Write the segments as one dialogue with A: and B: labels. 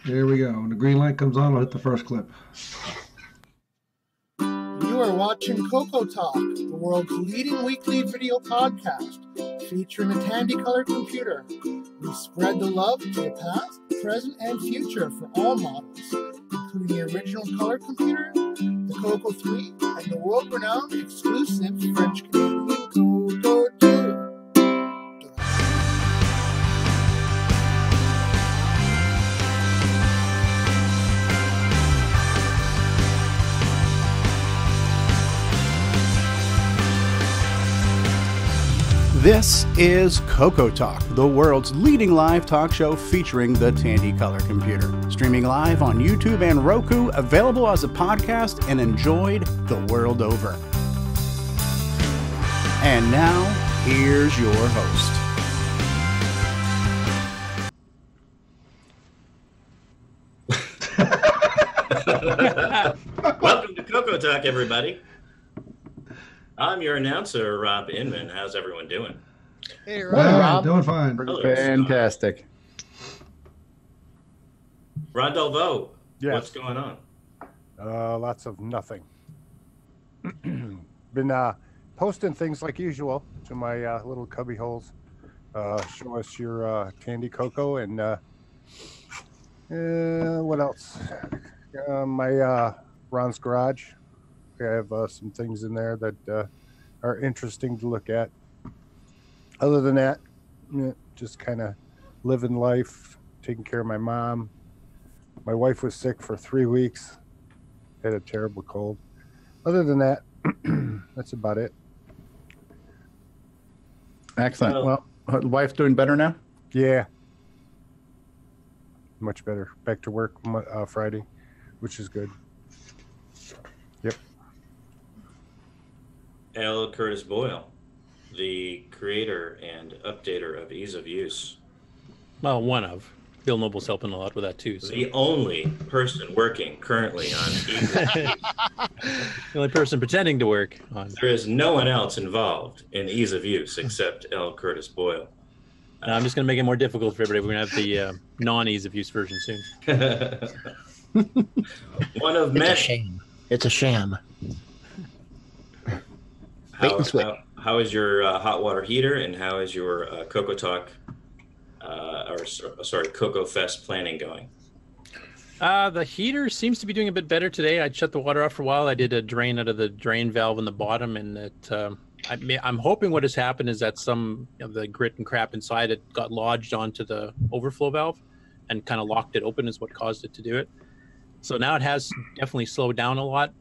A: Here we go. When the green light comes on, I'll hit the first clip.
B: You are watching CoCoTALK, the world's leading weekly video podcast, featuring the Tandy Color Computer. We spread the love to the past, present, and future for all models, including the original color computer, the CoCo 3, and the world-renowned exclusive French-Canadian CoCo 2.
C: This is CoCoTALK, the world's leading live talk show featuring the Tandy Color Computer. Streaming live on YouTube and Roku, available as a podcast and enjoyed the world over. And now, here's your host.
D: Welcome to CoCoTALK, everybody. I'm your announcer, Rob Inman. How's everyone doing?
B: Hey,
A: Rob. Doing fine.
D: Hello,
E: fantastic.
D: Ron Delvaux,
E: Yes.
D: What's going on?
E: Lots of nothing. Been posting things like usual to my little cubby holes. Show us your Tandy CoCo and what else? My Ron's garage. I have some things in there that are interesting to look at. Other than that, just kind of living life, taking care of my mom. My wife was sick for 3 weeks. Had a terrible cold. Other than that, that's about it.
C: Excellent. Well, wife doing better now?
E: Yeah. Much better. Back to work Friday, which is good. Yep.
D: L. Curtis Boyle, the creator and updater of Ease of Use.
F: Well, one of. Bill Noble's helping a lot with that too. So.
D: The only person working currently on Ease of Use.
F: The only person pretending to work on.
D: There is no one else involved in Ease of Use except L. Curtis Boyle.
F: I'm just going to make it more difficult for everybody. We're going to have the non-Ease of Use version soon.
D: One of
G: It's
D: many.
G: a shame. It's a sham.
D: How is your hot water heater, and how is your CoCoTALK, CoCo Fest planning going?
F: The heater seems to be doing a bit better today. I shut the water off for a while. I did a drain out of the drain valve in the bottom, and it, I'm hoping what has happened is that some of the grit and crap inside it got lodged onto the overflow valve and kind of locked it open is what caused it to do it. So now it has definitely slowed down a lot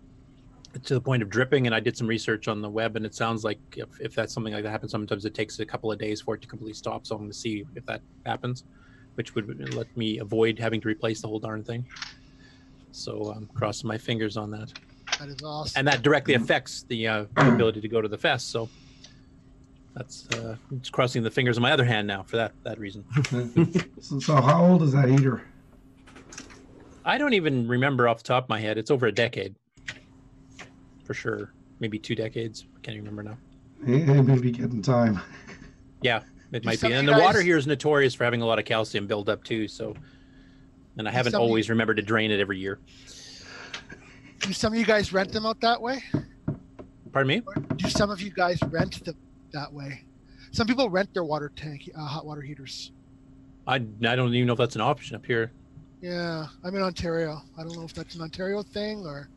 F: to the point of dripping, and I did some research on the web, and it sounds like if that's something like that happens, sometimes it takes a couple of days for it to completely stop. So I'm going to see if that happens, which would let me avoid having to replace the whole darn thing. So I'm crossing my fingers on that.
B: That is awesome.
F: And that directly affects the ability to go to the fest. So that's just crossing the fingers on my other hand now for that reason.
A: So how old is that heater?
F: I don't even remember off the top of my head. It's over a decade. For sure. Maybe 2 decades. I can't even remember now.
A: It may be getting time.
F: Yeah, it might be. And the water here is notorious for having a lot of calcium buildup too. So, and I haven't always remembered to drain it every year.
B: Do some of you guys rent them out that way?
F: Pardon me?
B: Do some of you guys rent them that way? Some people rent their water tank, hot water heaters.
F: I don't even know if that's an option up here.
B: Yeah, I'm in Ontario. I don't know if that's an Ontario thing or...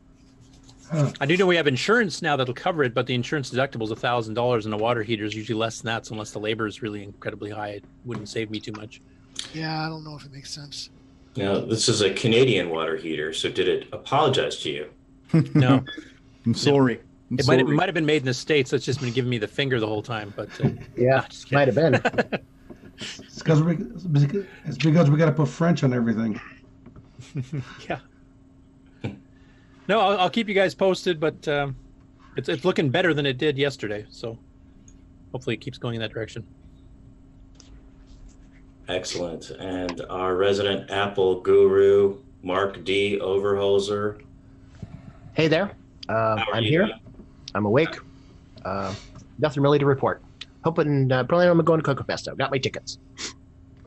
F: I do know we have insurance now that'll cover it, but the insurance deductible is $1,000, and a water heater is usually less than that. So unless the labor is really incredibly high, it wouldn't save me too much.
B: Yeah, I don't know if it makes sense.
D: Now, this is a Canadian water heater, so did it apologize to you?
F: No.
C: I'm sorry.
F: It might have been made in the States. It's just been giving me the finger the whole time. But
G: Yeah, might have been.
A: It's because we got to put French on everything.
F: Yeah. No, I'll keep you guys posted, but it's looking better than it did yesterday. So hopefully it keeps going in that direction.
D: Excellent. And our resident Apple guru, MarcD Overholzer.
G: Hey there. I'm here.
D: doing?
G: I'm awake. Nothing really to report. Hoping, probably I'm going to CoCo Fest. I've got my tickets.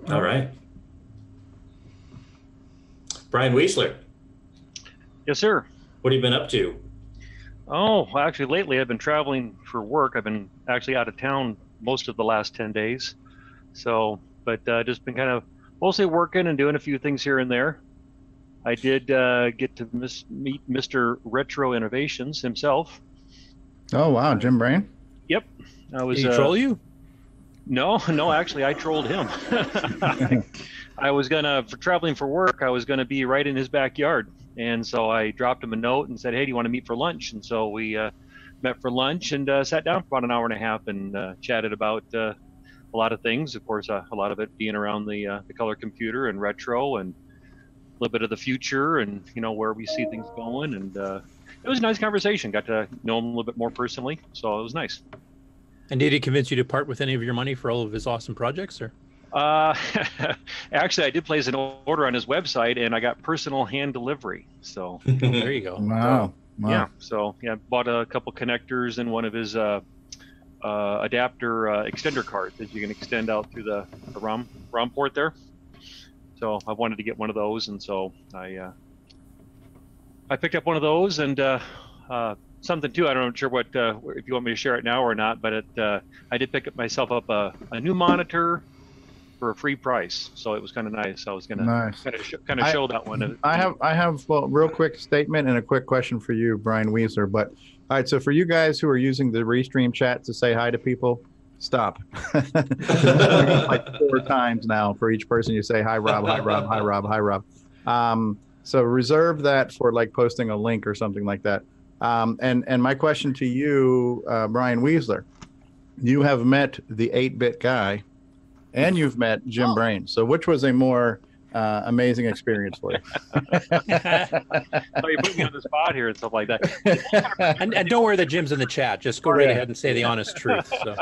D: All right. Brian Wieseler,
H: Yes, sir.
D: what have you been up to?
H: Oh, well, actually, lately I've been traveling for work. I've been actually out of town most of the last 10 days. So, but just been kind of mostly working and doing a few things here and there. I did get to meet Mr. Retro Innovations himself.
I: Oh, wow. Jim Brain?
H: Yep. I was.
F: Did he troll you?
H: No, actually, I trolled him. I was for traveling for work, I was gonna be right in his backyard, and so I dropped him a note and said, "Hey, do you want to meet for lunch?" And so we met for lunch and sat down for about an hour and a half and chatted about a lot of things. Of course, a lot of it being around the color computer and retro and a little bit of the future and where we see things going. And it was a nice conversation. Got to know him a little bit more personally, so it was nice.
F: And did he convince you to part with any of your money for all of his awesome projects, or?
H: Actually, I did place an order on his website, and I got personal hand delivery. So
F: there you go.
I: Wow.
H: Yeah. So yeah, bought a couple connectors and one of his adapter extender cards that you can extend out through the ROM port there. So I wanted to get one of those, and so I picked up one of those and something too. I'm not sure what if you want me to share it now or not, but I did pick up myself up a new monitor for a free price, so it was kind of nice. I was gonna kind of show that one.
I: I have well, real quick statement and a quick question for you, Brian Wieseler. But all right, so for you guys who are using the Restream chat to say hi to people, stop. Like 4 times now for each person you say hi, Rob, hi, Rob, hi, Rob, hi, Rob. So reserve that for like posting a link or something like that. And my question to you, Brian Wieseler, you have met the 8-bit guy, and you've met Jim Brain. So which was a more amazing experience for you?
H: So you put me on the spot here and stuff like that.
F: and don't worry that Jim's in the chat. Just go right ahead and say the honest truth. So.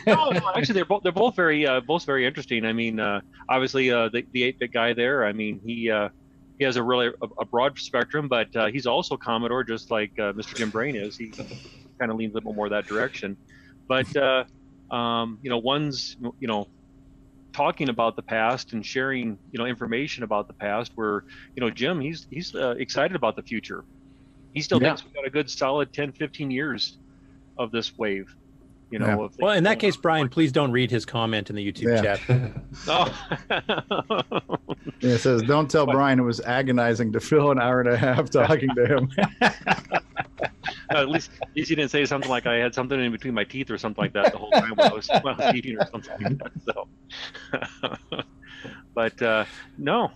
H: No, actually, they're both very interesting. I mean, obviously, the 8-bit guy there. I mean, he has a really a broad spectrum, but he's also Commodore, just like Mr. Jim Brain is. He kind of leans a little more that direction. But one's talking about the past and sharing information about the past. Where Jim, he's excited about the future. He still thinks we've got a good solid 10-15 years of this wave.
F: Well, in that case, Brian, please don't read his comment in the YouTube chat.
I: It says, don't tell Brian it was agonizing to fill an hour and a half talking to him.
H: At least he didn't say something like I had something in between my teeth or something like that the whole time while I was eating or something like that. So, but no,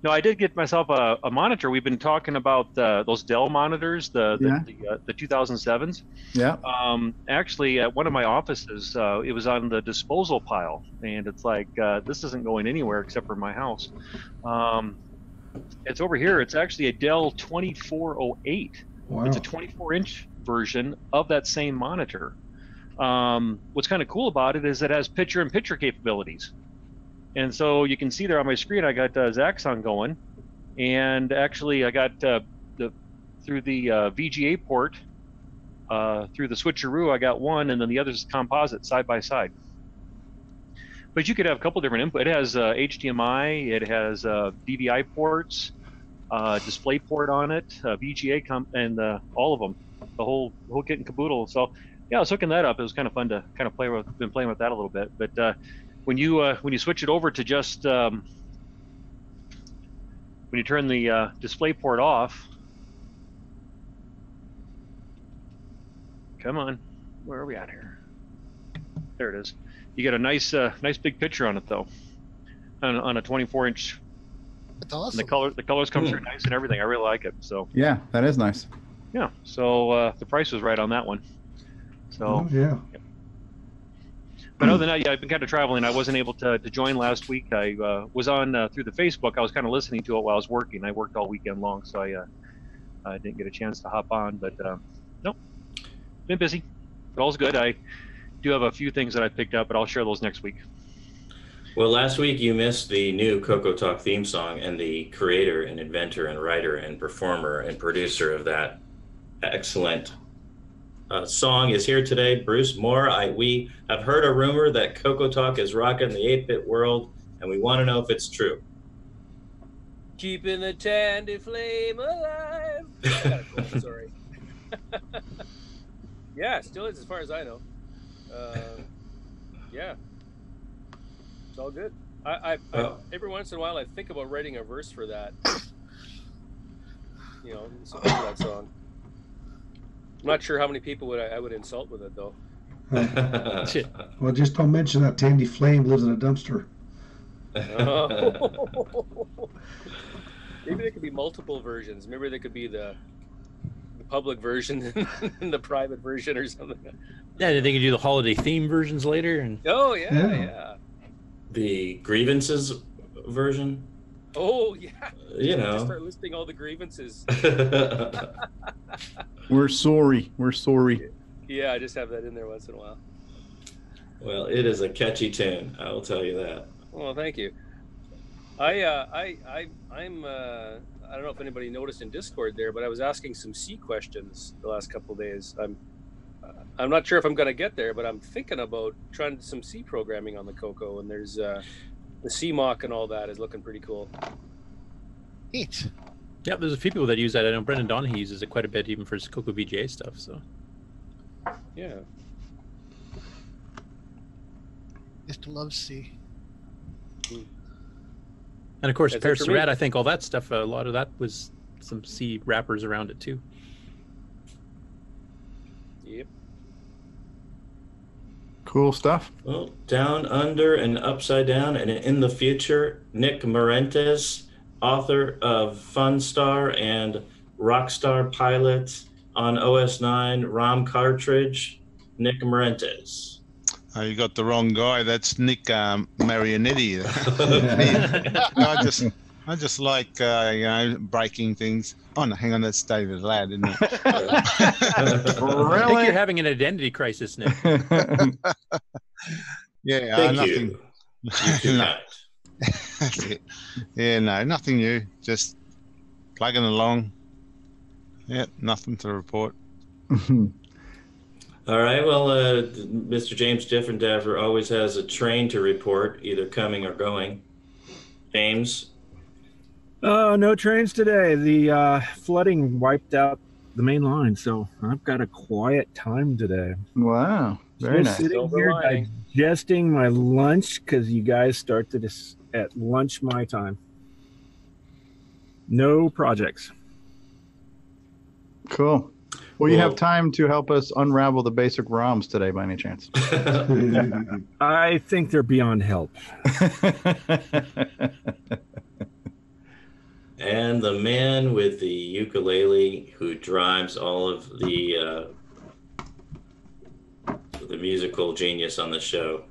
H: I did get myself a monitor. We've been talking about those Dell monitors, the 2007s. Yeah. Actually, at one of my offices, it was on the disposal pile, and it's like this isn't going anywhere except for my house. It's over here. It's actually a Dell 2408. Wow. It's a 24-inch version of that same monitor. What's kind of cool about it is it has picture-in-picture capabilities. And so you can see there on my screen, I got Zaxxon going, and actually I got through the VGA port, through the switcheroo, I got one, and then the other is composite side by side. But you could have a couple different input. It has HDMI, it has DVI ports, display port on it, VGA, and all of them, the whole kit and caboodle. So yeah, I was hooking that up. It was kind of fun to kind of been playing with that a little bit, but. When you switch it over to just when you turn the display port off, come on, where are we at here? There it is. You get a nice big picture on it though, on a 24-inch.
B: That's awesome.
H: And the colors come through nice and everything. I really like it. So
I: yeah, that is nice.
H: Yeah. So the price was right on that one. So
A: yeah.
H: But other than that, yeah, I've been kind of traveling. I wasn't able to join last week. I was on through the Facebook. I was kind of listening to it while I was working. I worked all weekend long, so I didn't get a chance to hop on. But nope, been busy. But all's good. I do have a few things that I picked up, but I'll share those next week.
D: Well, last week you missed the new CoCoTALK theme song, and the creator and inventor and writer and performer and producer of that excellent song is here today. Bruce Moore. We have heard a rumor that CoCoTALK is rocking the 8-bit world, and we want to know if it's true.
J: Keeping the Tandy flame alive. Kind of cool, sorry. Yeah, still is as far as I know. Yeah, it's all good. I every once in a while I think about writing a verse for that. You know, for that song. I'm not sure how many people I would insult with it though.
A: Well, just don't mention that Tandy Flame lives in a dumpster.
J: Oh. Maybe there could be multiple versions. Maybe there could be the public version and the private version or something.
F: Yeah, they could do the holiday theme versions later. And
J: oh yeah.
D: The grievances version.
J: Oh yeah.
D: You know.
J: Just start listing all the grievances.
I: We're sorry. We're sorry.
J: Yeah, I just have that in there once in a while.
D: Well, it is a catchy tune. I will tell you that.
J: Well, thank you. I'm I don't know if anybody noticed in Discord there, but I was asking some C questions the last couple of days. I'm not sure if I'm going to get there, but I'm thinking about trying some C programming on the CoCo, and there's the CMOC and all that is looking pretty cool.
B: Neat.
F: Yeah, there's a few people that use that. I know Brendan Donahue uses it quite a bit, even for his CoCo VGA stuff. So
J: yeah.
B: Used to love C.
F: And of course,
J: That's
F: Paris
J: it for me.
F: Surratt, I think all that stuff, a lot of that was some C wrappers around it too.
J: Yep.
I: Cool stuff.
D: Well, Down Under and Upside Down and In the Future, Nick Marentes, author of Funstar and Rockstar Pilot on OS9 ROM cartridge, Nick Marentes.
K: You got the wrong guy. That's Nick Marionetti. I just like breaking things. Oh no, hang on, that's David Ladd, isn't it?
F: I think you're having an identity crisis, Nick.
K: Yeah,
D: Thank
K: nothing.
D: you. You're too kind.
K: That's it. Yeah, no, nothing new. Just plugging along. Yeah, nothing to report.
D: All right. Well, Mr. James Diffendaver always has a train to report, either coming or going. James?
L: No trains today. The flooding wiped out the main line, so I've got a quiet time today.
I: Wow. Very
L: Just
I: nice.
L: sitting here digesting my lunch because you guys started this at lunch my time. No projects.
I: Cool. Will you have time to help us unravel the basic ROMs today by any chance?
L: I think they're beyond help.
D: And the man with the ukulele who drives all of the musical genius on the show,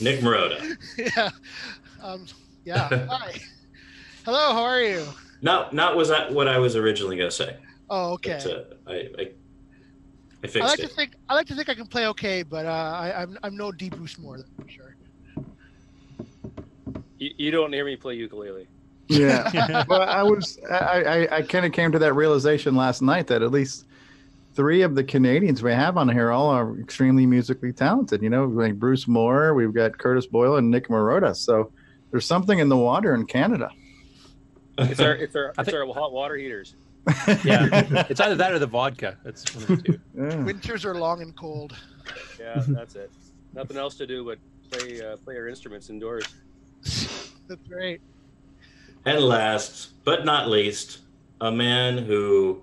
D: Nick Marotta.
B: Yeah. Yeah. Hi. Hello. How are you?
D: Not was that what I was originally going to say.
B: Oh, okay.
D: But, I fixed it.
B: I like to think I can play okay, but I'm no D Bruce more, that's for sure.
J: You don't hear me play ukulele.
I: Yeah. Well, I kind of came to that realization last night that at least 3 of the Canadians we have on here all are extremely musically talented. You know, like Bruce Moore, we've got Curtis Boyle and Nick Marotta. So there's something in the water in Canada.
J: It's our hot water heaters.
F: Yeah, it's either that or the vodka. That's one of the two.
I: Yeah.
B: Winters are long and cold.
J: Yeah, that's it. Nothing else to do but play our instruments indoors.
B: That's right.
D: And last but not least, a man who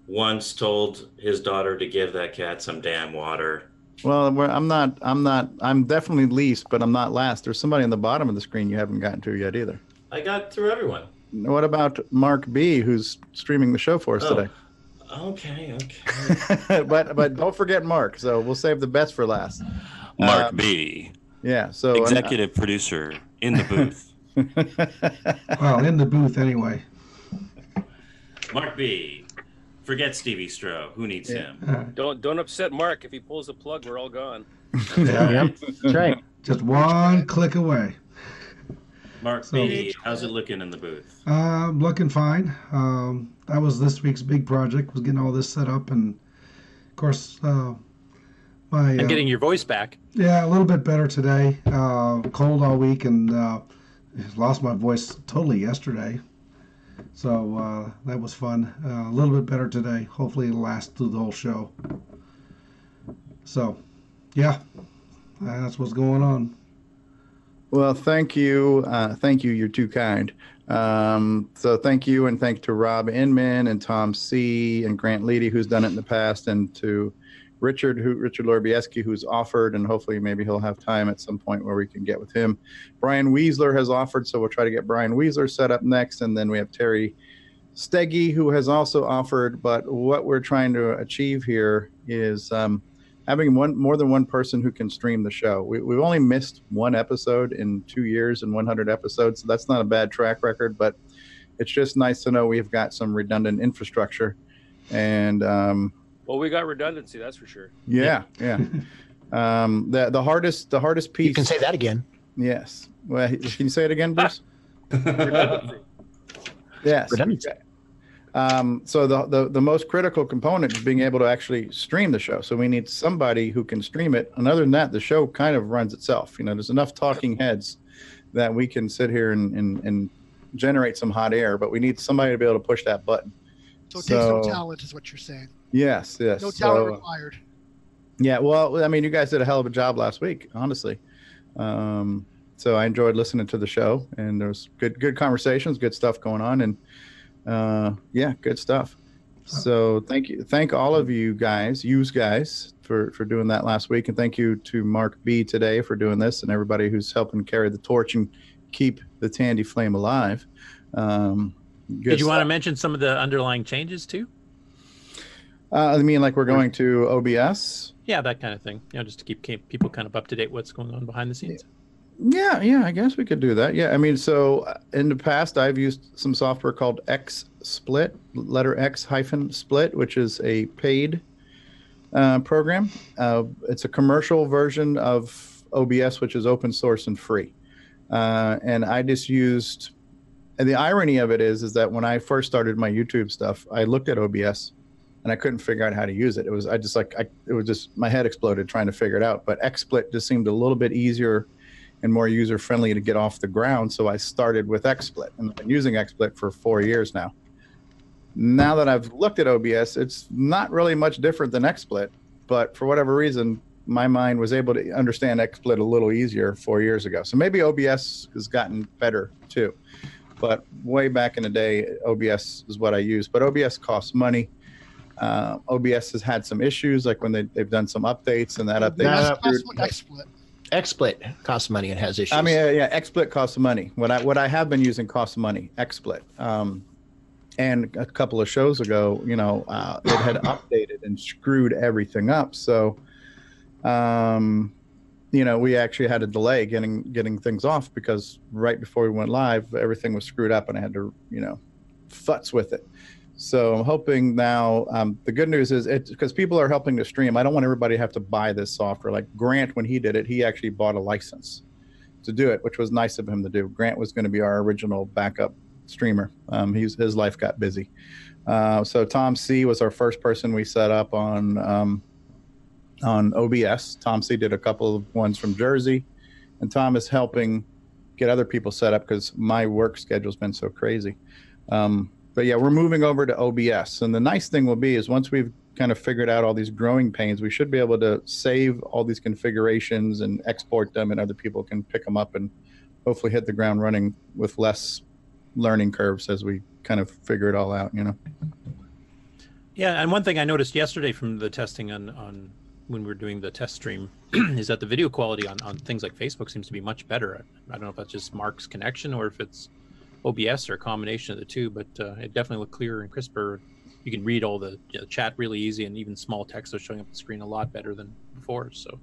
D: once told his daughter to give that cat some damn water.
I: Well, I'm definitely least, but I'm not last. There's somebody on the bottom of the screen you haven't gotten to yet either.
D: I got through everyone.
I: What about MarcB, who's streaming the show for us today?
D: Okay.
I: but don't forget Mark. So we'll save the best for last.
M: MarcB.
I: Yeah. So
M: executive producer in the booth.
A: Well, in the booth anyway.
D: MarcB. Forget Stevie Strow. Who needs him?
J: Don't upset Mark. If he pulls a plug, we're all gone.
I: Yep. That's right.
A: Just one click away.
D: MarcB, how's it looking in the booth?
A: Looking fine. That was this week's big project, was getting all this set up, and of course,
F: I'm getting your voice back.
A: Yeah, a little bit better today. Cold all week, and lost my voice totally yesterday. So that was fun. A little bit better today. Hopefully it'll last through the whole show. So, yeah, that's what's going on.
I: Well, thank you. Thank you. You're too kind. So thank you, and thank to Rob Inman and Tom C. and Grant Leedy, who's done it in the past, and to Richard Lorbieski, who's offered, and hopefully maybe he'll have time at some point where we can get with him. Brian Wieseler has offered, so we'll try to get Brian Wieseler set up next, and then we have Terry Steggy, who has also offered. But what we're trying to achieve here is having more than one person who can stream the show. We've only missed one episode in 2 years and 100 episodes, so that's not a bad track record, but it's just nice to know we've got some redundant infrastructure. And
J: well, we got redundancy, that's for sure.
I: yeah. The hardest piece.
G: You can say that again.
I: Yes. Well, can you say it again, Bruce?
J: Redundancy.
I: Yes.
G: Redundancy.
I: So the most critical component is being able to actually stream the show. So we need somebody who can stream it. And other than that, the show kind of runs itself. You know, there's enough talking heads that we can sit here and generate some hot air, but we need somebody to be able to push that button.
B: So it takes no talent, is what you're saying.
I: Yes.
B: No talent required.
I: Yeah. Well, I mean, you guys did a hell of a job last week, honestly. So I enjoyed listening to the show, and there was good conversations, good stuff going on, and yeah, good stuff. So thank all of you guys for doing that last week, and thank you to MarcB today for doing this, and everybody who's helping carry the torch and keep the Tandy flame alive.
F: Did you want to mention some of the underlying changes too?
I: I mean, like we're going to OBS.
F: Yeah, that kind of thing. You know, just to keep people kind of up to date what's going on behind the scenes.
I: Yeah, I guess we could do that. Yeah, I mean, so in the past, I've used some software called XSplit, letter X hyphen split, which is a paid program. It's a commercial version of OBS, which is open source and free. And I just used, and the irony of it is that when I first started my YouTube stuff, I looked at OBS and I couldn't figure out how to use it. It was just my head exploded trying to figure it out. But XSplit just seemed a little bit easier and more user-friendly to get off the ground, so I started with XSplit, and I've been using XSplit for 4 years now. Now that I've looked at OBS, it's not really much different than XSplit, but for whatever reason, my mind was able to understand XSplit a little easier 4 years ago. So maybe OBS has gotten better too, but way back in the day, OBS is what I used. But OBS costs money. OBS has had some issues, like when they've done some updates, and that update.
G: XSplit costs money and has issues.
I: I mean, yeah, XSplit costs money. What I have been using costs money. XSplit, and a couple of shows ago, you know, it had updated and screwed everything up. So, you know, we actually had a delay getting things off because right before we went live, everything was screwed up, and I had to, you know, futz with it. So I'm hoping now, the good news is it's because people are helping to stream. I don't want everybody to have to buy this software. Like Grant, when he did it, he actually bought a license to do it, which was nice of him to do. Grant was going to be our original backup streamer. His life got busy. So Tom C was our first person we set up on OBS. Tom C did a couple of ones from Jersey, and Tom is helping get other people set up because my work schedule's been so crazy. But yeah, we're moving over to OBS. And the nice thing will be is once we've kind of figured out all these growing pains, we should be able to save all these configurations and export them, and other people can pick them up and hopefully hit the ground running with less learning curves as we kind of figure it all out, you know?
F: Yeah, and one thing I noticed yesterday from the testing on when we were doing the test stream is that the video quality on things like Facebook seems to be much better. I don't know if that's just Mark's connection or if it's OBS or a combination of the two, but it definitely looked clearer and crisper. You can read all the chat really easy, and even small text is showing up on the screen a lot better than before. So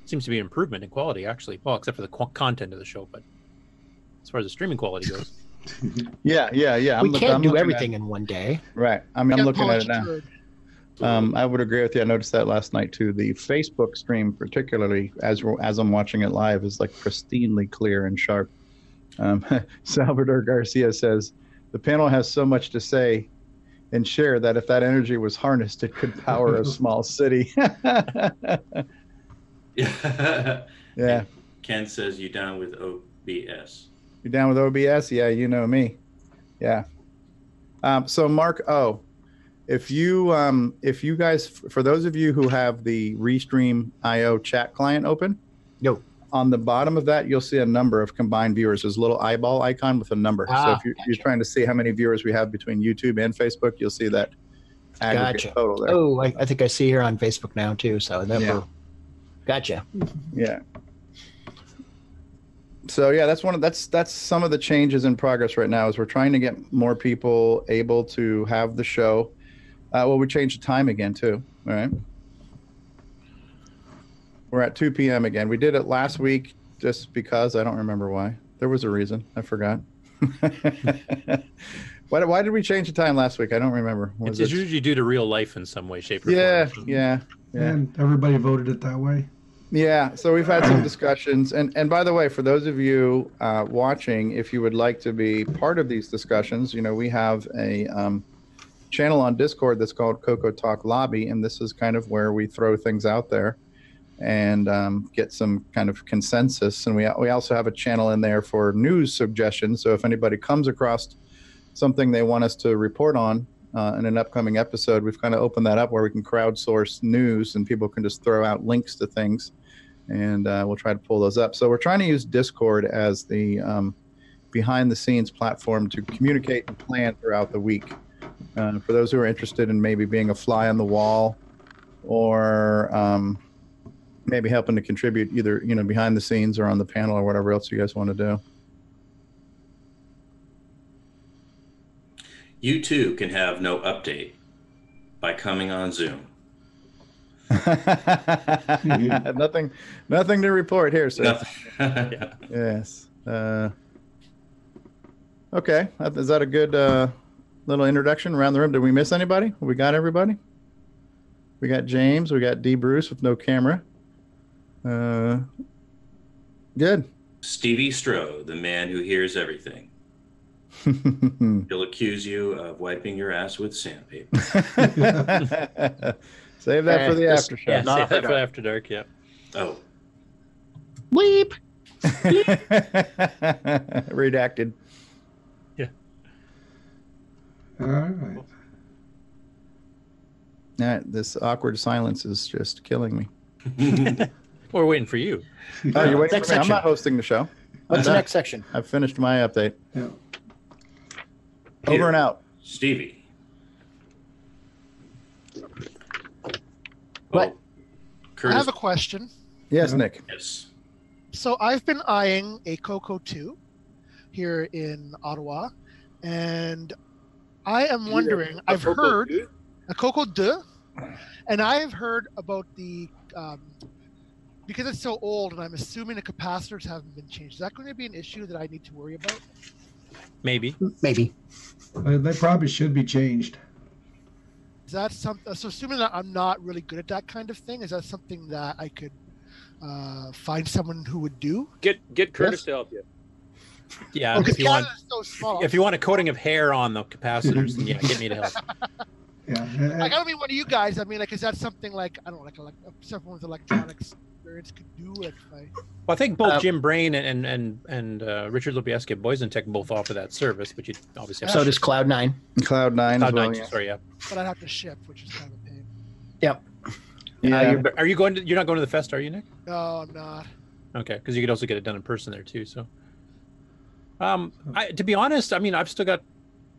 F: it seems to be an improvement in quality, actually. Well, except for the content of the show, but as far as the streaming quality goes.
I: Yeah.
G: We can't do everything in one day.
I: Right. I mean, I'm looking at it now. I would agree with you. I noticed that last night too. The Facebook stream, particularly as I'm watching it live, is like pristinely clear and sharp. Salvador Garcia says, the panel has so much to say and share that if that energy was harnessed, it could power a small city. Yeah.
D: Ken says, you down with OBS?
I: You down with OBS? Yeah, you know me. Yeah. So Mark O, if you guys, for those of you who have the Restream IO chat client open, on the bottom of that you'll see a number of combined viewers. There's a little eyeball icon with a number. So if you're trying to see how many viewers we have between YouTube and Facebook, you'll see that aggregate total there.
G: Oh, I think I see here on Facebook now too. So gotcha.
I: Yeah. So yeah, that's some of the changes in progress right now. Is we're trying to get more people able to have the show. Well, we changed the time again too. All right. We're at 2 p.m. again. We did it last week just because I don't remember why. There was a reason. I forgot. Why did we change the time last week? I don't remember.
F: It's usually due to real life in some way, shape, or form.
I: Yeah.
A: And everybody voted it that way.
I: Yeah, so we've had some discussions. And by the way, for those of you watching, if you would like to be part of these discussions, we have a channel on Discord that's called CoCoTALK Lobby, and this is kind of where we throw things out there and get some kind of consensus. And we also have a channel in there for news suggestions. So if anybody comes across something they want us to report on in an upcoming episode, we've kind of opened that up where we can crowdsource news and people can just throw out links to things, and we'll try to pull those up. So we're trying to use Discord as the behind the scenes platform to communicate and plan throughout the week. For those who are interested in maybe being a fly on the wall or maybe helping to contribute either, behind the scenes or on the panel or whatever else you guys want to do.
D: You too can have no update by coming on Zoom.
I: Nothing to report here, sir.
D: Yeah.
I: Yes. Okay. Is that a good little introduction around the room? Did we miss anybody? We got everybody? We got James. We got D. Bruce with no camera. Good.
D: Stevie Strow, the man who hears everything. He'll accuse you of wiping your ass with sandpaper.
I: Save that for the after show.
F: Yeah, save that for after dark. Yeah.
D: Oh.
G: Bleep.
I: Redacted.
F: Yeah.
A: All right.
I: This awkward silence is just killing me.
F: We're waiting for you.
I: Oh, you're waiting
G: Next
I: for me? I'm
G: section.
I: not hosting the show.
G: What's the next section?
I: I've finished my update.
A: Yeah.
I: Over and out.
D: Stevie.
G: What?
D: Oh, Curtis.
B: I have a question.
I: Yes, Nick.
D: Yes.
B: So I've been eyeing a CoCo 2 here in Ottawa, and I am wondering, I've heard a CoCo 2, and I have heard about the, because it's so old, and I'm assuming the capacitors haven't been changed. Is that going to be an issue that I need to worry about?
F: Maybe.
A: They probably should be changed.
B: Is that something? So assuming that I'm not really good at that kind of thing, is that something that I could find someone who would do?
J: Get Curtis to help you.
F: Yeah,
B: Because
F: if you want,
B: Canada's so small.
F: if you want a coating of hair on the capacitors, then yeah, get me to help.
A: Yeah.
B: Like, I don't mean one of you guys. I mean, like, is that something like, I don't know, like someone with electronics experience could do? Like,
F: Well, I think both Jim Brain and Richard Lubieski of Boys and Tech both offer that service, but you obviously have
G: So
F: to
G: does Cloud9.
I: Cloud9 as well, yeah.
F: Sorry, yeah.
B: but I'd have to ship, which is kind of a pain.
G: Yep.
I: Yeah.
F: Are you going to? You're not going to the fest, are you, Nick?
B: No, I'm not.
F: Okay, because you could also get it done in person there too. So, to be honest, I mean, I've still got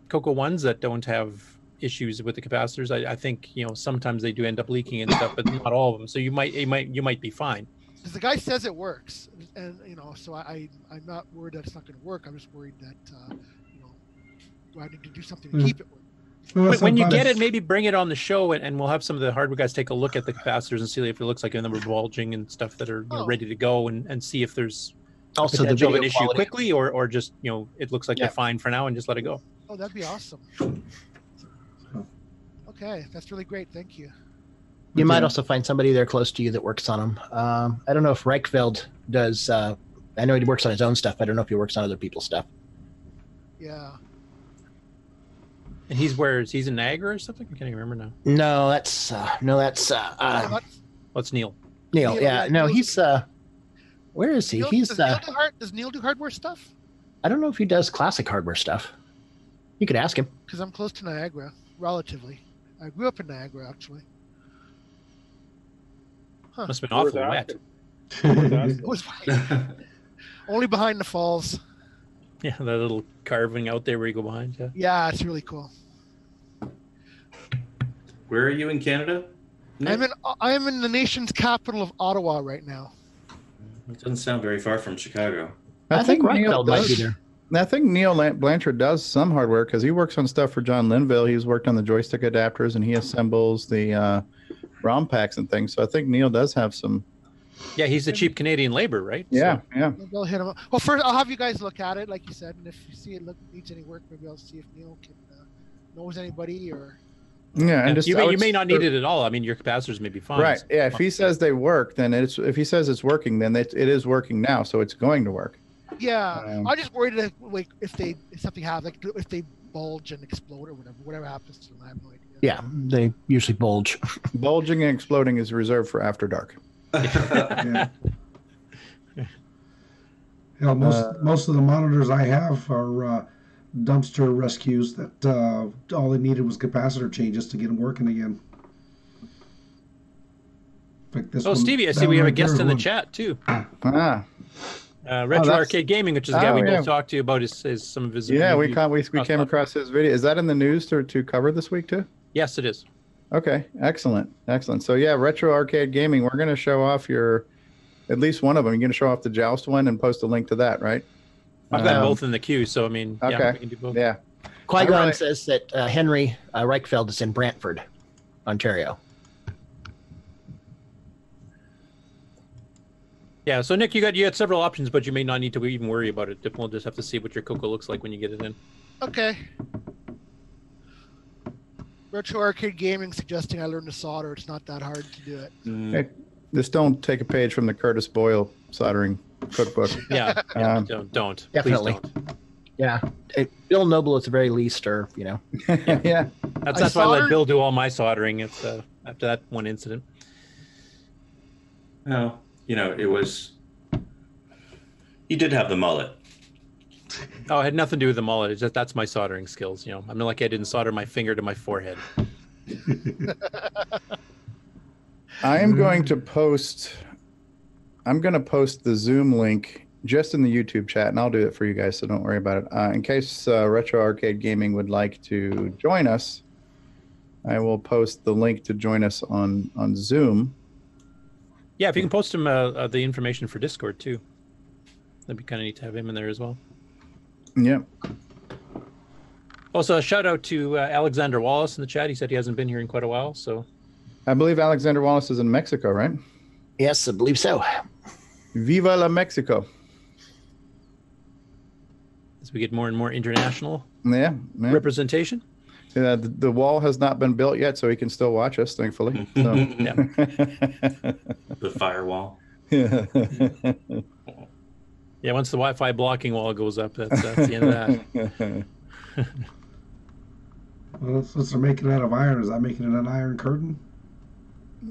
F: CoCo ones that don't have issues with the capacitors. I think sometimes they do end up leaking and stuff, but not all of them. So you might be fine.
B: Because the guy says it works, and so I'm not worried that it's not going to work. I'm just worried that do I need to do something to keep it working?
A: Well,
F: When you get
A: sometimes-
F: it, maybe bring it on the show, and we'll have some of the hardware guys take a look at the capacitors and see if it looks like a number of bulging and stuff that are ready to go, and see if there's
G: Also, the
F: potential of
G: video
F: an issue
G: quality.
F: quickly, or just it looks like they're fine for now and just let it go.
B: Oh, that'd be awesome. Okay, that's really great. Thank you.
G: You might also find somebody there close to you that works on them. I don't know if Reichfeld does. I know he works on his own stuff. I don't know if he works on other people's stuff.
B: Yeah.
F: And he's in Niagara or something? I can't even remember now.
G: No, that's
F: What's Neil?
G: Neil. Yeah, no, he's. Where is he?
B: Neil,
G: He's.
B: does Neil do hardware stuff?
G: I don't know if he does classic hardware stuff. You could ask him.
B: Because I'm close to Niagara, relatively. I grew up in Niagara, actually. Huh.
F: Must have been awful wet.
B: It was only behind the falls.
F: Yeah, that little carving out there where you go behind. Yeah.
B: Yeah, it's really cool.
D: Where are you in Canada? Nick?
B: I'm in the nation's capital of Ottawa right now.
D: It doesn't sound very far from Chicago.
G: I think Neil might be there.
I: I think Neil Blanchard does some hardware because he works on stuff for John Linville. He's worked on the joystick adapters and he assembles the ROM packs and things. So I think Neil does have some.
F: Yeah, he's the cheap Canadian labor, right?
I: Yeah, yeah.
B: Maybe I'll hit him up. Well, first I'll have you guys look at it, like you said, and if you see it needs any work, maybe I'll see if Neil can knows anybody or.
I: Yeah, and just,
F: you may not need it at all. I mean, your capacitors may be fine.
I: Right. Yeah. If he says they work, then if he says it's working, then it is working now, so it's going to work.
B: Yeah, I'm just worried that like if something happens, like if they bulge and explode or whatever happens to them, I have no idea.
G: Yeah, they usually bulge.
I: Bulging and exploding is reserved for after dark.
A: Yeah. Yeah, most of the monitors I have are dumpster rescues that all they needed was capacitor changes to get them working again. Like this
F: Stevie, I see we have a guest in the chat too. Retro Arcade Gaming, which is the guy we both talked to you about is some of his.
I: Yeah, we came across his video. Is that in the news to cover this week too?
F: Yes, it is.
I: Okay, excellent. So yeah, Retro Arcade Gaming. We're going to show off at least one of them. You're going to show off the Joust one and post a link to that, right?
F: I've got both in the queue, so I mean,
I: okay.
F: yeah, we can do both.
I: Yeah.
G: Qui-Gon says that Henry Reichfeld is in Brantford, Ontario.
F: Yeah, so Nick, you had several options, but you may not need to even worry about it. We'll just have to see what your CoCo looks like when you get it in.
B: Okay. Retro Arcade Gaming suggesting I learn to solder. It's not that hard to do it.
I: Hey, just don't take a page from the Curtis Boyle soldering cookbook.
F: Yeah, don't.
G: Definitely.
F: Please don't.
G: Yeah, Bill Noble at the very least, or
I: yeah.
F: That's why I let Bill do all my soldering. It's after that one incident.
D: Well, it was. He did have the mullet.
F: Oh, it had nothing to do with the mullet. It's just that's my soldering skills. I mean, like I didn't solder my finger to my forehead.
I: I am going to post. I'm going to post the Zoom link just in the YouTube chat, and I'll do it for you guys, so don't worry about it. In case Retro Arcade Gaming would like to join us, I will post the link to join us on Zoom.
F: Yeah, if you can post him the information for Discord too, that'd be kind of neat to have him in there as well.
I: Yep.
F: Also, a shout out to Alexander Wallace in the chat. He said he hasn't been here in quite a while, so.
I: I believe Alexander Wallace is in Mexico, right?
G: Yes, I believe so.
I: Viva la Mexico.
F: As we get more and more international
I: representation. Yeah, the wall has not been built yet, so he can still watch us, thankfully. So.
D: The firewall.
I: Yeah.
F: Yeah, once the Wi-Fi blocking wall goes up, that's the end of that.
A: Well, since they're making it out of iron, is that making it an iron curtain?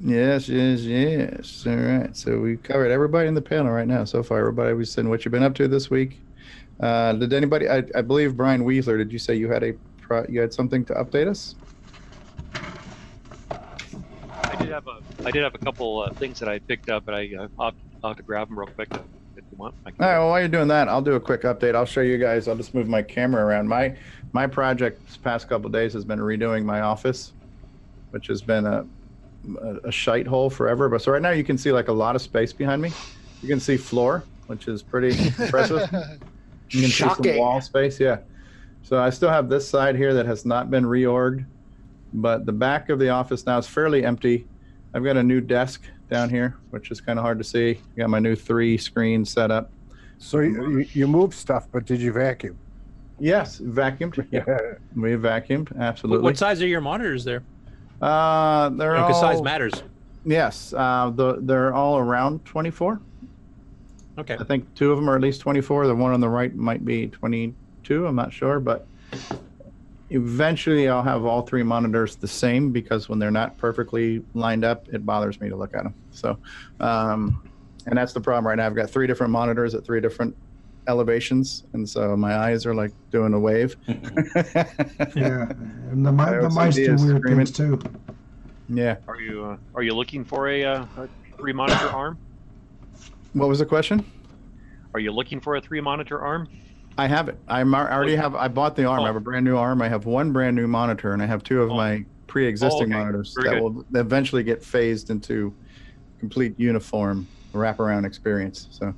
I: Yes. All right. So we've covered everybody in the panel right now. So far, everybody, we've seen what you've been up to this week. Did anybody? I believe Brian Wieseler. Did you say you had you had something to update us?
H: I did have a couple things that I picked up, but I'll have to grab them real quick if you want.
I: All right. Well, while you're doing that, I'll do a quick update. I'll show you guys. I'll just move my camera around. My project this past couple of days has been redoing my office, which has been a shite hole forever. But so right now you can see like a lot of space behind me. You can see floor, which is pretty impressive. You can see some wall space. Yeah. So I still have this side here that has not been reorged, but the back of the office now is fairly empty. I've got a new desk down here, which is kind of hard to see. I got my new 3-screen setup.
E: So you moved stuff, but did you vacuum?
I: Yes, vacuumed. Yeah, we vacuumed. Absolutely.
F: What size are your monitors there?
I: They're all.
F: Size matters.
I: Yes, they're all around 24.
F: Okay.
I: I think 2 of them are at least 24. The one on the right might be 22. I'm not sure, but eventually I'll have all 3 monitors the same because when they're not perfectly lined up, it bothers me to look at them. So, and that's the problem right now. I've got 3 different monitors at 3 different elevations, and so my eyes are like doing a wave.
A: Yeah, and the mice do weird things too.
I: Yeah.
H: Are you looking for a 3-monitor arm?
I: What was the question?
H: Are you looking for a 3-monitor arm?
I: I have it. I already have. I bought the arm. I have a brand new arm. I have one brand new monitor, and I have 2 of my pre-existing monitors that will eventually get phased into complete uniform wraparound experience. So.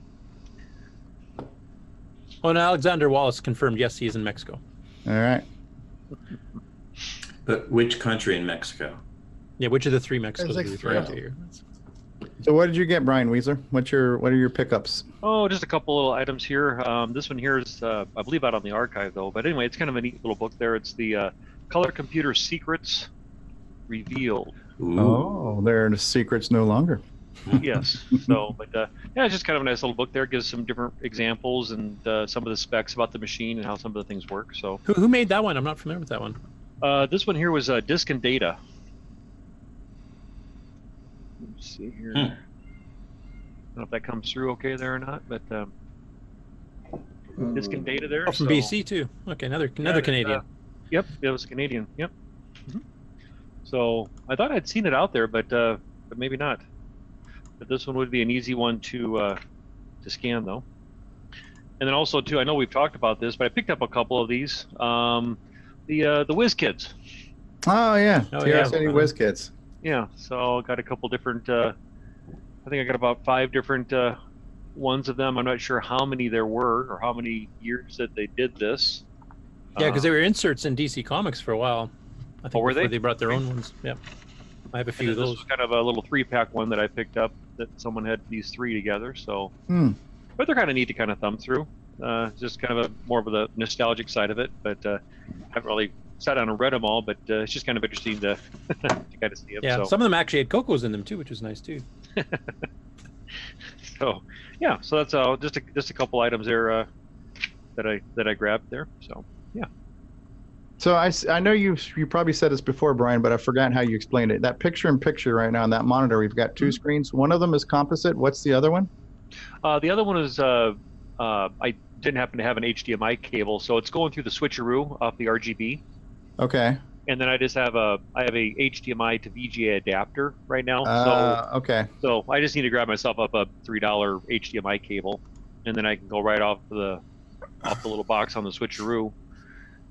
F: Oh, and Alexander Wallace confirmed, yes, he is in Mexico.
I: All right.
D: But which country in Mexico?
F: Yeah, which of the 3 Mexicos are you referring to here?
I: So what did you get, Brian Wieseler? What are your pickups?
H: Oh, just a couple little items here. This one here is, I believe, out on the archive, though. But anyway, it's kind of a neat little book there. It's the Color Computer Secrets Revealed.
I: Ooh. Oh, they're the secrets no longer.
H: Yes. So, but yeah, it's just kind of a nice little book there. It gives some different examples and some of the specs about the machine and how some of the things work. So,
F: who made that one? I'm not familiar with that one.
H: This one here was Disk and Data. Let's see here. I don't know if that comes through okay there or not, but Disk and Data there.
F: Oh, from BC too. Okay, another Canadian.
H: Yep, it was a Canadian. Yep. So I thought I'd seen it out there, but maybe not. But this one would be an easy one to scan, though. And then also too, I know we've talked about this, but I picked up a couple of these. The WizKids.
I: Oh yeah,
H: TRS-80
I: WizKids.
H: Yeah, so got a couple different. I think I got about 5 different ones of them. I'm not sure how many there were or how many years that they did this.
F: Yeah, because they were inserts in DC Comics for a while. I think
H: were they?
F: They brought their own ones. Yeah, I have a few of those.
H: This was kind of a little 3-pack one that I picked up that someone had these 3 together. So, but they're kind of neat to kind of thumb through. Just kind of more of the nostalgic side of it, but I haven't really sat down and read them all. But it's just kind of interesting to kind of see them.
F: Yeah,
H: so.
F: some of them actually had CoCos in them too, which was nice too.
H: So, yeah, so that's just a couple items there that I grabbed there. So, yeah.
I: So I know you probably said this before, Brian, but I forgot how you explained it. That picture-in-picture right now on that monitor, we've got 2 screens. One of them is composite. What's the other one?
H: The other one is I didn't happen to have an HDMI cable, so it's going through the switcheroo off the RGB.
I: Okay.
H: And then I have a HDMI to VGA adapter right now.
I: Okay.
H: So I just need to grab myself up a $3 HDMI cable, and then I can go right off the little box on the switcheroo.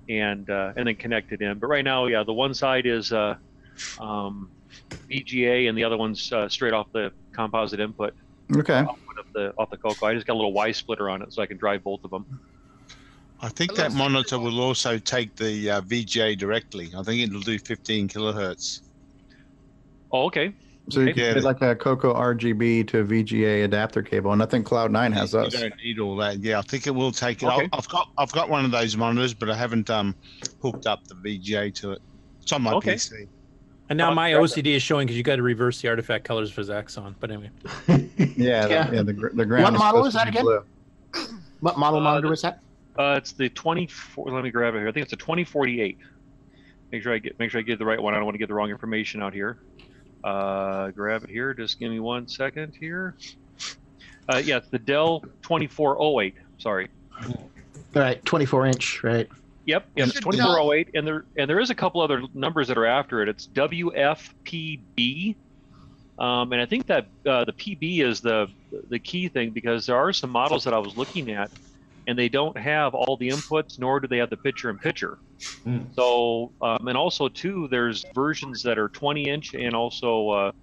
H: And then connect it in. But right now, yeah, the one side is VGA, and the other one's straight off the composite input.
I: Okay.
H: Off the CoCo. I just got a little Y splitter on it, so I can drive both of them.
K: I think that monitor will also take the VGA directly. I think it'll do 15 kilohertz.
H: Oh, okay.
I: So you can get like a CoCo RGB to VGA adapter cable, and I think Cloud9 has those.
K: You don't need all that. Yeah, I think it will take it.
H: Okay.
K: I've got one of those monitors, but I haven't hooked up the VGA to it. It's on my PC.
F: And now my OCD is showing because you got to reverse the artifact colors for Zaxxon. But anyway.
I: The ground.
G: What model is
I: supposed
G: that
I: to be
G: again?
I: blue.
G: What model monitor is that?
H: It's the 24. Let me grab it here. I think it's a 2048. Make sure I get the right one. I don't want to get the wrong information out here. Grab it here. Just give me 1 second here. Yeah, it's the Dell 2408. Sorry.
G: All right, 24-inch, right?
H: Yep, it's 2408, and there is a couple other numbers that are after it. It's WFPB, and I think that the PB is the key thing, because there are some models that I was looking at, and they don't have all the inputs, nor do they have the picture-in-picture. So, and also too, there's versions that are 20-inch, and also,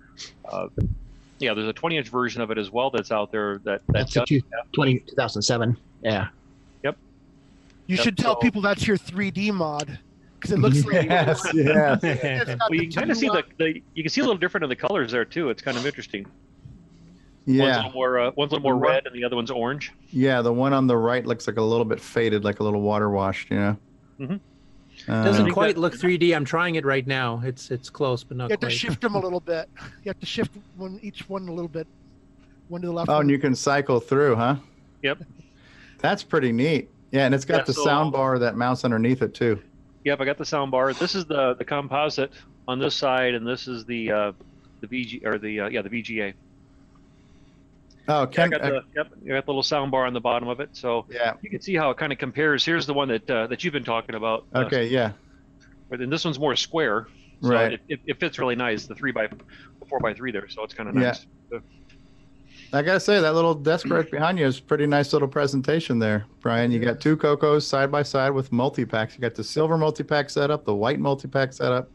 H: there's a 20-inch version of it as well that's out there. That's
G: 2007. Yeah.
H: Yep.
B: You should tell people that's your 3D mod, because it looks like
H: Well, you can kind of see you can see a little different in the colors there too. It's kind of interesting.
I: Yeah.
H: One's a little more red, and the other one's orange.
I: Yeah, the one on the right looks like a little bit faded, like a little water washed.
H: Mm-hmm.
F: Doesn't quite look 3D. I'm trying it right now. It's close, but not
B: You have
F: quite.
B: to shift them a little bit. You have to shift each one a little bit. One to the left.
I: Oh, and you can cycle through, huh?
H: Yep.
I: That's pretty neat. Yeah, and it's got the sound bar that mounts underneath it too.
H: Yep, I got the sound bar. This is the composite on this side, and this is the VG or the VGA.
I: Oh,
H: I got the little sound bar on the bottom of it, so
I: yeah,
H: you can see how it kind of compares. Here's the one that you've been talking about.
I: Okay, yeah.
H: But then this one's more square, so
I: Right.
H: it fits really nice. The 4x3 there, so it's kind of nice.
I: Yeah. I gotta say that little desk right behind you is a pretty nice little presentation there, Brian. You got two CoCos side by side with multi-packs. You got the silver multi-pack setup, the white multi-pack setup.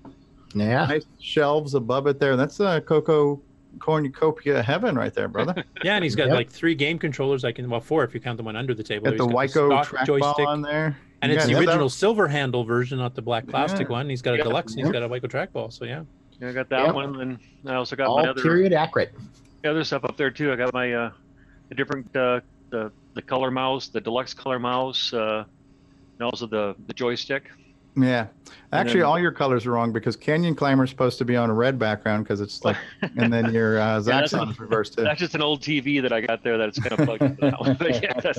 G: Yeah.
I: Nice shelves above it there. That's a CoCo cornucopia heaven right there, brother.
F: Yeah, and he's got like 3 game controllers. Well, 4 if you count the one under the table.
I: Got the Wico trackball on there.
F: And it's the original silver handle version, not the black plastic one. He's got a
H: Yeah.
F: deluxe and he's got a Wico trackball. So yeah.
H: Yeah, I got that one, and I also got
G: All
H: my other
G: period accurate.
H: other stuff up there too. I got my the different the color mouse, the deluxe color mouse, and also the joystick.
I: Yeah, actually,
H: then-
I: all your colors are wrong because Canyon Climber is supposed to be on a red background because it's like, and then your
H: that's
I: Zaxxon is reversed too.
H: That's just an old TV that I got there that's kind of plugged into that one. But yeah,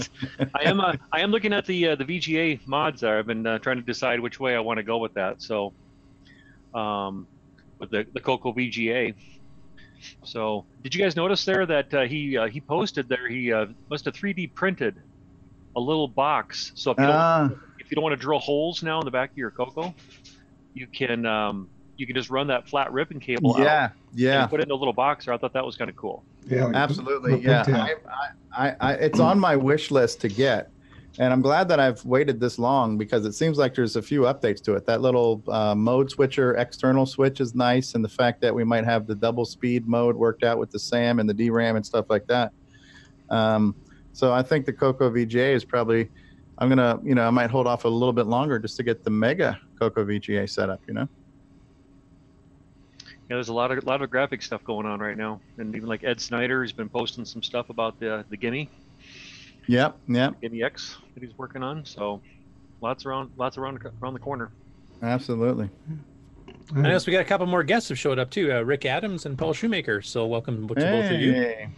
H: I am looking at the VGA mods there. I've been trying to decide which way I want to go with that. So, with the CoCo VGA. So, did you guys notice there that he posted there? He must have 3D printed a little box. So if you don't want to drill holes now in the back of your CoCo, you can just run that flat ribbon cable out.
I: Yeah.
H: And put it in a little box. I thought that was kind of cool.
A: Yeah, like
I: Absolutely.
A: the
I: Yeah.
A: pigtail.
I: I it's on my wish list to get, and I'm glad that I've waited this long because it seems like there's a few updates to it. That little mode switcher external switch is nice, and the fact that we might have the double speed mode worked out with the SAM and the DRAM and stuff like that. So I think the CoCo VGA is probably. I'm gonna, I might hold off a little bit longer just to get the mega CoCo VGA set up.
H: Yeah, there's a lot of graphic stuff going on right now, and even like Ed Snyder has been posting some stuff about the Gimme.
I: Yep.
H: Gimme X that he's working on. So lots around the corner.
I: Absolutely.
F: I noticed we got a couple more guests have showed up too. Rick Adams and Paul Shoemaker. So welcome to both of you.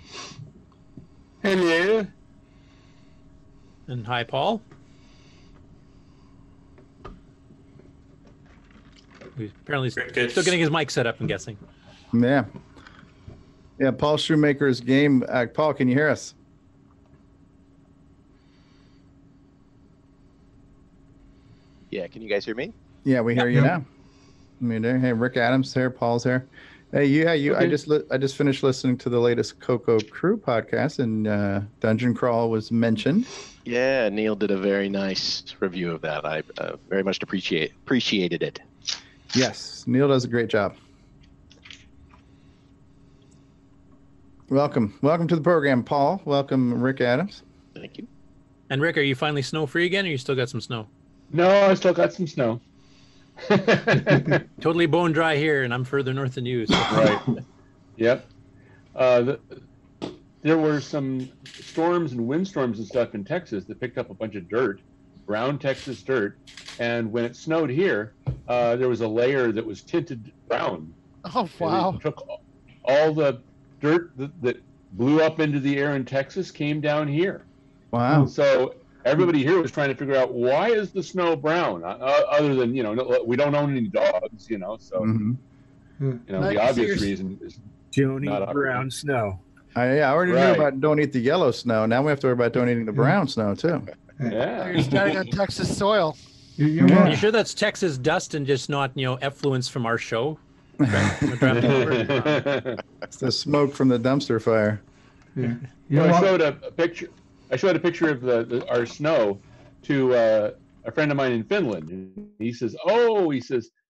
N: Hello.
F: And hi, Paul. He's apparently still getting his mic set up, I'm guessing.
I: Yeah. Paul Shoemaker's game. Paul, can you hear us?
N: Yeah, can you guys hear me?
I: Yeah, we hear you now. Hey, Rick Adams here. Paul's here. Hey, you.
N: Okay.
I: I just finished listening to the latest CoCo Crew podcast, and Dungeon Crawl was mentioned.
N: Yeah, Neil did a very nice review of that. I very much appreciated it.
I: Yes, Neil does a great job. Welcome to the program, Paul. Welcome, Rick Adams.
N: Thank you.
F: And Rick, are you finally snow free again, or you still got some snow?
O: No, I still got some snow.
F: Totally bone dry here, and I'm further north than you. So.
O: Right. Yep. There were some storms and windstorms and stuff in Texas that picked up a bunch of dirt, brown Texas dirt, and when it snowed here, there was a layer that was tinted brown.
B: Oh, wow.
O: And it took all the dirt that blew up into the air in Texas came down here.
I: Wow.
O: So everybody here was trying to figure out, why is the snow brown? Other than, we don't own any dogs, so, the obvious reason is
L: don't
O: not
L: eat brown snow.
I: I already knew about don't eat the yellow snow. Now we have to worry about don't eating the brown snow, too.
O: Yeah.
B: You're standing on Texas soil.
F: Are you sure that's Texas dust and just not, effluence from our show?
I: It's the smoke from the dumpster fire.
A: Yeah.
O: I showed a picture. I showed a picture of our snow to a friend of mine in Finland. And he says,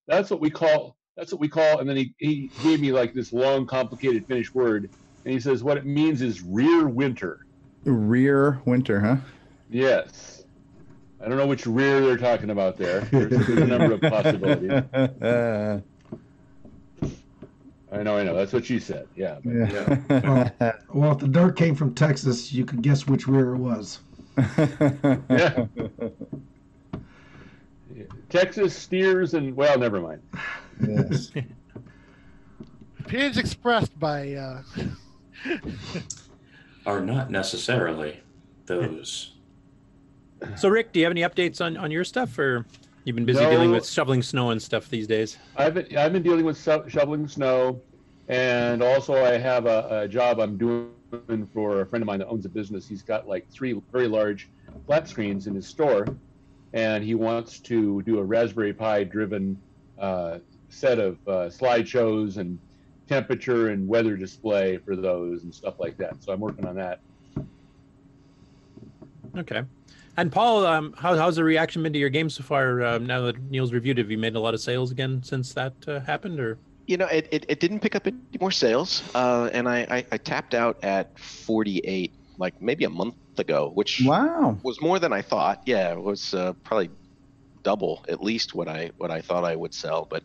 O: that's what we call. And then he gave me like this long, complicated Finnish word. And he says, what it means is rear winter.
I: Rear winter, huh?
O: Yes. I don't know which rear they're talking about there. There's a number of possibilities. I know. That's what she said. Yeah.
A: Well, if the dirt came from Texas, you could guess which rear it was.
O: Yeah. Texas steers and, well, never mind.
I: Yes.
B: Opinions expressed by...
D: Are not necessarily those.
F: So, Rick, do you have any updates on your stuff, or you've been busy dealing with shoveling snow and stuff these days?
O: I've been dealing with shoveling snow, and also I have a job I'm doing for a friend of mine that owns a business. He's got like 3 very large flat screens in his store, and he wants to do a Raspberry Pi driven set of slideshows and temperature and weather display for those and stuff like that. So I'm working on that.
F: Okay. And Paul, how's the reaction been to your game so far? Now that Neil's reviewed, have you made a lot of sales again since that happened, or?
N: You know, it didn't pick up any more sales, and I tapped out at 48, like maybe a month ago, which was more than I thought. Yeah, it was probably double at least what I thought I would sell. But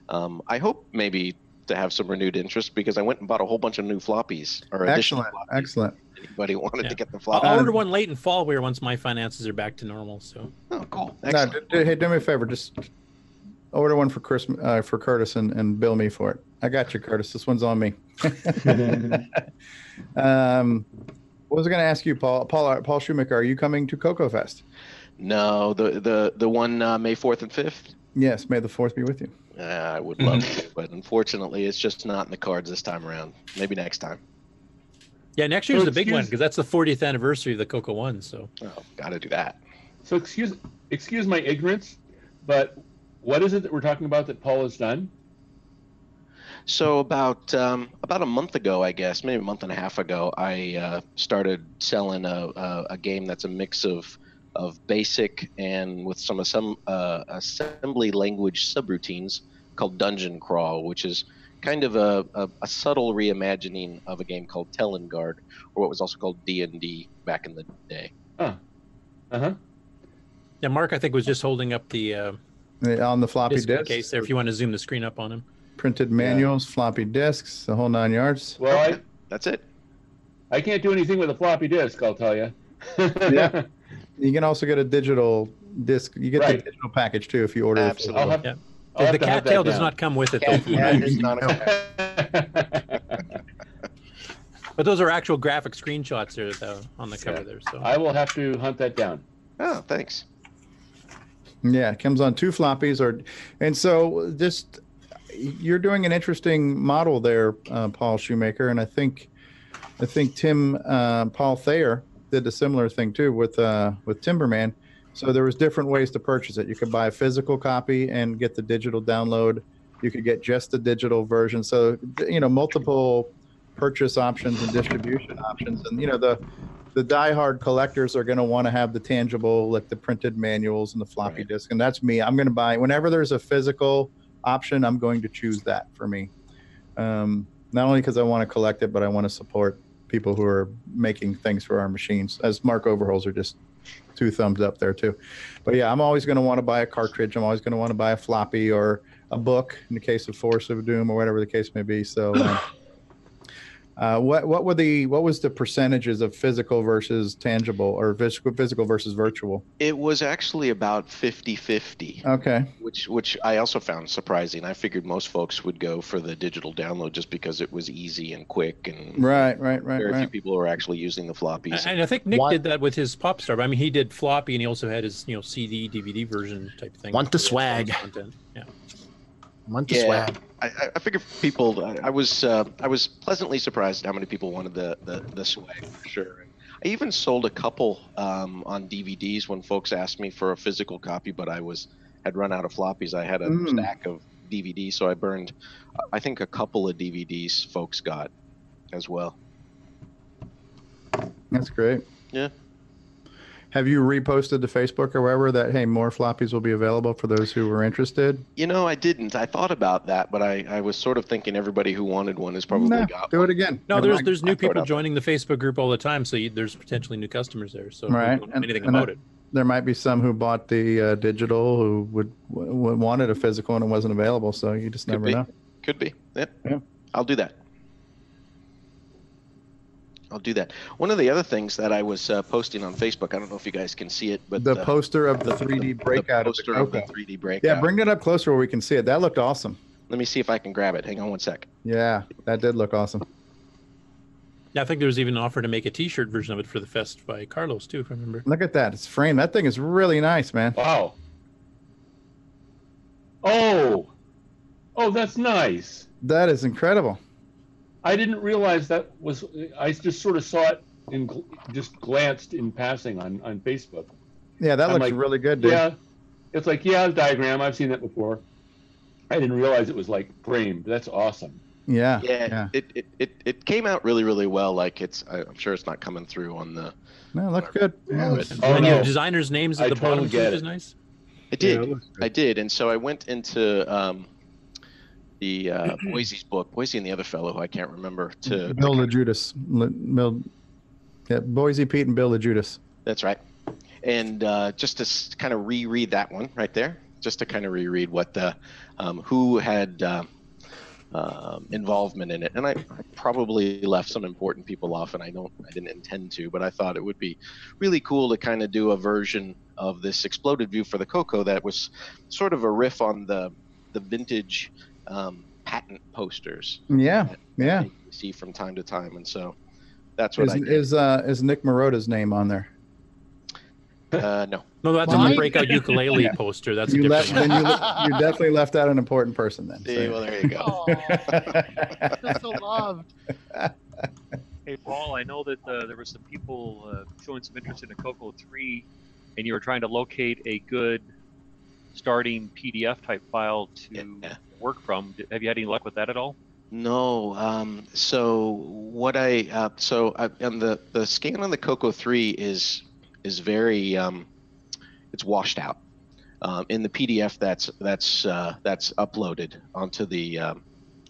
N: I hope maybe to have some renewed interest, because I went and bought a whole bunch of new floppies or additional floppies.
I: Excellent.
N: Anybody wanted to get the floppy?
F: I'll order one late in fall where once my finances are back to normal. So.
N: Oh, cool.
I: No, hey, do me a favor. Just order one for Christmas for Curtis and bill me for it. I got you, Curtis. This one's on me. What was I going to ask you, Paul? Paul Shoemaker, are you coming to CoCo Fest?
N: No, the one May 4th and 5th.
I: Yes, May the 4th be with you.
N: I would love to, but unfortunately, it's just not in the cards this time around. Maybe next time.
F: Yeah, next year's the big one because that's the 40th anniversary of the CoCo One. So.
N: Oh, got to do that.
O: So excuse my ignorance, but what is it that we're talking about that Paul has done?
N: So about a month ago, I guess, maybe a month and a half ago, I started selling a game that's a mix of basic and with some assembly language subroutines called Dungeon Crawl, which is kind of a subtle reimagining of a game called Telengard, or what was also called D&D back in the day.
F: Yeah, Mark, I think was just holding up the
I: on the floppy disk
F: case there. If you want to zoom the screen up on him,
I: printed manuals, floppy disks, the whole 9 yards.
O: Well,
N: that's it.
O: I can't do anything with a floppy disk, I'll tell you.
I: Yeah, you can also get a digital disc. You get the digital package too if you order.
N: Absolutely.
F: The cattail does not come with it. But those are actual graphic screenshots there, though, on the cover there. So
O: I will have to hunt that down.
N: Oh, thanks.
I: Yeah, it comes on 2 floppies, and so just you're doing an interesting model there, Paul Shoemaker, and I think Tim Paul Thayer did a similar thing too with Timberman. So there was different ways to purchase it. You could buy a physical copy and get the digital download. You could get just the digital version. So, multiple purchase options and distribution options. And, the diehard collectors are going to want to have the tangible, like the printed manuals and the floppy disk. And that's me. I'm going to buy, whenever there's a physical option, I'm going to choose that for me. Not only because I want to collect it, but I want to support people who are making things for our machines. As Mark Overholzer just 2 thumbs up there too. But yeah, I'm always going to want to buy a cartridge. I'm always going to want to buy a floppy or a book in the case of Force of Doom or whatever the case may be. So what was the percentages of physical versus tangible, or physical versus virtual?
N: It was actually about 50-50.
I: Okay.
N: Which I also found surprising. I figured most folks would go for the digital download just because it was easy and quick, and very few people are actually using the floppies.
F: And I think Nick did that with his Popstar. I mean, he did floppy, and he also had his CD, DVD version type thing.
G: Want the swag?
F: Yeah.
G: Want the swag?
N: I figured people. I was pleasantly surprised at how many people wanted the swag, for sure. And I even sold a couple on DVDs when folks asked me for a physical copy, but I had run out of floppies. I had a stack of DVDs, so I burned, I think, a couple of DVDs folks got as well.
I: That's great.
N: Yeah.
I: Have you reposted to Facebook or wherever that, hey, more floppies will be available for those who were interested?
N: I didn't. I thought about that, but I was sort of thinking everybody who wanted one has probably got
I: do
N: one.
I: it again.
F: No, there's new people joining the Facebook group all the time, so there's potentially new customers there. So
I: right.
F: Don't know anything about it.
I: There might be some who bought the digital who would wanted a physical and it wasn't available, so you just never know.
N: Could be. Yep. Yeah. I'll do that. One of the other things that I was posting on Facebook, I don't know if you guys can see it, but
I: the poster of the 3D breakout.
N: The poster of the 3D breakout.
I: Yeah, bring it up closer where we can see it. That looked awesome.
N: Let me see if I can grab it. Hang on one sec.
I: Yeah, that did look awesome.
F: Yeah, I think there was even an offer to make a T-shirt version of it for the fest by Carlos too, if I remember.
I: Look at that. It's framed. That thing is really nice, man.
O: Wow. Oh, that's nice.
I: That is incredible.
O: I didn't realize that was. I just sort of saw it and just glanced in passing on Facebook.
I: Yeah, that
O: I'm
I: looks
O: like,
I: really good, dude.
O: Yeah, it's like a diagram. I've seen that before. I didn't realize it was like framed. That's awesome.
I: Yeah.
N: It came out really, really well. Like I'm sure it's not coming through on the.
I: No, it looks good.
A: Yeah,
F: And your designers' names at the bottom too,
O: get
F: which is
O: it.
F: nice.
N: I did, and so I went into the Boise's book, Boise and the other fellow who I can't remember.
I: Bill LaJudas. Boise Pete and Bill LaJudas.
N: That's right. And just to kind of reread that one right there, just to kind of reread what the who had involvement in it, and I probably left some important people off, and I didn't intend to, but I thought it would be really cool to kind of do a version of this exploded view for the CoCo that was sort of a riff on the vintage patent posters.
I: Yeah.
N: You see from time to time, and so that's what I did.
I: Is Nick Marotta's name on there?
N: No.
F: No, that's on the breakout ukulele poster. That's a different one.
I: You definitely left out an important person then.
N: See, well, there you go.
B: You're so loved.
H: Hey, Paul, I know that there were some people showing some interest in the CoCo 3, and you were trying to locate a good starting PDF type file to work from. Have you had any luck with that at all?
N: No. So what and the scan on the CoCo 3 is very it's washed out in the PDF that's uploaded onto the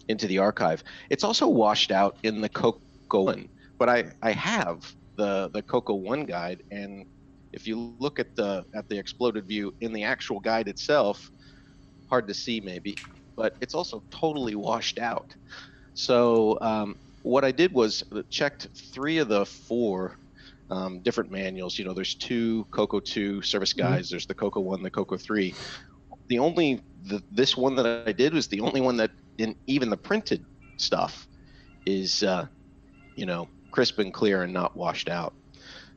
N: into the archive. It's also washed out in the CoCo 1, but I have the CoCo 1 guide, and if you look at the exploded view in the actual guide itself, hard to see maybe, but it's also totally washed out. So what I did was checked 3 of the 4 different manuals. There's 2 CoCo 2 service guides. There's the CoCo 1, the CoCo 3. This one that I did was the only one that in even the printed stuff is crisp and clear and not washed out.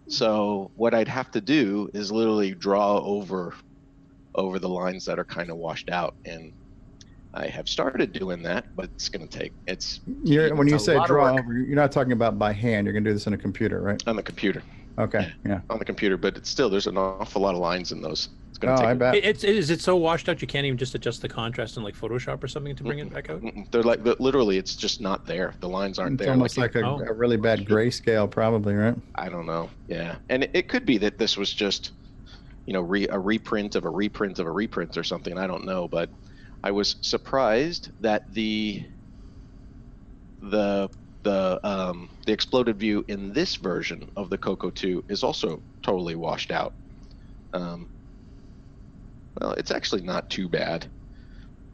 N: So what I'd have to do is literally draw over the lines that are kind of washed out, and I have started doing that, but it's going to take.
I: When you say draw over, you're not talking about by hand. You're going to do this on a computer, right?
N: On the computer.
I: Okay. Yeah.
N: On the computer, but there's an awful lot of lines in those. It's going to take.
I: I bet.
F: Is it so washed out you can't even just adjust the contrast in like Photoshop or something to bring it back out?
N: They're like literally, it's just not there. The lines aren't there.
I: It's almost like a really bad grayscale, probably, right?
N: I don't know. Yeah, and it could be that this was just, a reprint of a reprint of a reprint or something. I don't know, but I was surprised that the exploded view in this version of the CoCo 2 is also totally washed out. Well, it's actually not too bad.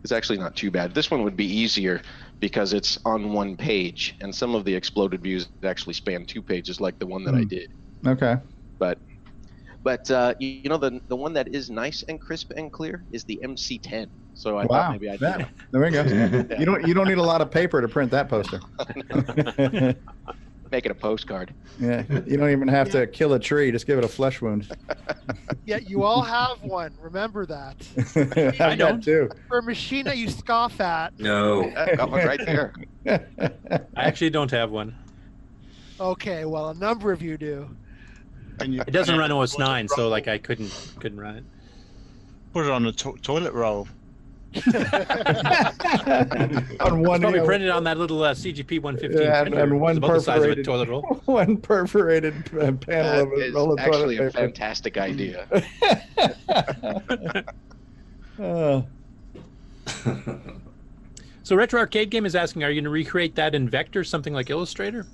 N: This one would be easier because it's on one page, and some of the exploded views actually span 2 pages, like the one that I did.
I: Okay.
N: But the one that is nice and crisp and clear is the MC10. So I thought maybe I'd do that.
I: There we go. You don't need a lot of paper to print that poster.
N: Make it a postcard.
I: Yeah, you don't even have to kill a tree. Just give it a flesh wound.
B: Yeah, you all have one. Remember that.
I: I don't too.
B: For a machine that you scoff at.
D: No.
N: I got one right there.
F: I actually don't have one.
B: Okay, well, a number of you do.
F: It doesn't run OS 9, so like I couldn't run it.
K: Put it on the toilet roll.
I: On one,
F: probably printed on that little CGP 115 printer.
I: And one
F: about the size of a
I: perforated
F: toilet roll.
I: One perforated panel of a roll of
N: actually
I: toilet
N: a
I: paper.
N: fantastic idea.
F: So Retro Arcade Game is asking, are you going to recreate that in Vector, something like Illustrator,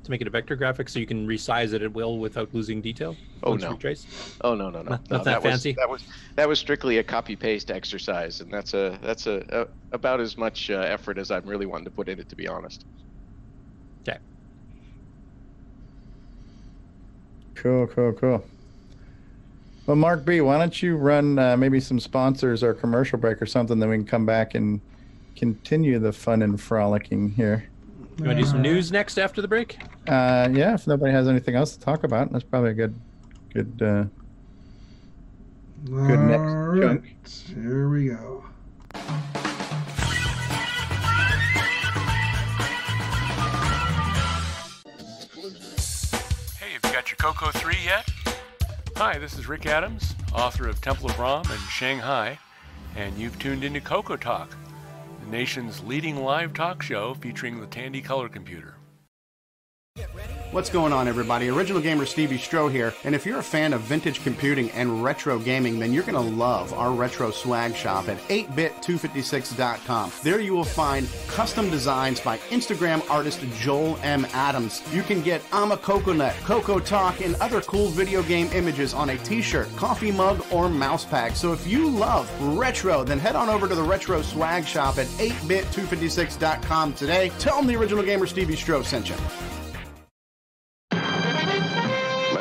F: to make it a vector graphic so you can resize it at will without losing detail?
N: Oh no!
F: Retrace?
N: Oh no!
F: Not that fancy.
N: That was strictly a copy paste exercise, and that's about as much effort as I'm really wanting to put in it, to be honest.
F: Okay.
I: Cool. Well, MarcB, why don't you run maybe some sponsors or commercial break or something, then we can come back and continue the fun and frolicking here.
F: You want to do some news next after the break?
I: Yeah, if nobody has anything else to talk about, that's probably a good next chunk.
A: Here we go.
P: CoCo 3 yet? Hi, this is Rick Adams, author of Temple of Ram and Shanghai, and you've tuned into CoCoTALK, the nation's leading live talk show featuring the Tandy Color Computer.
C: What's going on, everybody? Original Gamer Stevie Strow here, and if you're a fan of vintage computing and retro gaming, then you're going to love our retro swag shop at 8bit256.com. There you will find custom designs by Instagram artist Joel M. Adams. You can get I'm a Coconut, CoCoTALK, and other cool video game images on a t-shirt, coffee mug, or mouse pad. So if you love retro, then head on over to the retro swag shop at 8bit256.com today. Tell them the Original Gamer Stevie Strow sent you.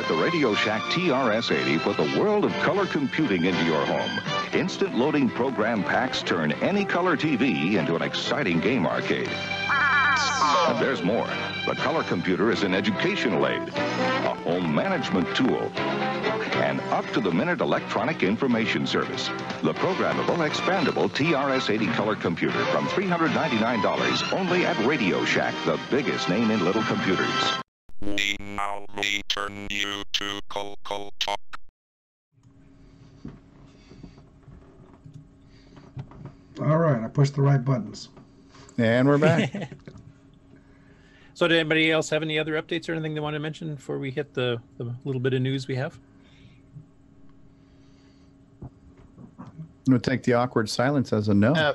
Q: The Radio Shack TRS-80 put the world of color computing into your home. Instant loading program packs turn any color TV into an exciting game arcade. And there's more. The color computer is an educational aid, a home management tool, an up-to-the-minute electronic information service. The programmable, expandable TRS-80 color computer from $399 only at Radio Shack, the biggest name in little computers.
R: We now return you to CoCoTALK.
A: All right, I pushed the right buttons.
I: And we're back.
F: So did anybody else have any other updates or anything they want to mention before we hit the little bit of news we have?
I: We'll take the awkward silence as a no.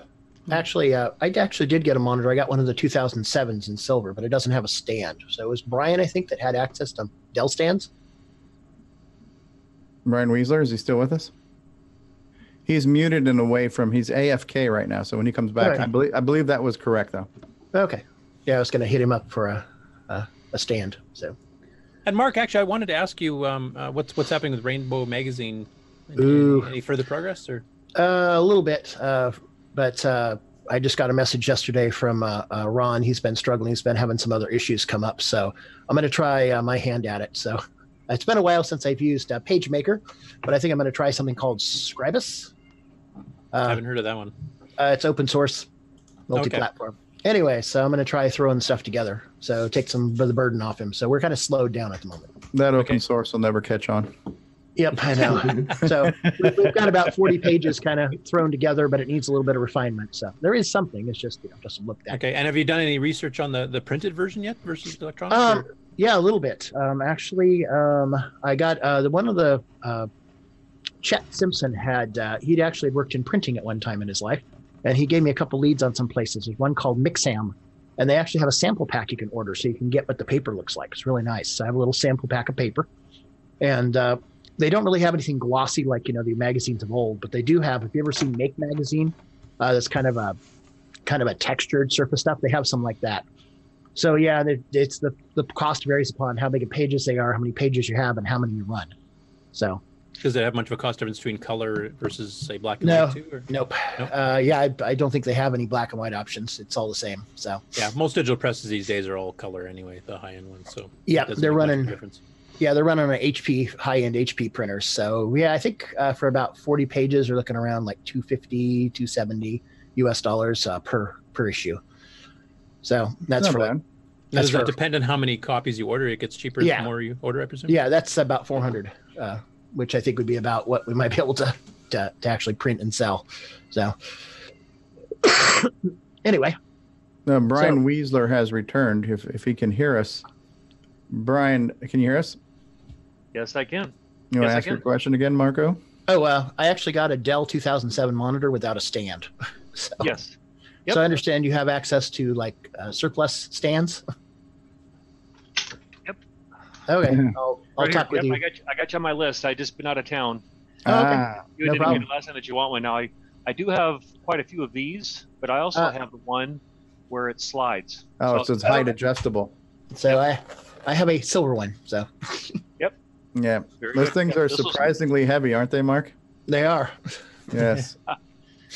G: Actually, I actually did get a monitor. I got one of the 2007s in silver, but it doesn't have a stand. So it was Brian, I think, that had access to Dell stands.
I: Brian Wieseler, is he still with us? He's muted and away from. He's AFK right now. So when he comes back,
G: Okay.
I: I believe that was correct though.
G: Okay. Yeah, I was going to hit him up for a stand. So.
F: And Mark, actually, I wanted to ask you what's happening with Rainbow Magazine. Any further progress or?
G: A little bit. But I just got a message yesterday from Ron. He's been struggling. He's been having some other issues come up. So I'm going to try my hand at it. So it's been a while since I've used PageMaker, but I think I'm going to try something called Scribus.
F: I haven't heard of that one.
G: It's open source, multi-platform. Anyway, so I'm going to try throwing stuff together. So take some of the burden off him. So we're kind of slowed down at the moment.
I: That open source will never catch on.
G: Yep, I know. So we've got about 40 pages kind of thrown together, but it needs a little bit of refinement. So there is something. It's just just looked at.
F: Okay, and have you done any research on the printed version yet versus electronic?
G: Yeah, a little bit. Actually, I got one of the Chet Simpson had. He'd actually worked in printing at one time in his life, and he gave me a couple leads on some places. There's one called Mixam, and they actually have a sample pack you can order, so you can get what the paper looks like. It's really nice. So I have a little sample pack of paper, and they don't really have anything glossy like the magazines of old, but they do have. If you ever seen Make magazine, that's kind of a textured surface stuff. They have some like that. So yeah, it's the cost varies upon how big of pages they are, how many pages you have, and how many you run. So
F: does it have much of a cost difference between color versus say black and white too? Or?
G: Nope. Yeah, I don't think they have any black and white options. It's all the same. So
F: yeah, most digital presses these days are all color anyway, the high end ones. So
G: yeah, they're running. Yeah, they're running an HP high-end HP printers. So yeah, I think for about 40 pages, we're looking around like $250, $270 US per issue. So that's for
F: bad. Does that depend on how many copies you order? It gets cheaper the more you order, I presume.
G: Yeah, that's about 400, which I think would be about what we might be able to actually print and sell. So anyway,
I: Brian Wieseler has returned. If he can hear us, Brian, can you hear us?
H: Yes, I can.
I: You want to ask your question again, Marco?
G: Oh, I actually got a Dell 2007 monitor without a stand. So,
H: yes. Yep.
G: So I understand you have access to like surplus stands.
H: Yep.
G: Okay. I'll talk with you.
H: I got you on my list. I just been out of town.
G: Oh, okay.
H: You didn't get the last time that you want one. Now I do have quite a few of these, but I also have the one where it slides.
I: Oh, so it's height adjustable.
G: So I have a silver one. So.
H: Yep.
I: Yeah.
H: Very
I: Those
H: good.
I: things are surprisingly heavy, aren't they, Mark?
G: They are.
I: Yes.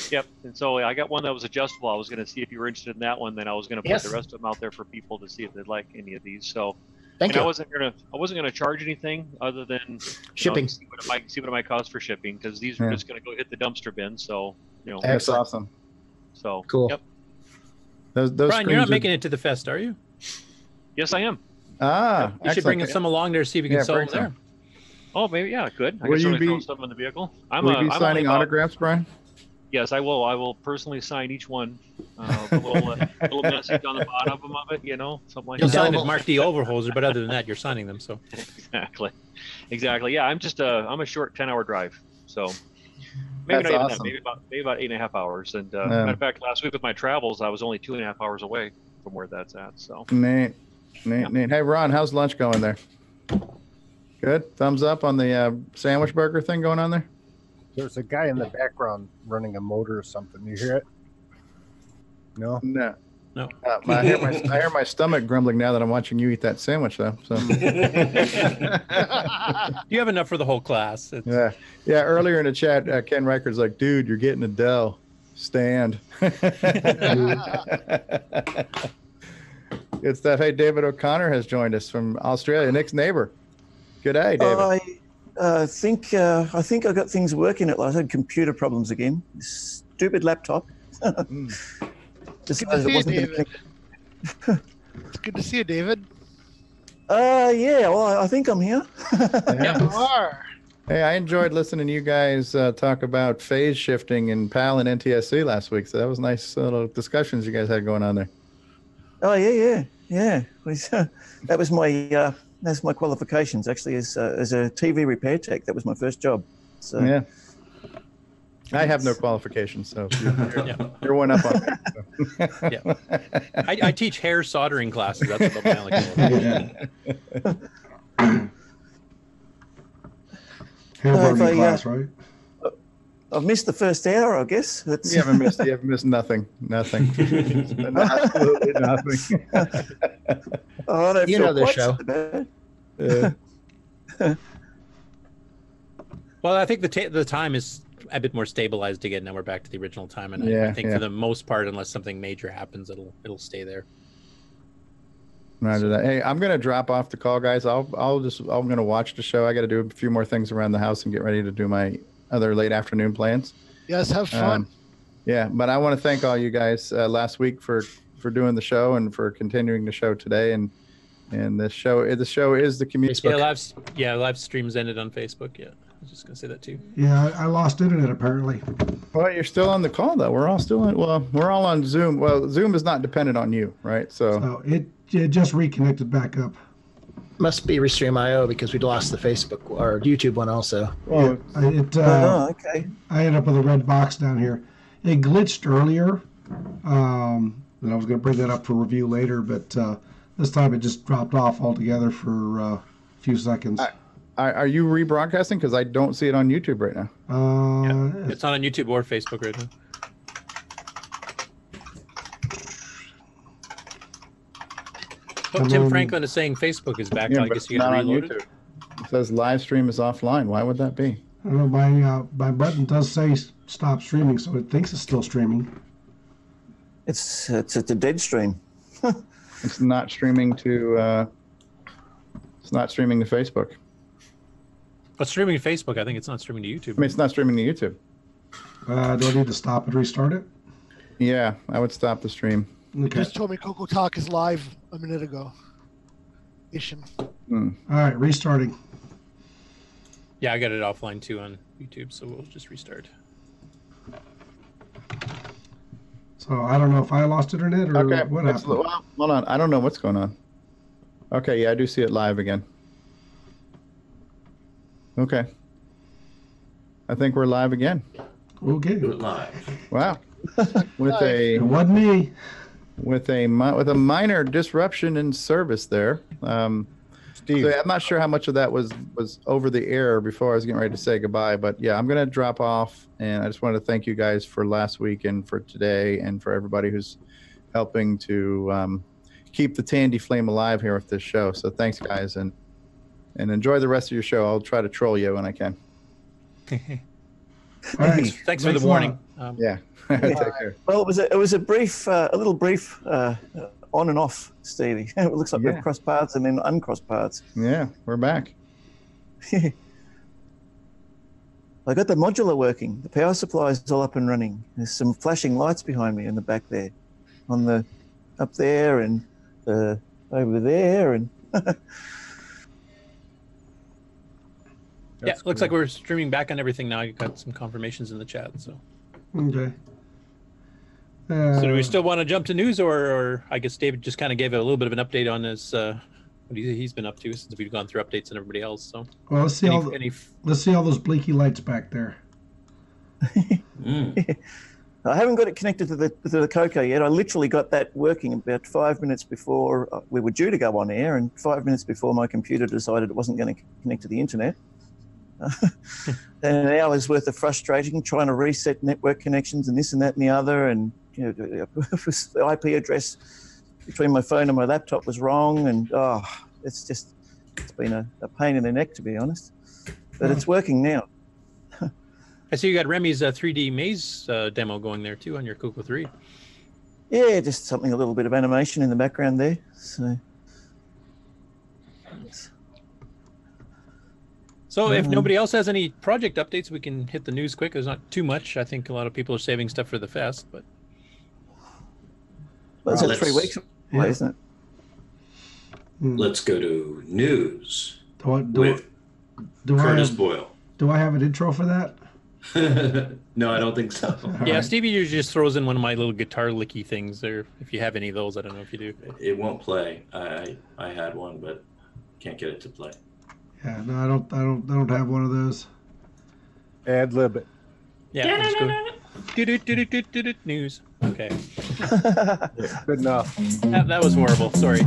H: Yep. And so I got one that was adjustable. I was going to see if you were interested in that one. Then I was going to put the rest of them out there for people to see if they'd like any of these. So
G: Thank you.
H: I wasn't gonna charge anything other than
G: shipping.
H: See what it might cost for shipping, because these are just going to go hit the dumpster bin. So
I: That's awesome.
H: So
G: cool.
H: Yep.
I: Those
F: Brian, you're not making it to the fest, are you?
H: Yes, I am.
F: You should bring some along there, see if you can sell them there.
H: Oh, maybe, yeah, good. I
I: Will
H: can
I: you
H: certainly
I: be-
H: throw some in the vehicle.
I: Will you be signing autographs, Brian?
H: Yes, I will. I will personally sign each one. A little message on the bottom of it, something like
F: You'll
H: that.
F: sign it, Mark the Overholser, but other than that, you're signing them. So
H: Exactly. Yeah, I'm a short 10-hour drive, so maybe
I: That's
H: not even
I: awesome.
H: that. Maybe about 8.5 hours. And matter of fact, last week with my travels, I was only 2.5 hours away from where that's at. So
I: Neat. Hey, Ron, how's lunch going there? Good. Thumbs up on the sandwich burger thing going on there.
E: There's a guy in the background running a motor or something. You hear it? No.
I: No.
F: No.
I: I hear my stomach grumbling now that I'm watching you eat that sandwich, though. So.
F: You have enough for the whole class.
I: Yeah. Earlier in the chat, Ken Reicher's like, "Dude, you're getting a Dell. Stand." Good stuff. Hey, David O'Connor has joined us from Australia, Nick's neighbor. Good day, David.
S: I think I got things working at last. I had computer problems again. Stupid laptop. Decided it wasn't going to connect.
B: It's good to see you, David.
S: Yeah. Well, I think I'm here.
B: You are.
I: Hey, I enjoyed listening to you guys talk about phase shifting in PAL and NTSC last week. So that was nice little discussions you guys had going on there.
S: Oh yeah. That was my that's my qualifications actually as a TV repair tech. That was my first job. So
I: yeah. I have no qualifications, so you're one up on me. So.
F: Yeah. I teach hair soldering classes. That's what my
A: Hair burning class, right?
S: I've missed the first hour, I guess.
I: You haven't missed nothing. Absolutely nothing.
S: Oh, I don't
G: You
S: feel
G: know the
S: quite
G: show.
S: so bad.
I: Yeah.
F: Well, I think the time is a bit more stabilized again. Now we're back to the original time, and I think for the most part, unless something major happens, it'll stay there.
I: Roger that. Hey, I'm gonna drop off the call, guys. I'm gonna watch the show. I got to do a few more things around the house and get ready to do my other late afternoon plans.
B: Yes, have fun.
I: Yeah, but I want to thank all you guys last week for doing the show and for continuing the show today. And the show is the community.
F: Yeah, live streams ended on Facebook. Yeah, I was just gonna say that too.
A: Yeah, I lost internet apparently.
I: Well, you're still on the call though. We're all still on. Well, we're all on Zoom. Well, Zoom is not dependent on you, right? So
A: it just reconnected back up.
G: Must be Restream.io because we'd lost the Facebook or YouTube one also.
A: Well,
S: okay.
A: I ended up with a red box down here. It glitched earlier, and I was going to bring that up for review later, but this time it just dropped off altogether for a few seconds.
I: Are you rebroadcasting? Because I don't see it on YouTube right now.
F: It's not on YouTube or Facebook right now. Oh, Tim Franklin is saying Facebook is back. I guess you got to reload it.
I: It says live stream is offline. Why would that be?
A: I don't know. My button does say stop streaming, so it thinks it's still streaming.
S: It's a dead stream.
I: It's not streaming to. It's not streaming to Facebook.
F: But streaming to Facebook, I think it's not streaming to YouTube.
I: I mean, it's not streaming to YouTube.
A: Do I need to stop and restart it?
I: Yeah, I would stop the stream.
A: Okay.
B: Just told me CoCoTALK is live a minute ago. Isham.
A: All right, restarting.
F: Yeah, I got it offline too on YouTube, so we'll just restart.
A: So I don't know if I lost internet or what happened.
I: Well, hold on. I don't know what's going on. Okay, yeah, I do see it live again. Okay. I think we're live again.
A: Okay.
D: Do it live.
I: Wow.
A: It wasn't me.
I: With a minor disruption in service there. Steve. So I'm not sure how much of that was over the air before I was getting ready to say goodbye, but yeah, I'm going to drop off, and I just wanted to thank you guys for last week and for today and for everybody who's helping to keep the Tandy flame alive here with this show. So thanks, guys, and enjoy the rest of your show. I'll try to troll you when I can.
A: All right.
F: Thanks for the warning.
I: Yeah. Take care.
S: Well, it was a little brief on and off, Stevie. It looks like we've crossed paths and then uncrossed paths.
I: Yeah, we're back.
S: I got the modular working. The power supply is all up and running. There's some flashing lights behind me in the back there, up there and over there, and
F: Yeah, looks like we're streaming back on everything now. You've got some confirmations in the chat. So,
A: Okay.
F: so do we still want to jump to news, or I guess David just kind of gave a little bit of an update on his what he's been up to since we've gone through updates and everybody else. So,
A: Well, let's see let's see all those blinky lights back there.
S: I haven't got it connected to the CoCo yet. I literally got that working about 5 minutes before we were due to go on air, and 5 minutes before my computer decided it wasn't going to connect to the internet. And an hour's worth of frustrating, trying to reset network connections and this and that and the other, and the IP address between my phone and my laptop was wrong, and it's been a pain in the neck, to be honest. But it's working now.
F: I see you got Remy's 3D maze demo going there too on your CoCo 3.
S: Yeah, just something, a little bit of animation in the background there.
F: So if nobody else has any project updates, we can hit the news quick. There's not too much. I think a lot of people are saving stuff for the fest, but
S: it's 3 weeks away, isn't it?
D: Let's go to news
A: do
D: Curtis Boyle.
A: Do I have an intro for that?
D: No, I don't think so.
F: Yeah, Stevie usually just throws in one of my little guitar licky things there. If you have any of those, I don't know if you do.
D: It won't play. I had one, but can't get it to play.
A: Yeah, no, I don't have one of those.
E: Ad lib it.
F: Yeah, let's go. News. Okay.
E: Good enough.
F: That was horrible. Sorry.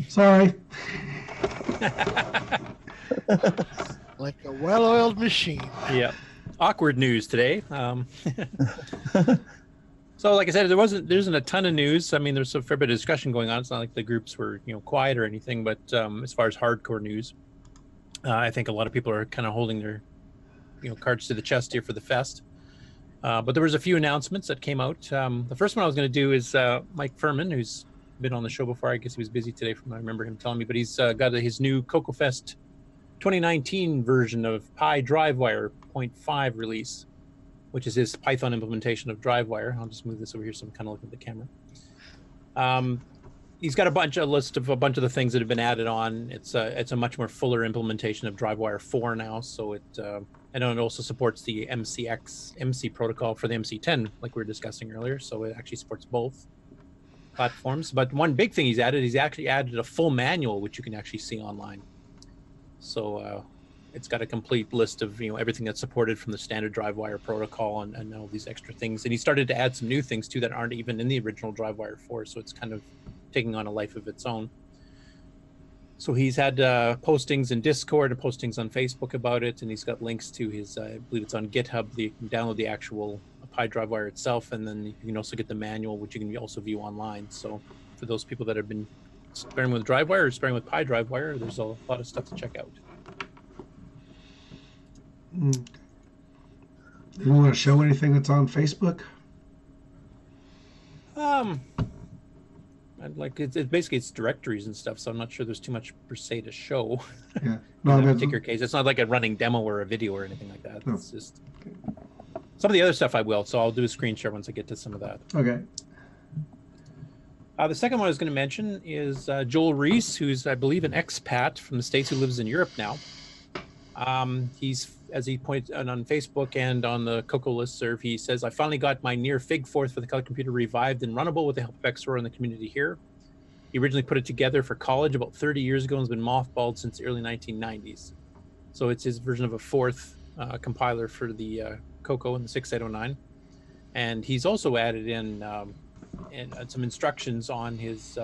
A: Sorry.
B: Like a well-oiled machine.
F: Yeah. Awkward news today. So, like I said, there isn't a ton of news. I mean, there's a fair bit of discussion going on. It's not like the groups were, quiet or anything. But as far as hardcore news, I think a lot of people are kind of holding their, cards to the chest here for the fest. But there was a few announcements that came out. The first one I was going to do is Mike Furman, who's been on the show before. I guess he was busy today, from what I remember him telling me. But he's got his new CoCo Fest 2019 version of Pi DriveWire 0.5 release, which is his Python implementation of DriveWire. I'll just move this over here so I'm kind of looking at the camera. He's got a list of a bunch of the things that have been added on. It's a much more fuller implementation of DriveWire 4 now. So it also supports the MC protocol for the MC10, like we were discussing earlier. So it actually supports both platforms. But one big thing he's actually added a full manual, which you can actually see online. So it's got a complete list of everything that's supported from the standard DriveWire protocol and all these extra things. And he started to add some new things too that aren't even in the original DriveWire 4. So it's kind of taking on a life of its own. So he's had postings in Discord and postings on Facebook about it, and he's got links to his, I believe it's on GitHub. You can download the actual Pi DriveWire itself, and then you can also get the manual, which you can also view online. So for those people that have been experimenting with DriveWire or experimenting with Pi DriveWire, there's a lot of stuff to check out.
A: You want to show anything that's on Facebook?
F: Basically it's directories and stuff, so I'm not sure there's too much per se to show.
A: Yeah,
F: in that particular case, it's not like a running demo or a video or anything like that.
A: No.
F: It's just some of the other stuff I will. So I'll do a screen share once I get to some of that.
A: Okay.
F: The second one I was going to mention is Joel Reese, who's I believe an expat from the States who lives in Europe now. He's, as he pointed out on Facebook and on the CoCo listserv, he says, I finally got my near Fig Fourth for the color computer revived and runnable with the help of fAor and the community here. He originally put it together for college about 30 years ago and has been mothballed since the early 1990s. So it's his version of a fourth compiler for the CoCo and the 6809. And he's also added in some instructions on his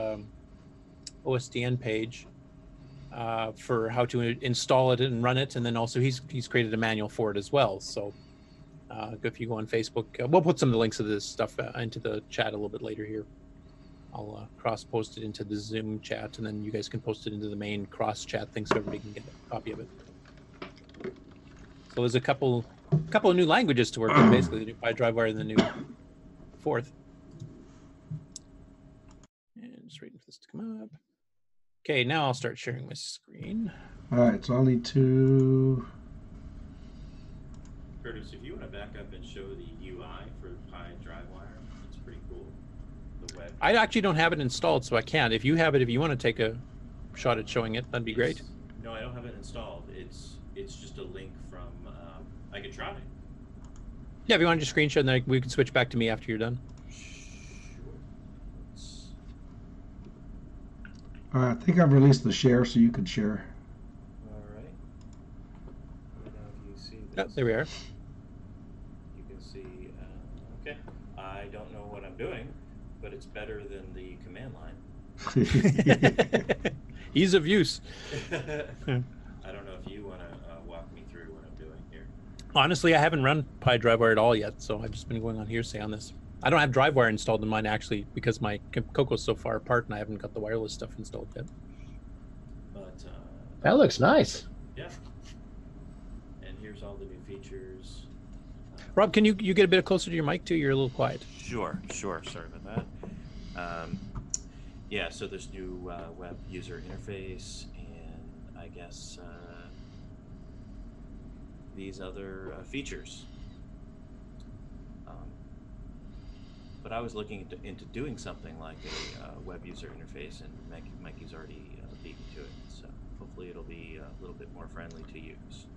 F: OSDN page for how to install it and run it, and then also he's created a manual for it as well. So if you go on Facebook, we'll put some of the links of this stuff into the chat a little bit later here. I'll cross post it into the Zoom chat, and then you guys can post it into the main cross chat thing so everybody can get a copy of it. So there's a couple of new languages to work with, basically the new Pi DriveWire and the new fourth. And just waiting for this to come up. Okay, now I'll start sharing my screen.
A: All right, so I'll need to...
D: Curtis, if you want to back up and show the UI for Pi DriveWire, it's pretty cool. The web.
F: I actually don't have it installed, so I can't. If you have it, if you want to take a shot at showing it, that'd be great.
D: No, I don't have it installed. It's just a link from. I could try it.
F: Yeah, if you want to just screenshot, and then we can switch back to me after you're done.
A: All right, I think I've released the share, so you can share.
D: All right. I don't know if you see
F: Oh,
D: this.
F: there we are.
D: You can see. Okay. I don't know what I'm doing, but it's better than the command line.
F: Ease of use.
D: I don't know if you want to walk me through what I'm doing here.
F: Honestly, I haven't run Pi DriveWire at all yet, so I've just been going on hearsay on this. I don't have DriveWire installed in mine, actually, because my CoCo's so far apart and I haven't got the wireless stuff installed yet.
D: But
G: That looks nice.
D: yeah. And here's all the new features.
F: Rob, can you get a bit closer to your mic, too? You're a little quiet.
M: Sure. Sorry about that.
D: Yeah, so there's new web user interface, and I guess these other features. But I was looking into doing something like a web user interface, and Mikey's already beaten to it. So hopefully it'll be a little bit more friendly to use.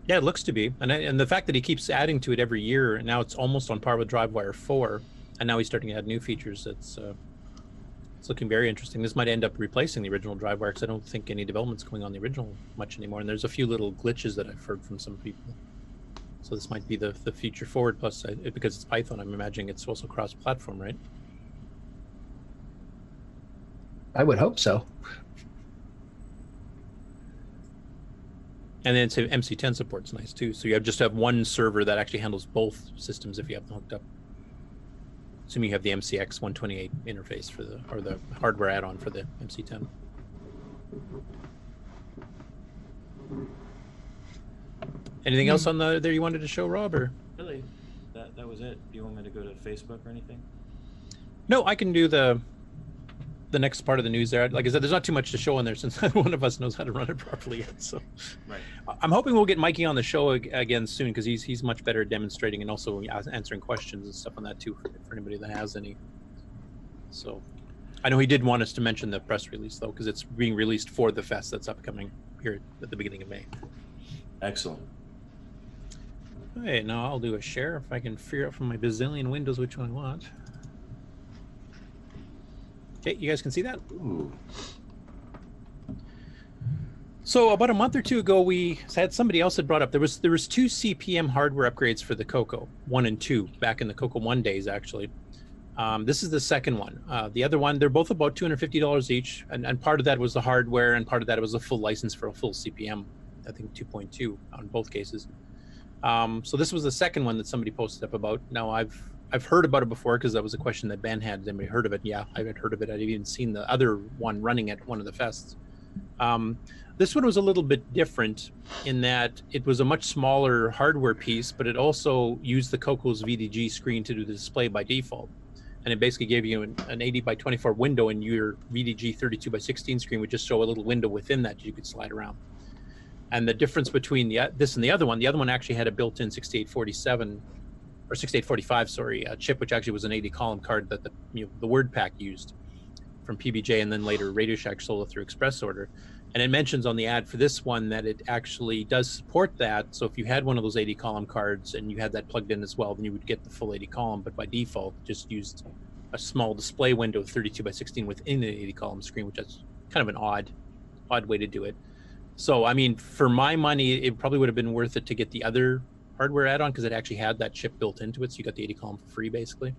F: Yeah, it looks to be. And the fact that he keeps adding to it every year, and now it's almost on par with DriveWire 4, and now he's starting to add new features, it's looking very interesting. This might end up replacing the original DriveWire, because I don't think any development's going on the original much anymore, and there's a few little glitches that I've heard from some people. So this might be the feature forward, plus because it's Python, I'm imagining it's also cross-platform, right?
G: I would hope so.
F: And then it's MC10 support's nice too. So you just have one server that actually handles both systems if you have them hooked up. Assuming you have the MCX 128 interface for the hardware add-on for the MC10. Anything else on there you wanted to show, Rob? Or?
D: Really, that was it. Do you want me to go to Facebook or anything?
F: No, I can do the next part of the news there. Like I said, there's not too much to show on there since one of us knows how to run it properly yet. So,
D: right.
F: I'm hoping we'll get Mikey on the show again soon, because he's much better at demonstrating and also answering questions and stuff on that too for anybody that has any. So, I know he did want us to mention the press release though, because it's being released for the fest that's upcoming here at the beginning of May.
D: Excellent.
F: Okay, now I'll do a share if I can figure out from my bazillion windows which one I want. Okay, you guys can see that?
D: Ooh.
F: So about a month or two ago, we had somebody else had brought up there was two CPM hardware upgrades for the CoCo 1 and 2 back in the CoCo 1 days actually. This is the second one. The other one, they're both about $250 each, and part of that was the hardware, and part of that was a full license for a full CPM. I think 2.2 on both cases. So this was the second one that somebody posted up about. Now I've heard about it before, because that was a question that Ben had. Has anybody heard of it? Yeah, I had heard of it. I'd even seen the other one running at one of the fests. This one was a little bit different in that it was a much smaller hardware piece, but it also used the CoCo's VDG screen to do the display by default. And it basically gave you an 80 by 24 window, and your VDG 32 by 16 screen would just show a little window within that you could slide around. And the difference between this and the other one actually had a built-in 6847 or 6845, sorry, chip, which actually was an 80 column card that the word pack used from PBJ, and then later Radio Shack sold it through express order. And it mentions on the ad for this one that it actually does support that. So if you had one of those 80 column cards and you had that plugged in as well, then you would get the full 80 column, but by default just used a small display window 32 by 16 within the 80 column screen, which is kind of an odd way to do it. So, I mean, for my money, it probably would have been worth it to get the other hardware add-on, because it actually had that chip built into it. So you got the 80 column for free, basically.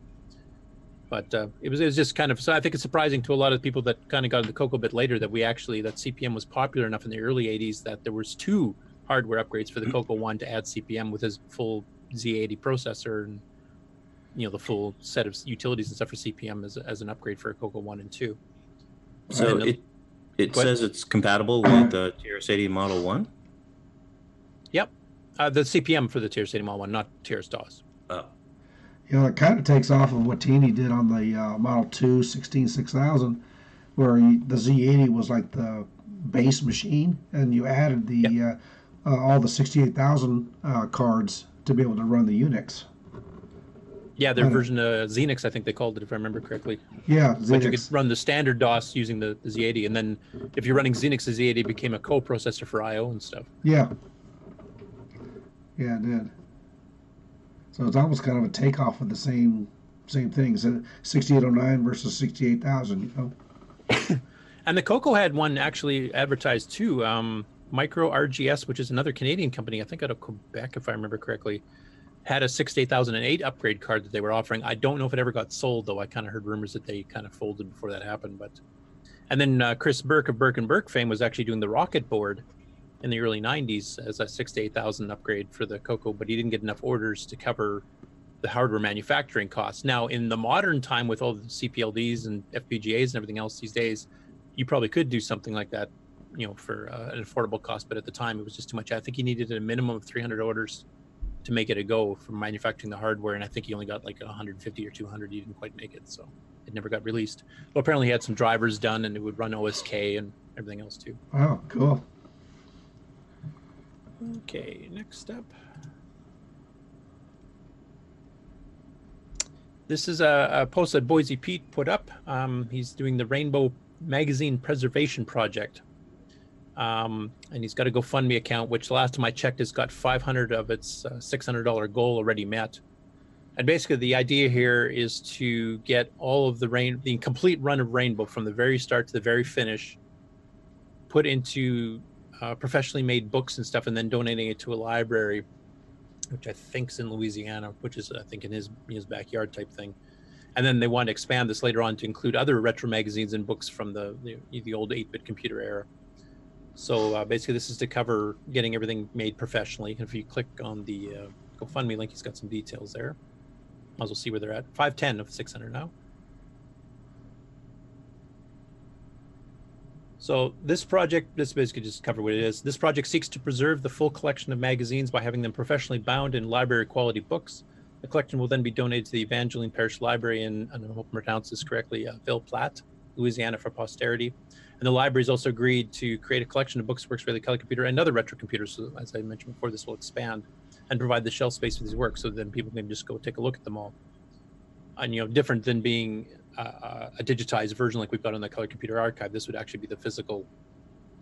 F: But it was just kind of, so I think it's surprising to a lot of people that kind of got into CoCo a bit later that that CPM was popular enough in the early 80s that there was two hardware upgrades for the CoCo 1 to add CPM with his full Z80 processor and, the full set of utilities and stuff for CPM as an upgrade for a CoCo 1 and 2.
D: So it says it's compatible with the TRS-80 Model 1?
F: Yep. The CPM for the TRS-80 Model 1, not TRS-DOS.
D: Oh.
A: It kind of takes off of what Tandy did on the Model 2 16600, where the Z80 was like the base machine, and you added the all the 68,000 cards to be able to run the Unix.
F: Yeah, their version of Xenix, I think they called it, if I remember correctly.
A: Yeah,
F: But you
A: Xenix.
F: could run the standard DOS using the Z80, and then if you're running Xenix, the Z80 became a co-processor for I/O and stuff.
A: Yeah. Yeah, it did. So it's almost kind of a takeoff of the same thing. So 6809 versus 68,000, you know.
F: And the CoCo had one actually advertised too. Micro RGS, which is another Canadian company, I think out of Quebec, if I remember correctly, had a 68008 upgrade card that they were offering. I don't know if it ever got sold, though. I kind of heard rumors that they kind of folded before that happened. But and then Chris Burke of Burke and Burke fame was actually doing the Rocket board in the early 90s as a 6 to 8,000 upgrade for the CoCo, but he didn't get enough orders to cover the hardware manufacturing costs. Now, in the modern time with all the CPLDs and FPGAs and everything else these days, you probably could do something like that, you know, for an affordable cost. But at the time, it was just too much. I think he needed a minimum of 300 orders to make it a go for manufacturing the hardware, and I think he only got like 150 or 200. He didn't quite make it, so it never got released. Well, apparently he had some drivers done, and it would run OSK and everything else too.
A: Oh, cool.
F: Okay, next up. This is a post that Boise Pete put up. He's doing the Rainbow Magazine Preservation Project. And he's got a GoFundMe account, which last time I checked has got 500 of its $600 goal already met. And basically the idea here is to get all of the complete run of Rainbow from the very start to the very finish, put into professionally made books and stuff, and then donating it to a library, which I think is in Louisiana, which is I think in his backyard type thing. And then they want to expand this later on to include other retro magazines and books from the old 8-bit computer era. So basically this is to cover getting everything made professionally. If you click on the GoFundMe link, he's got some details there. Might as well see where they're at. 510 of 600 now. So this project, this basically just cover what it is. This project seeks to preserve the full collection of magazines by having them professionally bound in library quality books. The collection will then be donated to the Evangeline Parish Library in, I don't know if I pronounce this correctly, Ville Platte, Louisiana, for posterity. And the library's also agreed to create a collection of books, works for the color computer and other retro computers. So as I mentioned before, this will expand and provide the shelf space for these works, so then people can just go take a look at them all. And, you know, different than being a digitized version like we've got on the Color Computer Archive, this would actually be the physical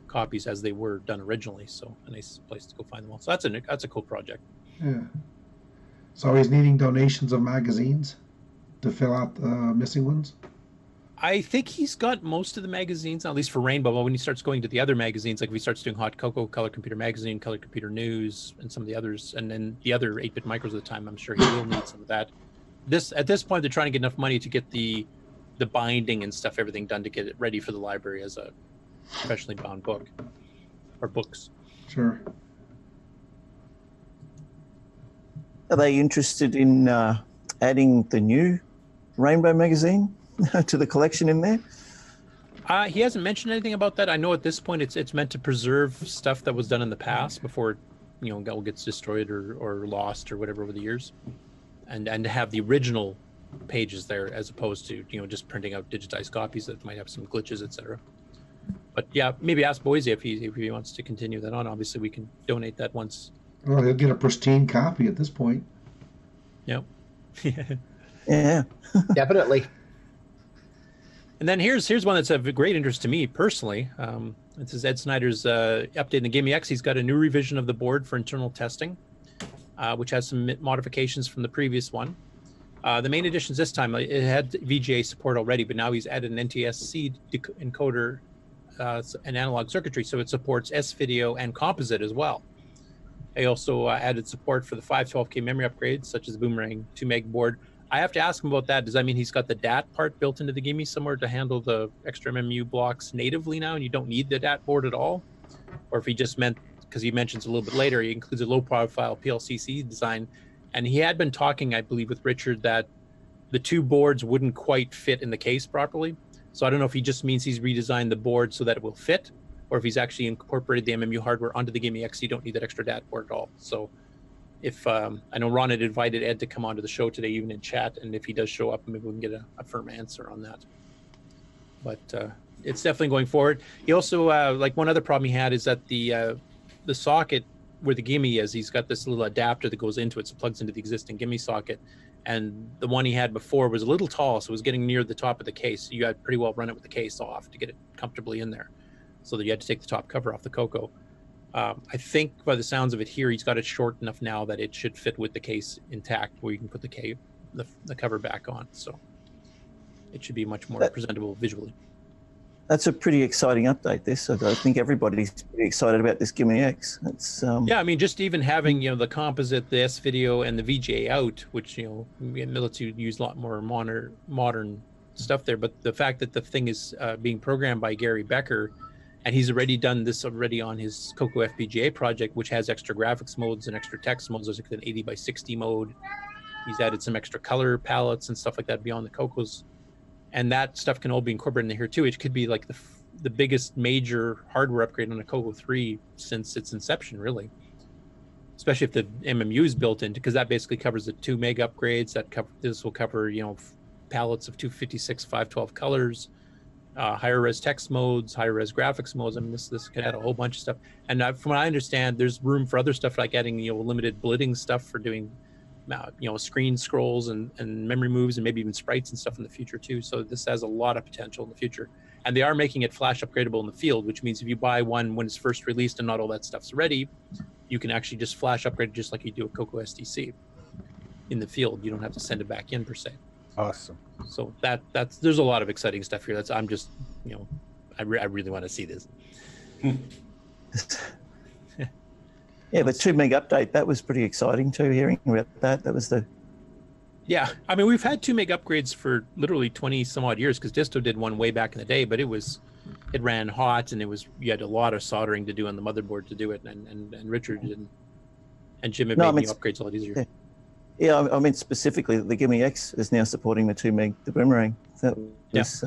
F: copies as they were done originally. So a nice place to go find them all. So that's a cool project.
A: Yeah. So he's needing donations of magazines to fill out the missing ones?
F: I think he's got most of the magazines, at least for Rainbow. But when he starts going to the other magazines, like if he starts doing Hot Cocoa, Color Computer Magazine, Color Computer News, and some of the others, and then the other 8-bit micros at the time, I'm sure he will need some of that. At this point, they're trying to get enough money to get the binding and stuff, everything done to get it ready for the library as a professionally bound book or books.
A: Sure.
S: Are they interested in adding the new Rainbow magazine to the collection in there?
F: He hasn't mentioned anything about that. I know at this point it's meant to preserve stuff that was done in the past before it, you know, gets destroyed or lost or whatever over the years, and to have the original pages there as opposed to, you know, just printing out digitized copies that might have some glitches, etc. But yeah, maybe ask Boise if he wants to continue that on. Obviously, we can donate that once.
A: Well, he'll get a pristine copy at this point.
F: Yep.
S: Yeah.
G: Definitely.
F: And then here's one that's of great interest to me personally. This is Ed Snyder's update in the Gimme X. He's got a new revision of the board for internal testing, which has some modifications from the previous one. The main additions this time, it had VGA support already, but now he's added an NTSC encoder and analog circuitry, so it supports S-Video and composite as well. They also added support for the 512K memory upgrades, such as the Boomerang 2 meg board. I have to ask him about that. Does that mean he's got the DAT part built into the Gimme somewhere to handle the extra MMU blocks natively now, and you don't need the DAT board at all? Or if he just meant, because he mentions a little bit later, he includes a low-profile PLCC design, and he had been talking, I believe, with Richard that the two boards wouldn't quite fit in the case properly. So I don't know if he just means he's redesigned the board so that it will fit, or if he's actually incorporated the MMU hardware onto the Gimme X, you don't need that extra DAT board at all. So if I know Ron had invited Ed to come onto the show today, even in chat, and if he does show up, maybe we can get a firm answer on that. But it's definitely going forward. He also, like one other problem he had is that the socket where the Gimme is, he's got this little adapter that goes into it, so it plugs into the existing Gimme socket, and the one he had before was a little tall, so it was getting near the top of the case. You had pretty well run it with the case off to get it comfortably in there, so that you had to take the top cover off the CoCo. I think by the sounds of it here, he's got it short enough now that it should fit with the case intact, where you can put the cover back on. So it should be much more presentable visually.
S: That's a pretty exciting update. This, I think everybody's pretty excited about this Gimme X. It's
F: yeah, I mean, just even having the composite, the S video, and the VGA out, which lets you use a lot more modern stuff there. But the fact that the thing is being programmed by Gary Becker, and he's already done this already on his CoCo FPGA project, which has extra graphics modes and extra text modes. There's like an 80x60 mode. He's added some extra color palettes and stuff like that beyond the CoCos. And that stuff can all be incorporated in here too. It could be like the biggest major hardware upgrade on a CoCo 3 since its inception, really. Especially if the MMU is built in, because that basically covers the 2 meg upgrades. This will cover palettes of 256, 512 colors, higher res text modes, higher res graphics modes. I mean, this could add a whole bunch of stuff. And from what I understand, there's room for other stuff like adding limited blitting stuff for doing screen scrolls and memory moves and maybe even sprites and stuff in the future too. So this has a lot of potential in the future. And they are making it flash upgradable in the field, which means if you buy one when it's first released and not all that stuff's ready, you can actually just flash upgrade just like you do a CoCo SDC in the field. You don't have to send it back in per se.
E: Awesome.
F: So there's a lot of exciting stuff here. I'm just, I really want to see this.
S: Yeah, the 2 meg update, that was pretty exciting too, hearing about that. That was
F: Yeah, I mean, we've had 2 meg upgrades for literally 20 some odd years, because Disto did one way back in the day, but it ran hot, and you had a lot of soldering to do on the motherboard to do it, and Richard didn't, and Jim had made the upgrades a lot easier.
S: Yeah, I mean specifically that the Gimme X is now supporting the 2 meg, the boomerang. That was,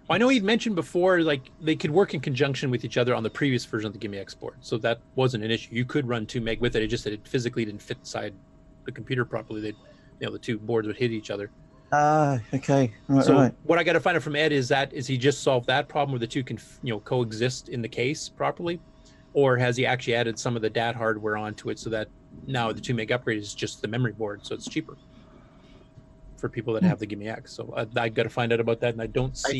F: I know he'd mentioned before, like, they could work in conjunction with each other on the previous version of the Gimme X board, so that wasn't an issue. You could run 2 meg with it. It just that it physically didn't fit inside the computer properly. The two boards would hit each other.
S: Okay.
F: Right. What I got to find out from Ed is he just solved that problem where the two can coexist in the case properly, or has he actually added some of the DAT hardware onto it so that now the 2 meg upgrade is just the memory board, so it's cheaper for people that have the Gimme X. So I got to find out about that, and I don't see.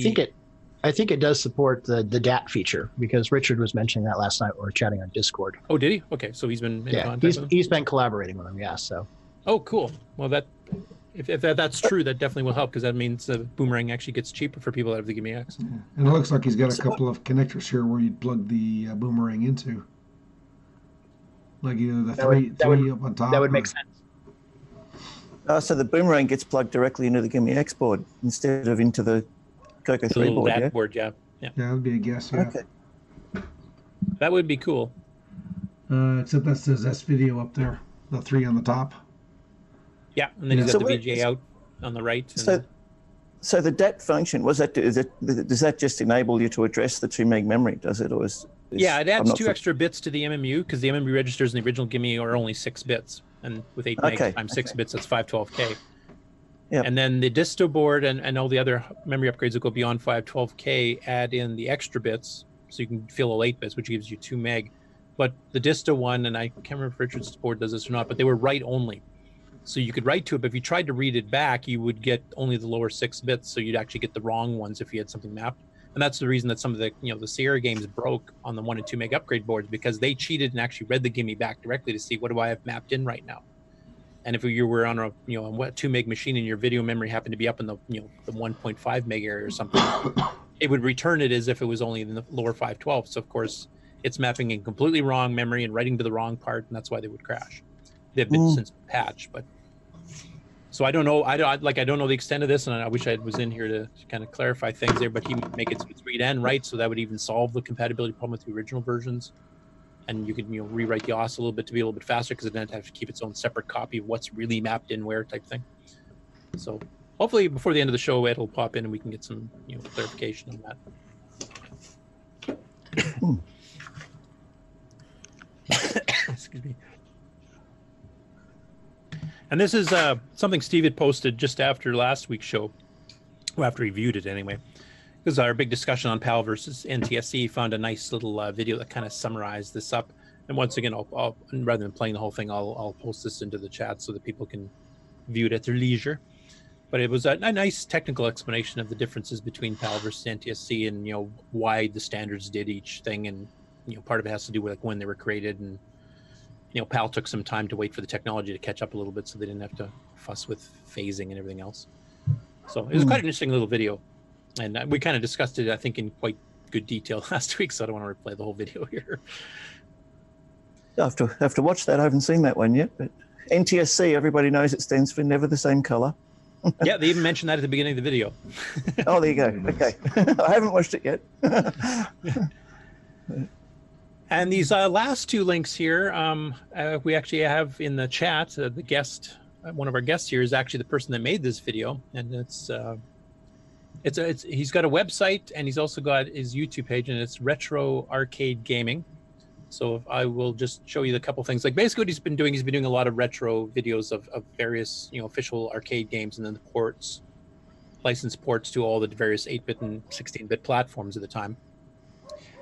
G: I think it does support the DAT feature, because Richard was mentioning that last night when we were chatting on Discord.
F: Oh, did he? Okay, so he's been in contact with him?
G: He's been collaborating with him, yeah. So.
F: Oh, cool. Well, if that's true, that definitely will help, because that means the boomerang actually gets cheaper for people that have the Gimme X.
A: Yeah. And it looks like he's got a couple of connectors here where you'd plug the boomerang into, like either the three up on top.
G: That would make sense.
S: So the boomerang gets plugged directly into the Gimme X board instead of into the CoCo 3 board,
F: that board, yeah.
A: Yeah, that'd be a guess, yeah.
S: Okay.
F: That would be cool.
A: Except that says S video up there, the 3 on the top.
F: Yeah, and then he's got the VGA out on the right.
S: So the DAT function, does that just enable you to address the 2 meg memory, does it?
F: Yeah, it adds 2 extra bits to the MMU, because the MMU registers in the original Gimme are only 6 bits. And with 8 meg times 6 bits, that's 512K.
S: Yeah.
F: And then the disto board and all the other memory upgrades that go beyond 512K add in the extra bits, so you can fill all 8 bits, which gives you 2 meg. But the disto one, and I can't remember if Richard's board does this or not, but they were write only. So you could write to it, but if you tried to read it back, you would get only the lower 6 bits, so you'd actually get the wrong ones if you had something mapped. And that's the reason that some of the the Sierra games broke on the 1 and 2 meg upgrade boards, because they cheated and actually read the Gimme back directly to see what do I have mapped in right now. And if you were on a 2 meg machine and your video memory happened to be up in the the 1.5 meg area or something, it would return it as if it was only in the lower 512. So of course it's mapping in completely wrong memory and writing to the wrong part, and that's why they would crash. They've been since patched, but so I don't know. I don't know the extent of this, and I wish I was in here to kind of clarify things there. But he would make it so it's read and write, so that would even solve the compatibility problem with the original versions. And you could rewrite the OS a little bit to be a little bit faster, because it didn't have to keep its own separate copy of what's really mapped in where type thing. So hopefully before the end of the show, it'll pop in and we can get some clarification on that. Excuse me. And this is something Steve had posted just after last week's show, or after he viewed it anyway. This is our big discussion on PAL versus NTSC. Found a nice little video that kind of summarized this up. And once again, I'll rather than playing the whole thing, I'll post this into the chat so that people can view it at their leisure. But it was a nice technical explanation of the differences between PAL versus NTSC, and why the standards did each thing, and part of it has to do with when they were created, and PAL took some time to wait for the technology to catch up a little bit, so they didn't have to fuss with phasing and everything else. So it was quite an interesting little video, and we kind of discussed it, I think, in quite good detail last week. So I don't want to replay the whole video here.
S: I have to watch that. I haven't seen that one yet, but NTSC, everybody knows it stands for never the same color.
F: Yeah, they even mentioned that at the beginning of the video.
S: Oh, there you go. Okay. I haven't watched it yet.
F: And these last two links here, we actually have in the chat, the guest, one of our guests here is actually the person that made this video. And he's got a website, and he's also got his YouTube page, and it's Retro Arcade Gaming. So I will just show you the couple things. Like basically what he's been doing a lot of retro videos of various, official arcade games, and then the ports, licensed ports to all the various 8-bit and 16-bit platforms at the time.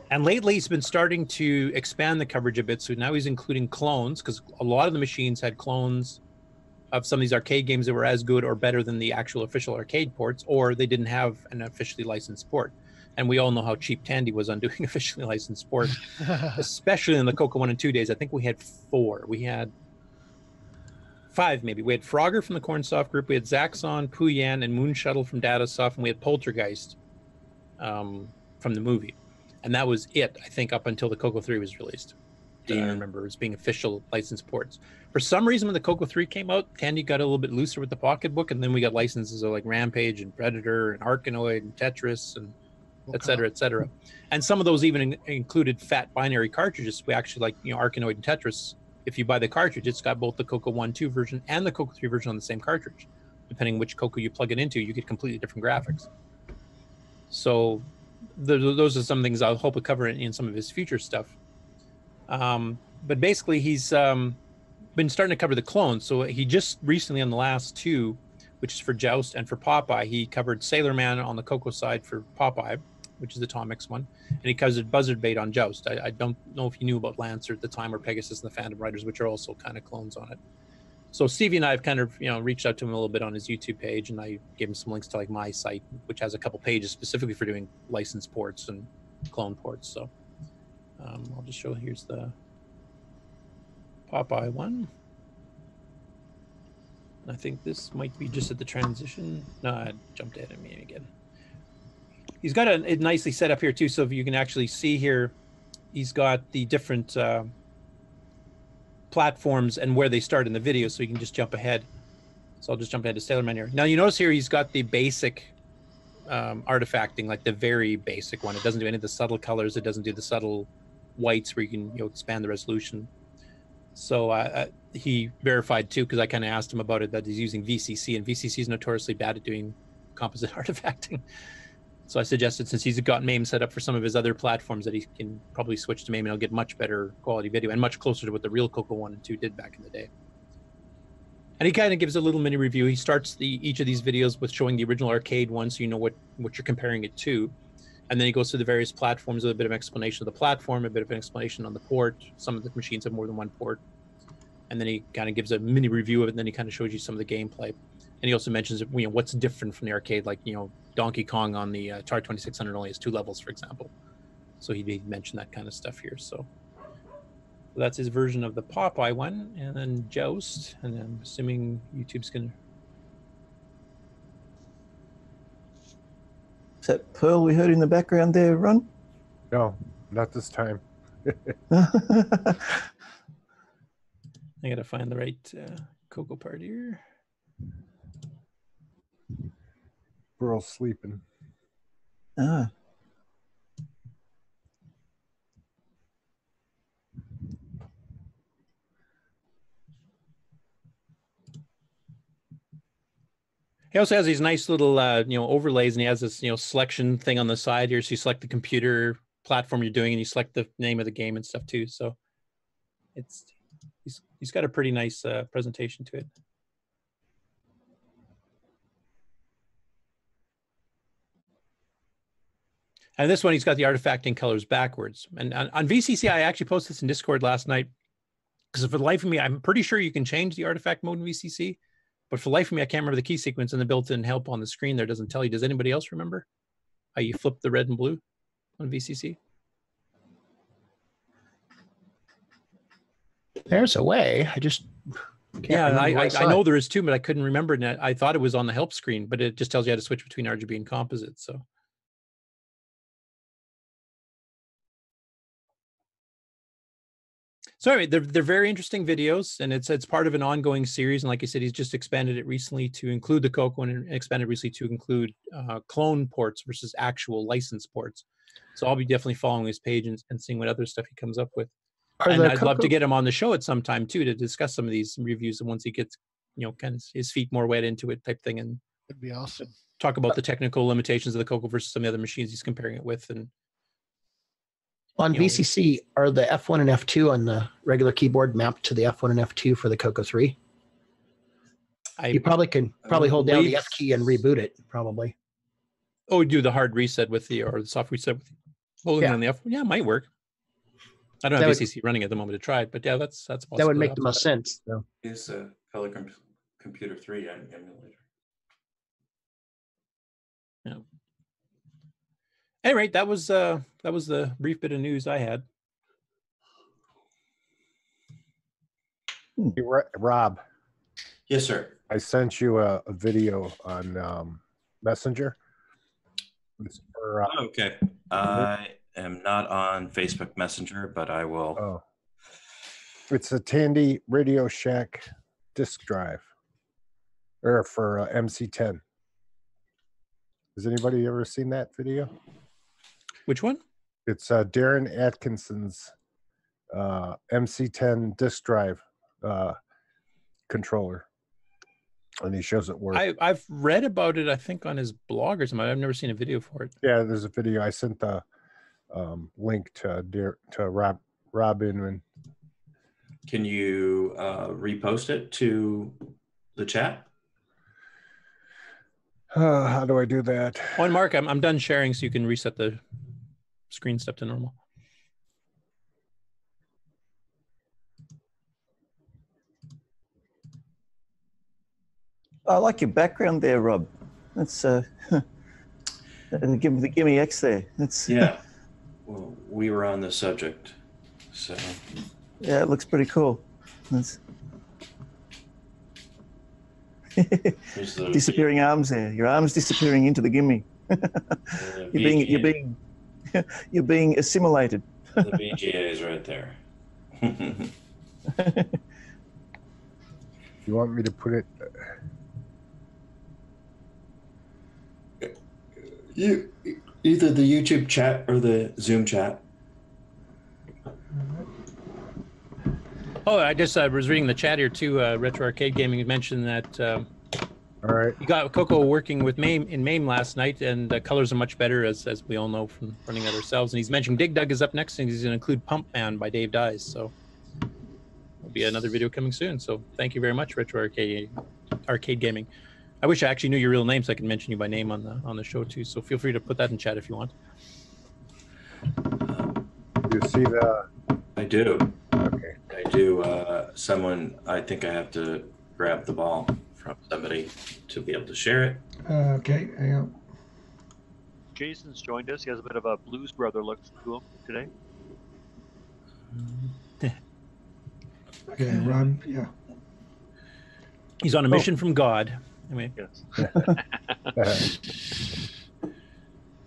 F: And lately he's been starting to expand the coverage a bit. So now he's including clones, because a lot of the machines had clones of some of these arcade games that were as good or better than the actual official arcade ports, or they didn't have an officially licensed port. And we all know how cheap Tandy was on doing officially licensed ports, especially in the CoCo 1 and 2 days. I think we had 4. We had 5 maybe. We had Frogger from the Cornsoft group. We had Zaxxon, Puyan, and Moon Shuttle from Datasoft, and we had Poltergeist from the movie. And that was it, I think, up until the CoCo 3 was released. I remember as being official licensed ports. For some reason, when the CoCo 3 came out, Tandy got a little bit looser with the pocketbook, and then we got licenses of like Rampage and Predator and Arkanoid and Tetris and et cetera, et cetera. And some of those even included fat binary cartridges. We actually, like, Arkanoid and Tetris, if you buy the cartridge, it's got both the CoCo 1.2 version and the CoCo 3 version on the same cartridge. Depending which CoCo you plug it into, you get completely different graphics. So those are some things I'll hope to cover in some of his future stuff. But basically, he's been starting to cover the clones. So he just recently, on the last 2, which is for Joust and for Popeye, he covered Sailor Man on the CoCo side for Popeye, which is the Atomics one, and he covered Buzzard Bait on Joust. I don't know if you knew about Lancer at the time, or Pegasus and the Phantom Riders, which are also kind of clones on it. So Stevie and I have kind of reached out to him a little bit on his YouTube page, and I gave him some links to like my site, which has a couple pages specifically for doing licensed ports and clone ports. So I'll just show, here's the Popeye one. And I think this might be just at the transition. No, I jumped ahead of me again. He's got it nicely set up here too, so if you can actually see here, he's got the different platforms and where they start in the video, so you can just jump ahead. So I'll just jump ahead to Sailor Man here. Now you notice here he's got the basic artifacting, like the very basic one. It doesn't do any of the subtle colors. It doesn't do the subtle whites where you can expand the resolution. So he verified too, because I kind of asked him about it, that he's using VCC, and VCC is notoriously bad at doing composite artifacting. So I suggested, since he's got MAME set up for some of his other platforms, that he can probably switch to MAME, and he'll get much better quality video and much closer to what the real CoCo 1 and 2 did back in the day. And he kind of gives a little mini review. He starts each of these videos with showing the original arcade one, so you know what you're comparing it to. And then he goes through the various platforms with a bit of explanation of the platform, a bit of an explanation on the port. Some of the machines have more than one port. And then he kind of gives a mini review of it, and then he kind of shows you some of the gameplay. And he also mentions what's different from the arcade, like Donkey Kong on the TAR 2600 only has 2 levels, for example. So he mentioned that kind of stuff here. So that's his version of the Popeye one, and then Joust, and I'm assuming YouTube's gonna.
S: Is that Pearl we heard in the background there, Ron?
E: No, not this time.
F: I gotta find the right CoCo part here.
E: Pearl's sleeping.
S: Ah.
F: He also has these nice little, overlays, and he has this, selection thing on the side here. So you select the computer platform you're doing, and you select the name of the game and stuff too. So he's got a pretty nice presentation to it. And this one, he's got the artifacting colors backwards. And on VCC, I actually posted this in Discord last night, because for the life of me, I'm pretty sure you can change the artifact mode in VCC. But for the life of me, I can't remember the key sequence, and the built-in help on the screen there doesn't tell you. Does anybody else remember how you flip the red and blue on VCC?
G: There's a way. I just can't
F: I know there is too, but I couldn't remember. And I thought it was on the help screen, but it just tells you how to switch between RGB and composite. So anyway, they're very interesting videos, and it's part of an ongoing series. And like I said, he's just expanded it recently to include the CoCo, and expanded recently to include clone ports versus actual licensed ports. So I'll be definitely following his page and seeing what other stuff he comes up with. And I'd love to get him on the show at some time too, to discuss some of these reviews. And once he gets, kind of his feet more wet into it type thing, and
B: that'd be awesome.
F: Talk about the technical limitations of the CoCo versus some of the other machines he's comparing it with. And
G: on VCC, are the F1 and F2 on the regular keyboard mapped to the F1 and F2 for the CoCo 3? You probably can hold down the F key and reboot it, probably.
F: Oh, do the hard reset with or the soft reset with holding on the F1? Yeah, it might work. I don't have VCC running at the moment to try it, but yeah, that's possible.
G: That would make the most sense, though.
D: Use a Color Computer 3 emulator.
F: Yeah. Anyway, that was the brief bit of news I had.
E: Hey, Rob.
D: Yes, sir.
E: I sent you a video on Messenger. It's for,
D: okay. I am not on Facebook Messenger, but I will.
E: Oh. It's a Tandy Radio Shack disk drive, or for MC10. Has anybody ever seen that video?
F: Which one?
E: It's Darren Atkinson's MC10 disk drive controller, and he shows it work.
F: I've read about it, I think, on his blog or something. I've never seen a video for it.
E: Yeah, there's a video. I sent the link to Rob Inman.
D: Can you repost it to the chat?
E: How do I do that?
F: Oh, and Mark, I'm done sharing, so you can reset the screen stuff to normal.
S: I like your background there, Rob. That's give me X there. That's
D: yeah. Well, we were on the subject, so
S: yeah, it looks pretty cool. That's disappearing arms there. Your arms disappearing into the gimme. You're being assimilated.
D: The VGA is right there.
E: You want me to put it?
D: Either the YouTube chat or the Zoom chat.
F: Oh, I just was reading the chat here too. Retro Arcade Gaming mentioned that.
E: All right.
F: You got CoCo working with MAME last night, and the colors are much better, as we all know from running it ourselves. And he's mentioned Dig Dug is up next, and he's going to include Pump Man by Dave Dyes. So there'll be another video coming soon. So thank you very much, Retro Arcade Gaming. I wish I actually knew your real name so I could mention you by name on the show too. So feel free to put that in chat if you want.
E: You see the?
D: I do.
E: Okay.
D: I do. Someone, I think I have to grab the ball from somebody to be able to share it.
A: Okay, hang on.
H: Jason's joined us. He has a bit of a Blues Brother look to him today.
A: Okay, Rob, yeah.
F: He's on a mission from God. Anyway.
H: Yes.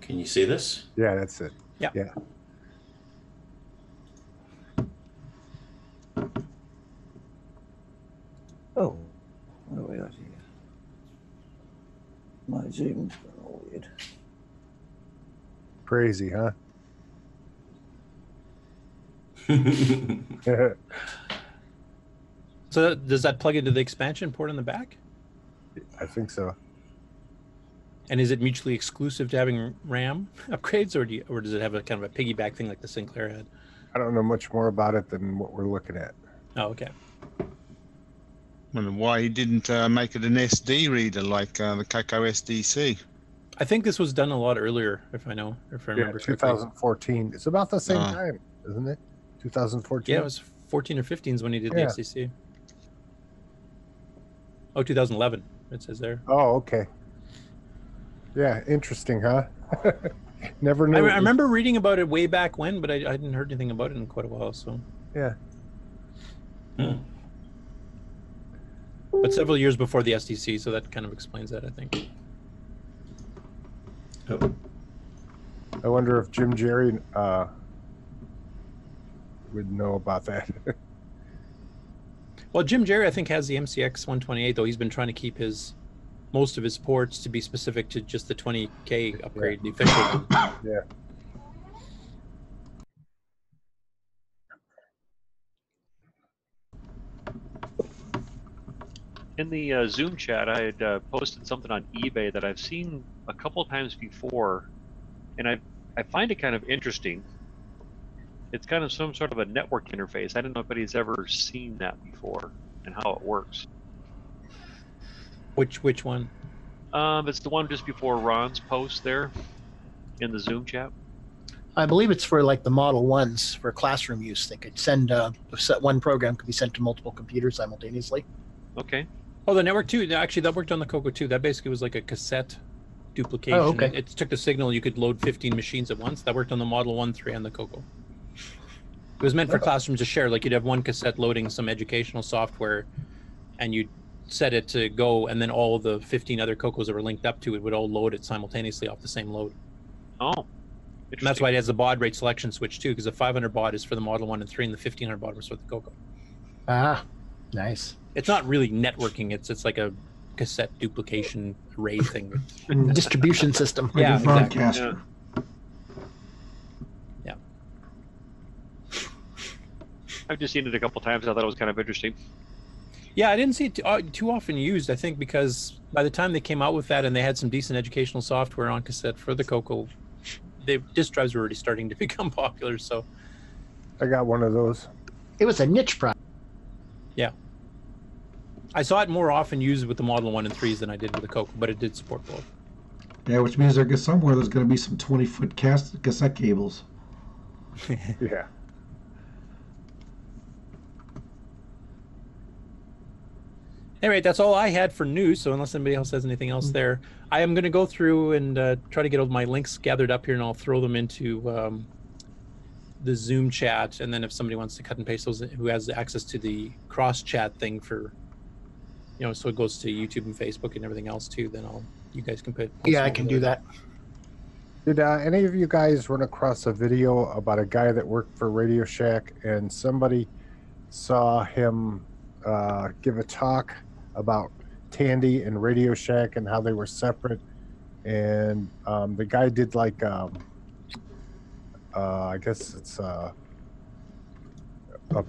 D: Can you see this?
E: Yeah, that's it.
F: Yeah.
E: Yeah.
S: Oh, what are we at here? My Zoom's all weird.
E: Crazy, huh?
F: So does that plug into the expansion port on the back?
E: I think so.
F: And is it mutually exclusive to having RAM upgrades, or does it have a kind of a piggyback thing like the Sinclair had?
E: I don't know much more about it than what we're looking at.
F: Oh, okay.
K: Wonder why he didn't make it an SD reader like the CoCo SDC.
F: I think this was done a lot earlier, if I remember correctly.
E: 2014. It's about the same time, isn't it? 2014.
F: Yeah, it was 14 or 15 is when he did the SDC. Oh, 2011. It says there.
E: Oh, okay. Yeah, interesting, huh? Never
F: I
E: knew.
F: remember reading about it way back when, but I hadn't heard anything about it in quite a while. So
E: yeah.
F: But several years before the SDC, so that kind of explains that, I think.
E: I wonder if Jim Jerry would know about that.
F: Well, Jim Jerry, I think, has the MCX 128, though. He's been trying to keep most of his ports to be specific to just the 20K upgrade, the official one.
E: Yeah.
H: In the Zoom chat, I had posted something on eBay that I've seen a couple of times before, and I find it kind of interesting. It's kind of some sort of a network interface. I don't know if anybody's ever seen that before and how it works.
F: Which one?
H: It's the one just before Ron's post there in the Zoom chat.
G: I believe it's for like the Model 1s for classroom use. They could send one program could be sent to multiple computers simultaneously.
H: Okay.
F: Oh, the network too. Actually, that worked on the CoCo too. That basically was like a cassette duplication.
G: Oh, okay.
F: It took the signal. You could load 15 machines at once. That worked on the Model 1, 3, and the CoCo. It was meant for classrooms to share. Like you'd have one cassette loading some educational software, and you'd set it to go, and then all the 15 other CoCos that were linked up to it would all load it simultaneously off the same load.
H: Oh,
F: and that's why it has the baud rate selection switch too, because the 500 baud is for the Model 1 and 3, and the 1500 baud was for the CoCo.
G: Ah, nice.
F: It's not really networking. It's like a cassette duplication array thing.
G: Distribution system.
F: Yeah,
A: Like a broadcaster.
F: Yeah.
H: I've just seen it a couple times. I thought it was kind of interesting.
F: Yeah, I didn't see it too often used, I think, because by the time they came out with that and they had some decent educational software on cassette for the CoCo, disk drives were already starting to become popular. So
E: I got one of those.
G: It was a niche product.
F: Yeah. I saw it more often used with the Model 1 and 3s than I did with the CoCo, but it did support both.
A: Yeah, which means somewhere there's going to be some 20-foot cassette cables.
E: Yeah.
F: Anyway, that's all I had for news. So unless anybody else has anything else there, I am going to go through and try to get all my links gathered up here, and I'll throw them into the Zoom chat. And then if somebody wants to cut and paste those, who has access to the cross chat thing for, so it goes to YouTube and Facebook and everything else too, then you guys can put.
G: Yeah, I can do that.
E: Did any of you guys run across a video about a guy that worked for Radio Shack, and somebody saw him give a talk about Tandy and Radio Shack and how they were separate, and the guy did like I guess it's a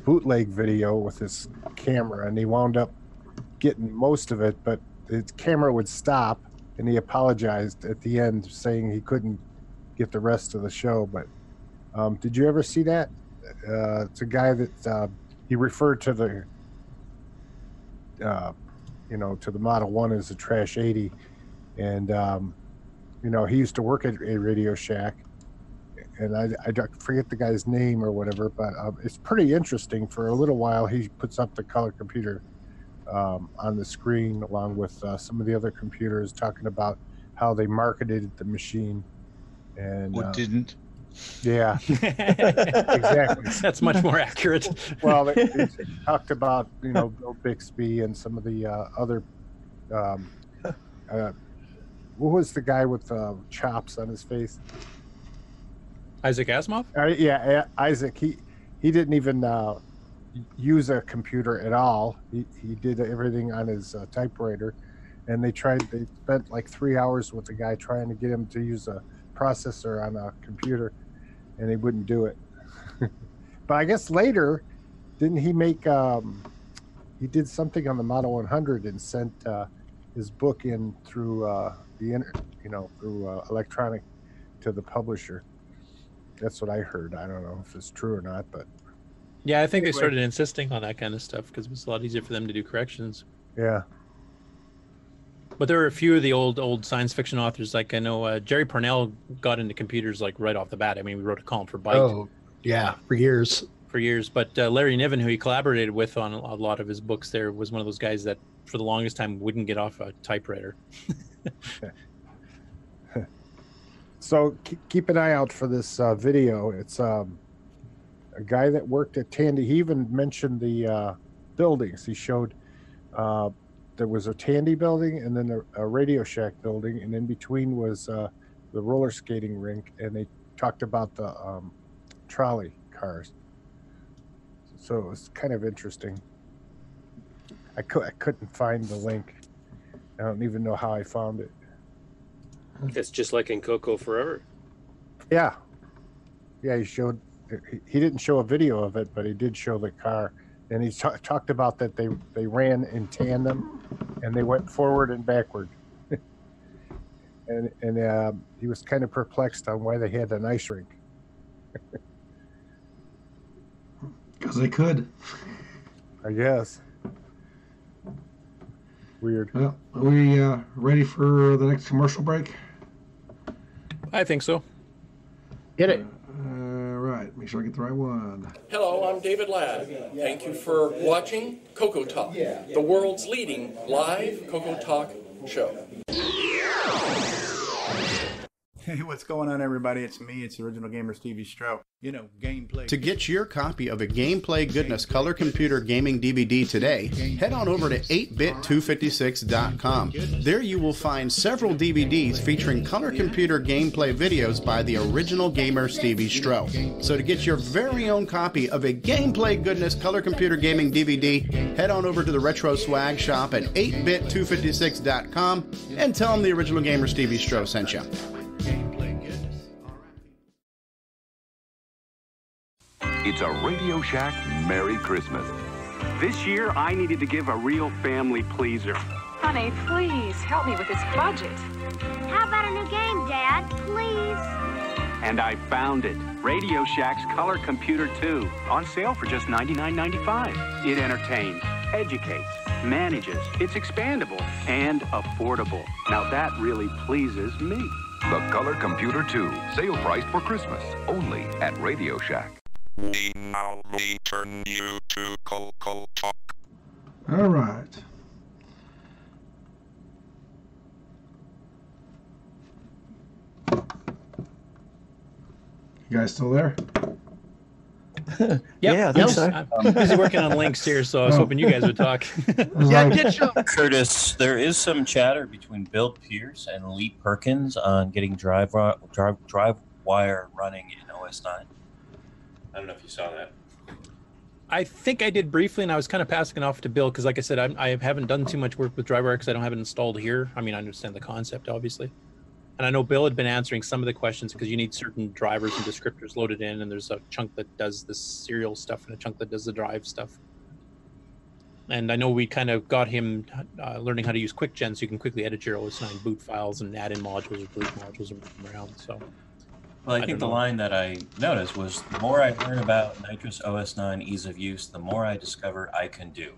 E: bootleg video with his camera, and he wound up getting most of it, but his camera would stop, and he apologized at the end, saying he couldn't get the rest of the show. But did you ever see that? It's a guy that he referred to the to the Model 1 as a trash 80, and he used to work at a Radio Shack, and I forget the guy's name or whatever, but it's pretty interesting. For a little while, he puts up the color computer on the screen along with some of the other computers, talking about how they marketed the machine. And
K: didn't.
E: Yeah, exactly.
F: That's much more accurate.
E: Well, they talked about Bill Bixby and some of the other. What was the guy with chops on his face?
F: Isaac Asimov?
E: Yeah, Isaac. He didn't even use a computer at all. He did everything on his typewriter, and they spent like 3 hours with the guy trying to get him to use a processor on a computer, and he wouldn't do it. But I guess later, didn't he make he did something on the Model 100 and sent his book in through through electronic to the publisher. That's what I heard. I don't know if it's true or not, but
F: yeah, I think they started insisting on that kind of stuff because it was a lot easier for them to do corrections.
E: Yeah.
F: But there are a few of the old science fiction authors, like I know Jerry Parnell got into computers like right off the bat. I mean, we wrote a column for Byte.
G: Oh, yeah, for years.
F: for years. But Larry Niven, who he collaborated with on a lot of his books there, was one of those guys that for the longest time wouldn't get off a typewriter.
E: So keep an eye out for this video. It's a guy that worked at Tandy. He even mentioned the buildings. He showed there was a Tandy building and then a Radio Shack building, and in between was the roller skating rink, and they talked about the trolley cars. So it was kind of interesting. I couldn't find the link. I don't even know how I found it.
J: It's just like in CoCo Forever.
E: Yeah. Yeah, he didn't show a video of it, but he did show the car. And he talked about that they ran in tandem and they went forward and backward. and he was kind of perplexed on why they had an ice rink.
A: Because they could.
E: I guess. Weird.
A: Well, are we ready for the next commercial break?
F: I think so.
G: Get it.
A: Right. Make sure I get the right one.
T: Hello, I'm David Ladd. Thank you for watching CoCoTALK, the world's leading live CoCoTALK show.
C: Hey, what's going on, everybody? It's me. It's the original gamer, Stevie Strow. You know, gameplay. To get your copy of a Gameplay Goodness Color Computer Gaming DVD today, head on over to 8bit256.com. There you will find several DVDs featuring color computer gameplay videos by the original gamer, Stevie Strow. So to get your very own copy of a Gameplay Goodness Color Computer Gaming DVD, head on over to the Retro Swag Shop at 8bit256.com and tell them the original gamer, Stevie Strow sent you.
Q: It's a Radio Shack Merry Christmas.
U: This year, I needed to give a real family pleaser.
V: Honey, please help me with this budget.
W: How about a new game, Dad? Please.
U: And I found it. Radio Shack's Color Computer 2. On sale for just $99.95. It entertains, educates, manages. It's expandable and affordable. Now that really pleases me.
Q: The Color Computer 2. Sale priced for Christmas. Only at Radio Shack.
R: We now return you to CoCoTALK.
A: All right. You guys still there?
F: Yep.
S: Yeah, I think so.
F: I'm busy working on links here, so I was hoping you guys would talk.
D: Curtis, there is some chatter between Bill Pierce and Lee Perkins on getting DriveWire running in OS 9. I don't know if you saw that.
F: I think I did briefly, and I was kind of passing it off to Bill because, like I said, I haven't done too much work with DriveWire because I don't have it installed here. I mean, I understand the concept, obviously. And I know Bill had been answering some of the questions because you need certain drivers and descriptors loaded in, and there's a chunk that does the serial stuff and a chunk that does the drive stuff. And I know we kind of got him learning how to use QuickGen so you can quickly edit your OS 9 boot files and add in modules or delete modules and move them around. So.
D: Well, I think the line that I noticed was, the more I learn about Nitrous OS 9 ease of use, the more I discover I can do.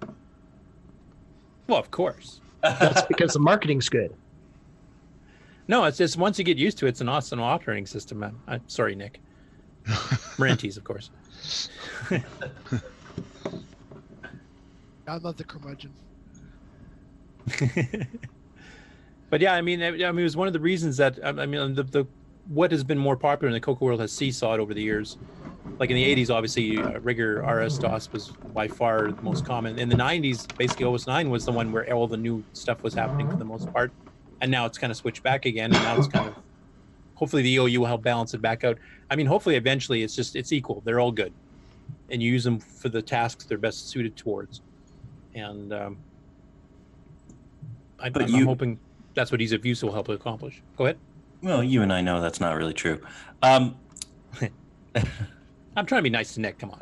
F: Well, of course.
G: That's because the marketing's good.
F: No, it's just once you get used to it, it's an awesome operating system, man. Sorry, Nick. Marantes, of course.
B: I love the curmudgeon.
F: But yeah, I mean, it was one of the reasons that what has been more popular in the CoCo world has seesawed over the years. Like in the 80s, obviously, rigor RS-DOS was by far the most common. In the 90s, basically OS 9 was the one where all the new stuff was happening for the most part. And now it's kind of switched back again. And now it's kind of, hopefully the EOU will help balance it back out. I mean, hopefully eventually it's equal. They're all good. And you use them for the tasks they're best suited towards. And I'm hoping that's what ease of use will help to accomplish. Go ahead.
D: Well, you and I know that's not really true.
F: I'm trying to be nice to Nick. Come on.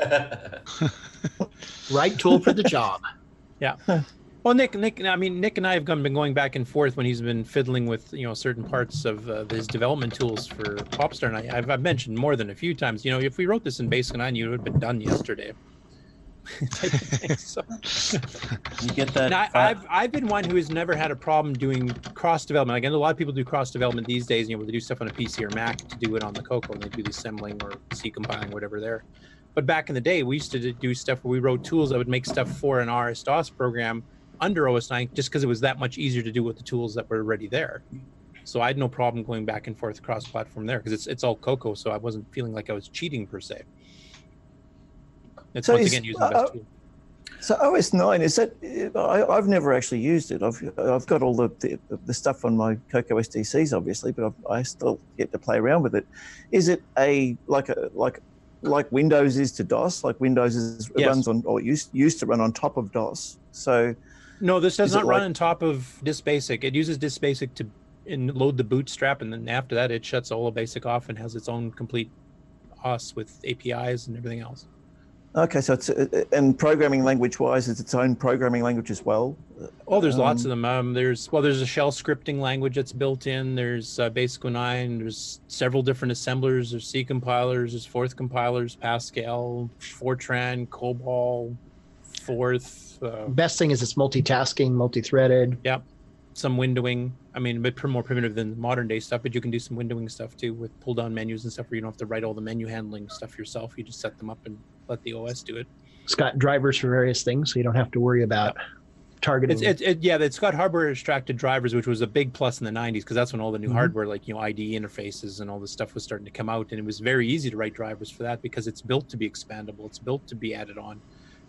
G: Right tool for the job.
F: Yeah. Well, Nick and I have been going back and forth when he's been fiddling with certain parts of his development tools for Popstar, and I've mentioned more than a few times. If we wrote this in Basic 9, you would have been done yesterday. So.
D: You get that?
F: Now, I've been one who has never had a problem doing cross development. Again, a lot of people do cross development these days. Where they do stuff on a PC or Mac to do it on the CoCo, and they do the assembling or C compiling, whatever there. But back in the day, we used to do stuff where we wrote tools that would make stuff for an RS-DOS program under OS 9, just because it was that much easier to do with the tools that were already there. So I had no problem going back and forth across platform there, because it's all CoCo, so I wasn't feeling like I was cheating per se. It's
S: So
F: once
S: is-
F: again using the best tool.
S: So OS 9, is that? I've never actually used it. I've got all the stuff on my CoCo SDCs, obviously, but I still get to play around with it. Is it like Windows is to DOS? Like Windows runs on, or used to run on top of DOS. So
F: No, this does
S: is it
F: not run
S: like-
F: on top of Disk Basic. It uses Disk Basic to load the bootstrap, and then after that, it shuts all of Basic off and has its own complete OS with APIs and everything else.
S: Okay, so it's and programming language wise, it's its own programming language as well.
F: Oh, there's lots of them. There's a shell scripting language that's built in. There's Basic 09. There's several different assemblers. There's C compilers. There's Forth compilers, Pascal, Fortran, COBOL, Forth.
G: Best thing is it's multitasking, multi-threaded.
F: Yep. Some windowing. I mean, a bit more primitive than modern day stuff, but you can do some windowing stuff too with pull down menus and stuff where you don't have to write all the menu handling stuff yourself. You just set them up and let the OS do it.
G: It's got drivers for various things, so you don't have to worry about targeting.
F: It's got hardware extracted drivers, which was a big plus in the 90s, because that's when all the new
G: Mhm.
F: hardware, like IDE interfaces and all this stuff was starting to come out, and it was very easy to write drivers for that because it's built to be expandable. It's built to be added on.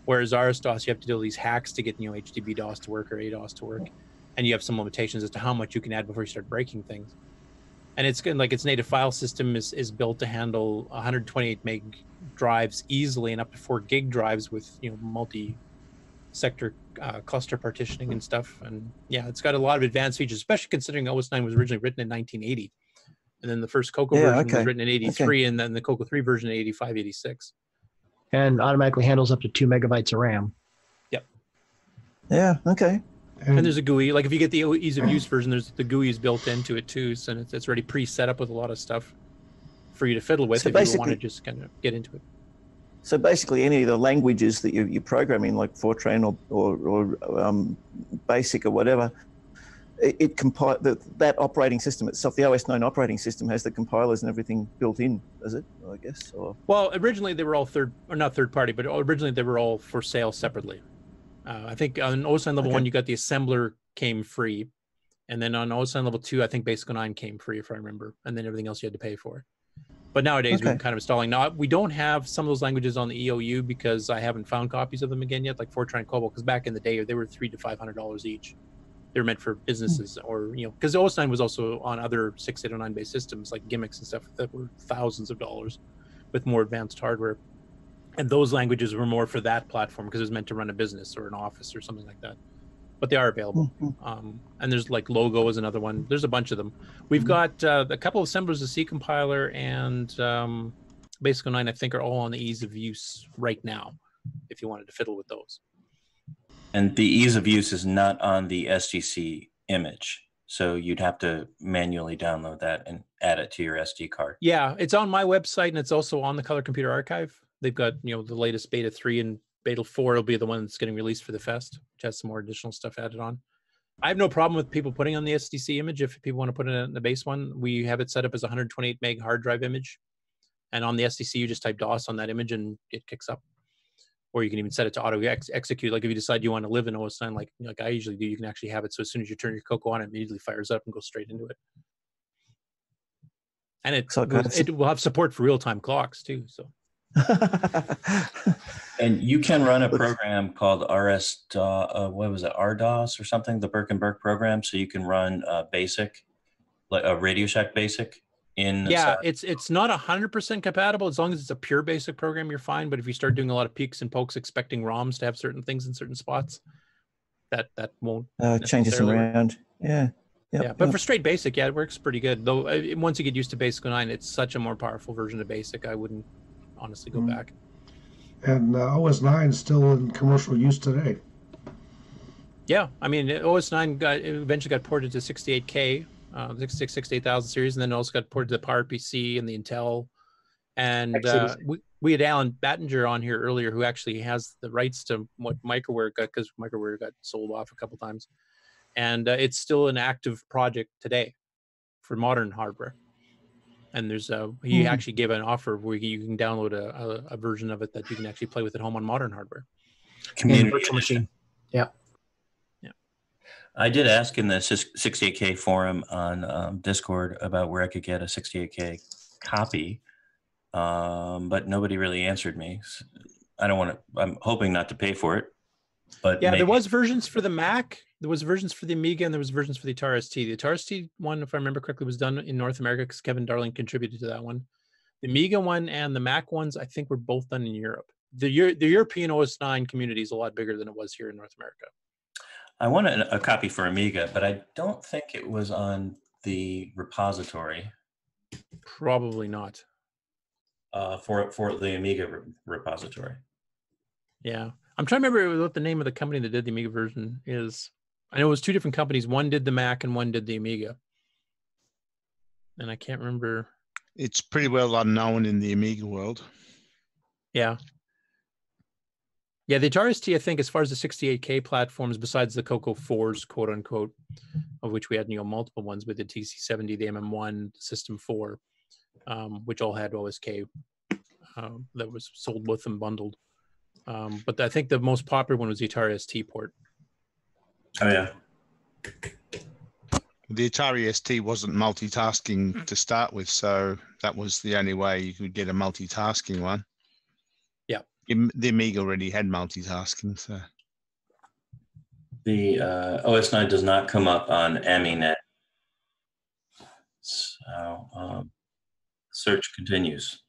F: Whereas RS-DOS, you have to do all these hacks to get HDB DOS to work or ADOS to work, and you have some limitations as to how much you can add before you start breaking things. And it's good, like its native file system is built to handle 128 meg drives easily and up to 4 gig drives with multi-sector cluster partitioning and stuff. And yeah, it's got a lot of advanced features, especially considering OS 9 was originally written in 1980, and then the first CoCo version was written in 83, and then the CoCo 3 version in 85, 86.
G: And automatically handles up to 2 megabytes of RAM.
F: Yep.
S: Yeah. Okay.
F: And there's a GUI. Like if you get the ease of use version, there's the GUI is built into it too, so it's already pre-set up with a lot of stuff for you to fiddle with
S: So
F: if you want
S: basically-
F: to just kind of get into it.
S: So basically, any of the languages that you're programming, like Fortran or Basic or whatever, it compile that operating system itself. The OS 9 operating system has the compilers and everything built in, does it? I guess. Or
F: Well, originally they were all not third party, but originally they were all for sale separately. I think on OS 9 level 1, you got the assembler came free, and then on OS 9 level 2, I think Basic 09 came free, if I remember, and then everything else you had to pay for. But nowadays we've been kind of installing. Now we don't have some of those languages on the EOU because I haven't found copies of them again yet, like Fortran and COBOL, because back in the day they were $300 to $500 each. They were meant for businesses, or because OS 9 was also on other 6809 based systems like gimmicks and stuff that were thousands of dollars with more advanced hardware. And those languages were more for that platform because it was meant to run a business or an office or something like that. But they are available. And there's like Logo is another one. There's a bunch of them. We've got a couple of assemblers of C compiler and Basic 09, I think, are all on the ease of use right now, if you wanted to fiddle with those.
D: And the ease of use is not on the SGC image. So you'd have to manually download that and add it to your SD card.
F: Yeah, it's on my website and it's also on the Color Computer Archive. They've got, the latest beta 3 and beta 4 will be the one that's getting released for the fest, which has some more additional stuff added on. I have no problem with people putting on the SDC image if people want to put it in the base one. We have it set up as a 128 meg hard drive image. And on the SDC, you just type DOS on that image and it kicks up. Or you can even set it to auto execute. Like if you decide you want to live in OS 9, like I usually do, you can actually have it so as soon as you turn your CoCo on, it immediately fires up and goes straight into it. And it will have support for real-time clocks too. So.
D: And you can run a program called RDOS or something, the Burke and Burke program, so you can run Basic, like a Radio Shack Basic in.
F: Yeah, it's not 100% compatible. As long as it's a pure Basic program, you're fine. But if you start doing a lot of peeks and pokes, expecting ROMs to have certain things in certain spots, that won't
S: changes them around. Yeah.
F: But for straight Basic, it works pretty good. Though once you get used to Basic 09, it's such a more powerful version of Basic. I wouldn't honestly go back. And
A: OS 9 is still in commercial use today.
F: Yeah, I mean, OS 9 eventually got ported to 68K, 68,000 series, and then it also got ported to the PowerPC and the Intel. And we had Alan Battinger on here earlier, who actually has the rights to what Microware got, because Microware got sold off a couple times. And it's still an active project today for modern hardware. And there's he actually gave an offer where you can download a version of it that you can actually play with at home on modern hardware.
D: Community
G: virtual machine. Yeah.
D: I did ask in the 68K forum on Discord about where I could get a 68K copy, but nobody really answered me. I don't want to. I'm hoping not to pay for it. But
F: yeah,
D: maybe.
F: there was versions for the Mac, there was versions for the Amiga, and there was versions for the Atari ST. The Atari ST one, if I remember correctly, was done in North America because Kevin Darling contributed to that one. The Amiga one and the Mac ones, I think, were both done in Europe. The European OS9 community is a lot bigger than it was here in North America.
D: I want a copy for Amiga, but I don't think it was on the repository.
F: Probably not.
D: For the Amiga repository.
F: Yeah. I'm trying to remember what the name of the company that did the Amiga version is. I know it was two different companies. One did the Mac and one did the Amiga. And I can't remember.
K: It's pretty well unknown in the Amiga world.
F: Yeah. Yeah, the Atari ST, I think, as far as the 68K platforms, besides the CoCo 4s, quote unquote, of which we had multiple ones with the TC70, the MM1, System 4, which all had OSK that was sold with them bundled. But I think the most popular one was the Atari ST port.
D: Oh, yeah.
K: The Atari ST wasn't multitasking to start with, so that was the only way you could get a multitasking one.
F: Yeah.
K: The Amiga already had multitasking, so.
D: The OS9 does not come up on AmiNet. So search continues.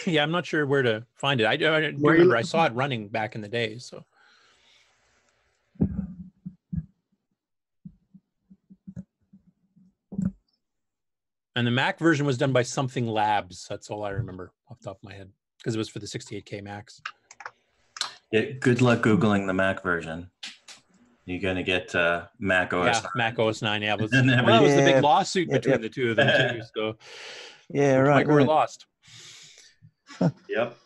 F: Yeah, I'm not sure where to find it. I remember I saw it running back in the day. So. And the Mac version was done by Something Labs. That's all I remember off the top of my head, because it was for the 68K Macs.
D: Yeah, good luck Googling the Mac version. You're going to get Mac OS 9.
F: Yeah, Mac OS 9. Yeah, well, that was the big lawsuit between the two of them, too. So,
S: yeah, right.
F: We're lost.
D: Yep.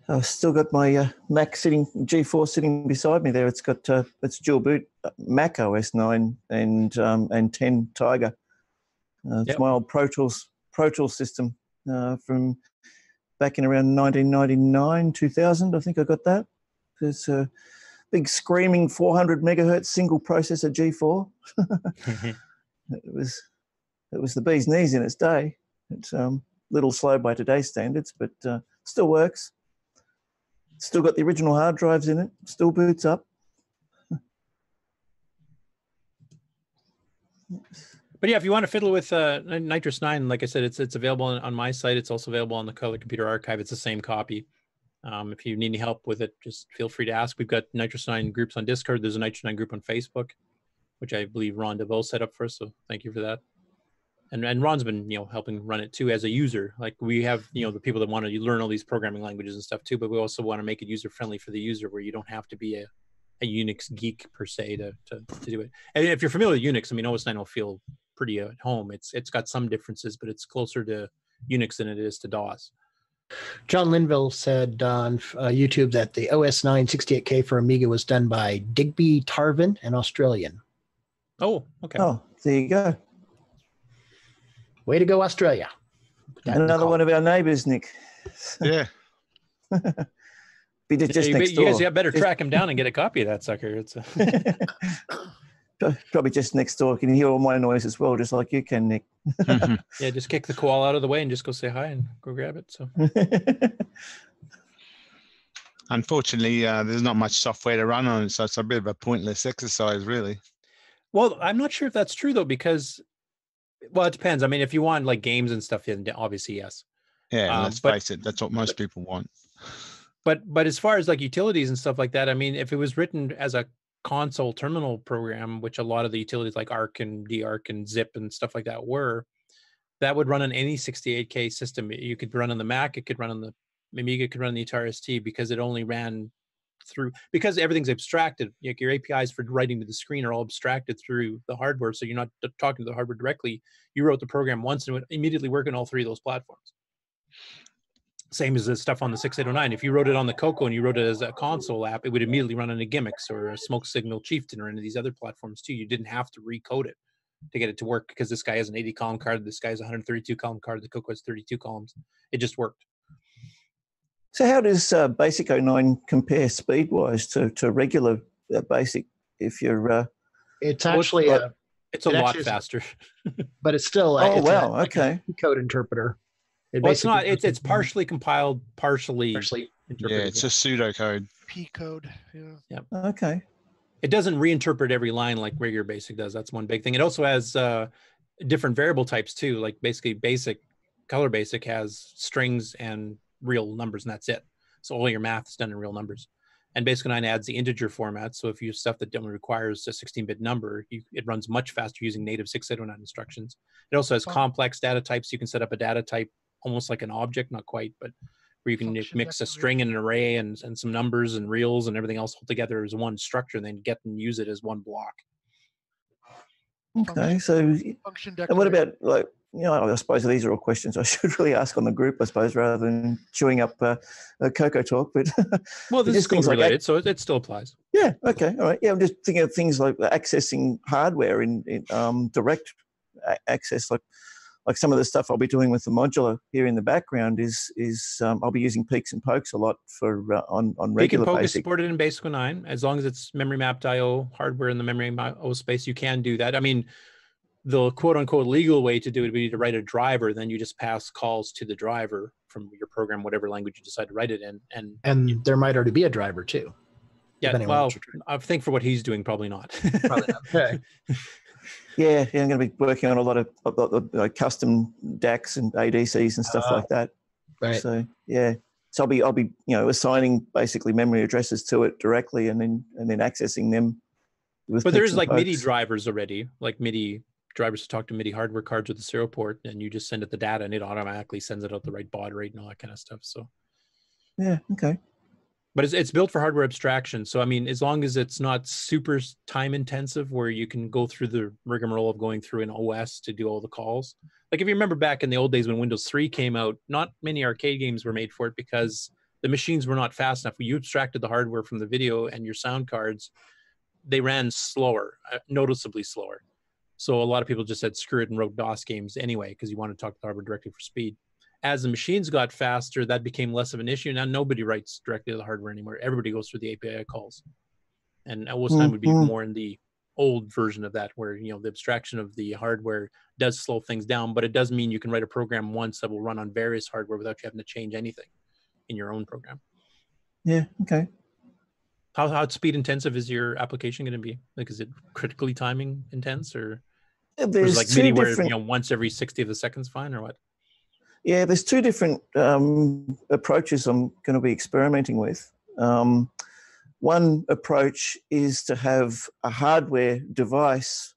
S: I've still got my Mac G4 sitting beside me there. It's got it's dual boot Mac OS 9 and 10 Tiger. It's my old Pro Tools system from back in around 1999, 2000. I think I got that. It's a big screaming 400 megahertz single processor G4. It was the bee's knees in its day. It's a little slow by today's standards, but still works. Still got the original hard drives in it. Still boots up.
F: But yeah, if you want to fiddle with Nitrous 9, like I said, it's available on my site. It's also available on the Color Computer Archive. It's the same copy. If you need any help with it, just feel free to ask. We've got Nitrous 9 groups on Discord. There's a Nitrous 9 group on Facebook, which I believe Ron DeVoe set up for us. So thank you for that. And Ron's been, helping run it too as a user. Like we have, the people that want to learn all these programming languages and stuff too, but we also want to make it user friendly for the user, where you don't have to be a Unix geek per se to do it. And if you're familiar with Unix, OS 9 will feel pretty at home. It's got some differences, but it's closer to Unix than it is to DOS.
G: John Linville said on YouTube that the OS 9 68K for Amiga was done by Digby Tarvin, an Australian.
F: Oh, okay.
S: Oh, there you go.
G: Way to go, Australia.
S: Another one of our neighbours, Nick.
K: Yeah.
S: Be just
F: you,
S: next door.
F: You guys better track him down and get a copy of that sucker. It's
S: probably just next door. Can you hear all my noise as well, just like you can, Nick?
F: Yeah, just kick the koala out of the way and just go say hi and go grab it. So.
K: Unfortunately, there's not much software to run on it, so it's a bit of a pointless exercise, really.
F: Well, I'm not sure if that's true, though, because, well, it depends. If you want like games and stuff, then obviously, yes.
K: Yeah, let's face it, that's what most people want.
F: But as far as like utilities and stuff like that, if it was written as a console terminal program, which a lot of the utilities like ARC and DARC and ZIP and stuff like that were, that would run on any 68K system. You could run on the Mac, it could run on the Amiga, it could run on the Atari ST, because it only ran through, because everything's abstracted. Like your APIs for writing to the screen are all abstracted through the hardware, so you're not talking to the hardware directly. You wrote the program once and it would immediately work on all three of those platforms. Same as the stuff on the 6809. If you wrote it on the CoCo and you wrote it as a console app, it would immediately run on a Gimmicks or a Smoke Signal Chieftain or any of these other platforms too. You didn't have to recode it. to get it to work, because this guy has an 80 column card, this guy has a 132 column card, the CoCo has 32 columns. It just worked.
S: So how does Basic 09 compare speed-wise to regular Basic? If you're,
G: it's actually
F: it's a lot faster,
G: but it's still
S: oh
G: it's
S: wow,
G: like
S: okay,
G: a code interpreter.
F: It's not. It's partially compiled, partially interpreted.
K: Yeah, it's a pseudocode.
B: P code. Yeah.
S: Okay.
F: It doesn't reinterpret every line like regular Basic does. That's one big thing. It also has different variable types too. Like basically, Color Basic has strings and real numbers, and that's it. So all your math is done in real numbers. And Basic 9 adds the integer format. So if you use stuff that only requires a 16-bit number, it runs much faster using native 6809 instructions. It also has complex data types. You can set up a data type almost like an object, not quite, but where you can mix a string and an array and some numbers and reals and everything else all together as one structure, and then get and use it as one block.
S: Okay, so and what about, like, I suppose these are all questions I should really ask on the group, I suppose, rather than chewing up CoCoTalk. But
F: well, this is things related, so it still applies.
S: Yeah. Okay. All right. Yeah, I'm just thinking of things like accessing hardware in direct access, like some of the stuff I'll be doing with the modular here in the background is I'll be using peeks and pokes a lot for on regular
F: Peek and poke
S: Basic.
F: is supported in Basic 09 as long as it's memory mapped I/O hardware in the memory I/O space. You can do that. I mean, the quote unquote legal way to do it would be to write a driver, then you just pass calls to the driver from your program, whatever language you decide to write it in,
G: and there might already be a driver too.
F: Yeah, well, I think for what he's doing, probably not.
G: Probably not. Okay.
S: Yeah, I'm going to be working on a lot of custom DACs and ADCs and stuff like that.
G: Right.
S: So yeah, so I'll be assigning basically memory addresses to it directly, and then accessing them.
F: But there's like MIDI drivers already, like MIDI drivers to talk to MIDI hardware cards with the serial port, and you just send it the data, and it automatically sends it out the right baud rate and all that kind of stuff. So
S: yeah, okay.
F: But it's built for hardware abstraction. So, I mean, as long as it's not super time intensive where you can go through the rigmarole of going through an OS to do all the calls. Like if you remember back in the old days when Windows 3 came out, not many arcade games were made for it because the machines were not fast enough. When you abstracted the hardware from the video and your sound cards, they ran slower, noticeably slower. So a lot of people just said screw it and wrote DOS games anyway because you want to talk to the hardware directly for speed. As the machines got faster, that became less of an issue. Now nobody writes directly to the hardware anymore. Everybody goes through the API calls. And OS 9 would be more in the old version of that, where the abstraction of the hardware does slow things down, but it does mean you can write a program once that will run on various hardware without you having to change anything in your own program.
S: Yeah, okay.
F: How speed intensive is your application going to be? Like, is it critically timing intense, or is it like MIDI where once every 60 of the seconds fine, or what?
S: Yeah, there's two different approaches I'm going to be experimenting with. One approach is to have a hardware device,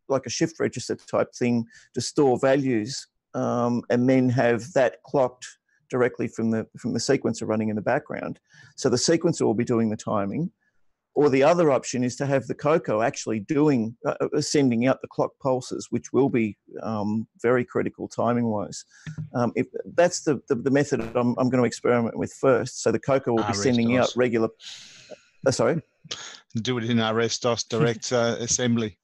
S: like a shift register type thing, to store values, and then have that clocked directly from the sequencer running in the background. So the sequencer will be doing the timing. Or the other option is to have the CoCo actually doing, sending out the clock pulses, which will be very critical timing-wise. If that's the method I'm going to experiment with first. So the CoCo will be sending out regular. Sorry.
K: Do it in RS-DOS direct assembly.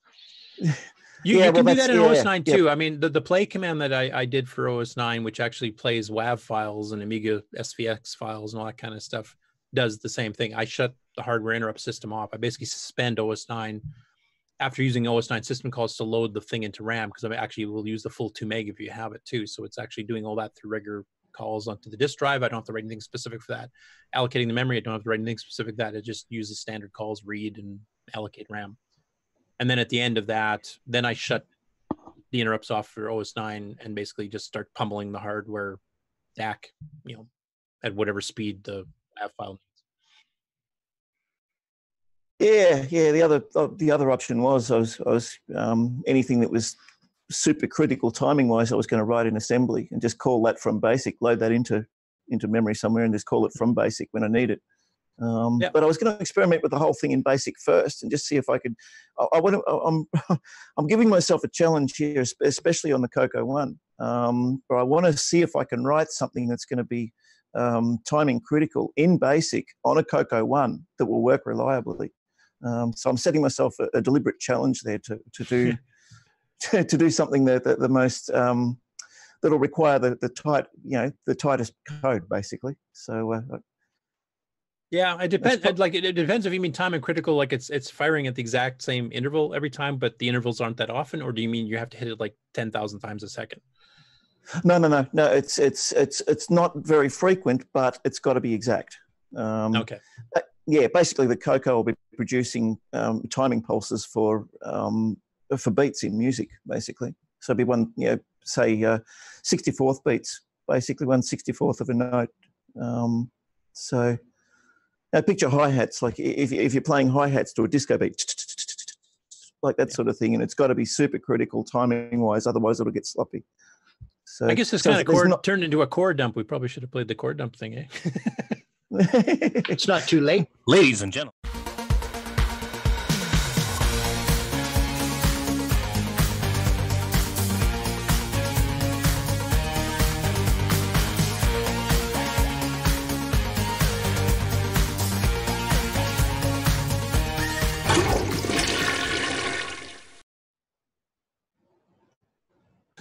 F: You can do that in OS 9 too. Yeah. I mean, the play command that I did for OS 9, which actually plays WAV files and Amiga SVX files and all that kind of stuff, does the same thing. I shut the hardware interrupt system off. I basically suspend OS 9 after using OS 9 system calls to load the thing into RAM, because I actually will use the full 2 meg if you have it too. So it's actually doing all that through regular calls onto the disk drive. I don't have to write anything specific for that. Allocating the memory, I don't have to write anything specific for that. It just uses standard calls, read and allocate RAM. And then at the end of that, then I shut the interrupts off for OS 9 and basically just start pummeling the hardware DAC, at whatever speed the WAV file needs.
S: Yeah. The other option was I was anything that was super critical timing wise, I was going to write in assembly and just call that from BASIC, load that into memory somewhere, and just call it from BASIC when I need it. But I was going to experiment with the whole thing in BASIC first and just see if I could. I'm giving myself a challenge here, especially on the CoCo one. But I want to see if I can write something that's going to be timing critical in BASIC on a CoCo one that will work reliably. So I'm setting myself a deliberate challenge there to do to do something the most that'll require the tightest code, basically. So.
F: Yeah, it depends. It depends if you mean time and critical, like it's firing at the exact same interval every time, but the intervals aren't that often, or do you mean you have to hit it like 10,000 times a second?
S: No. It's not very frequent, but it's got to be exact.
F: Okay.
S: Yeah, basically the CoCo will be producing timing pulses for beats in music, basically. So it'll be one, say 64th beats, basically 1/64th of a note. So. Now picture hi-hats, like if you're playing hi-hats to a disco beat, like that sort of thing, and it's got to be super critical timing-wise, otherwise it'll get sloppy. So
F: I guess this kind of turned into a chord dump. We probably should have played the chord dump thing, eh?
G: It's not too late.
M: Ladies and gentlemen.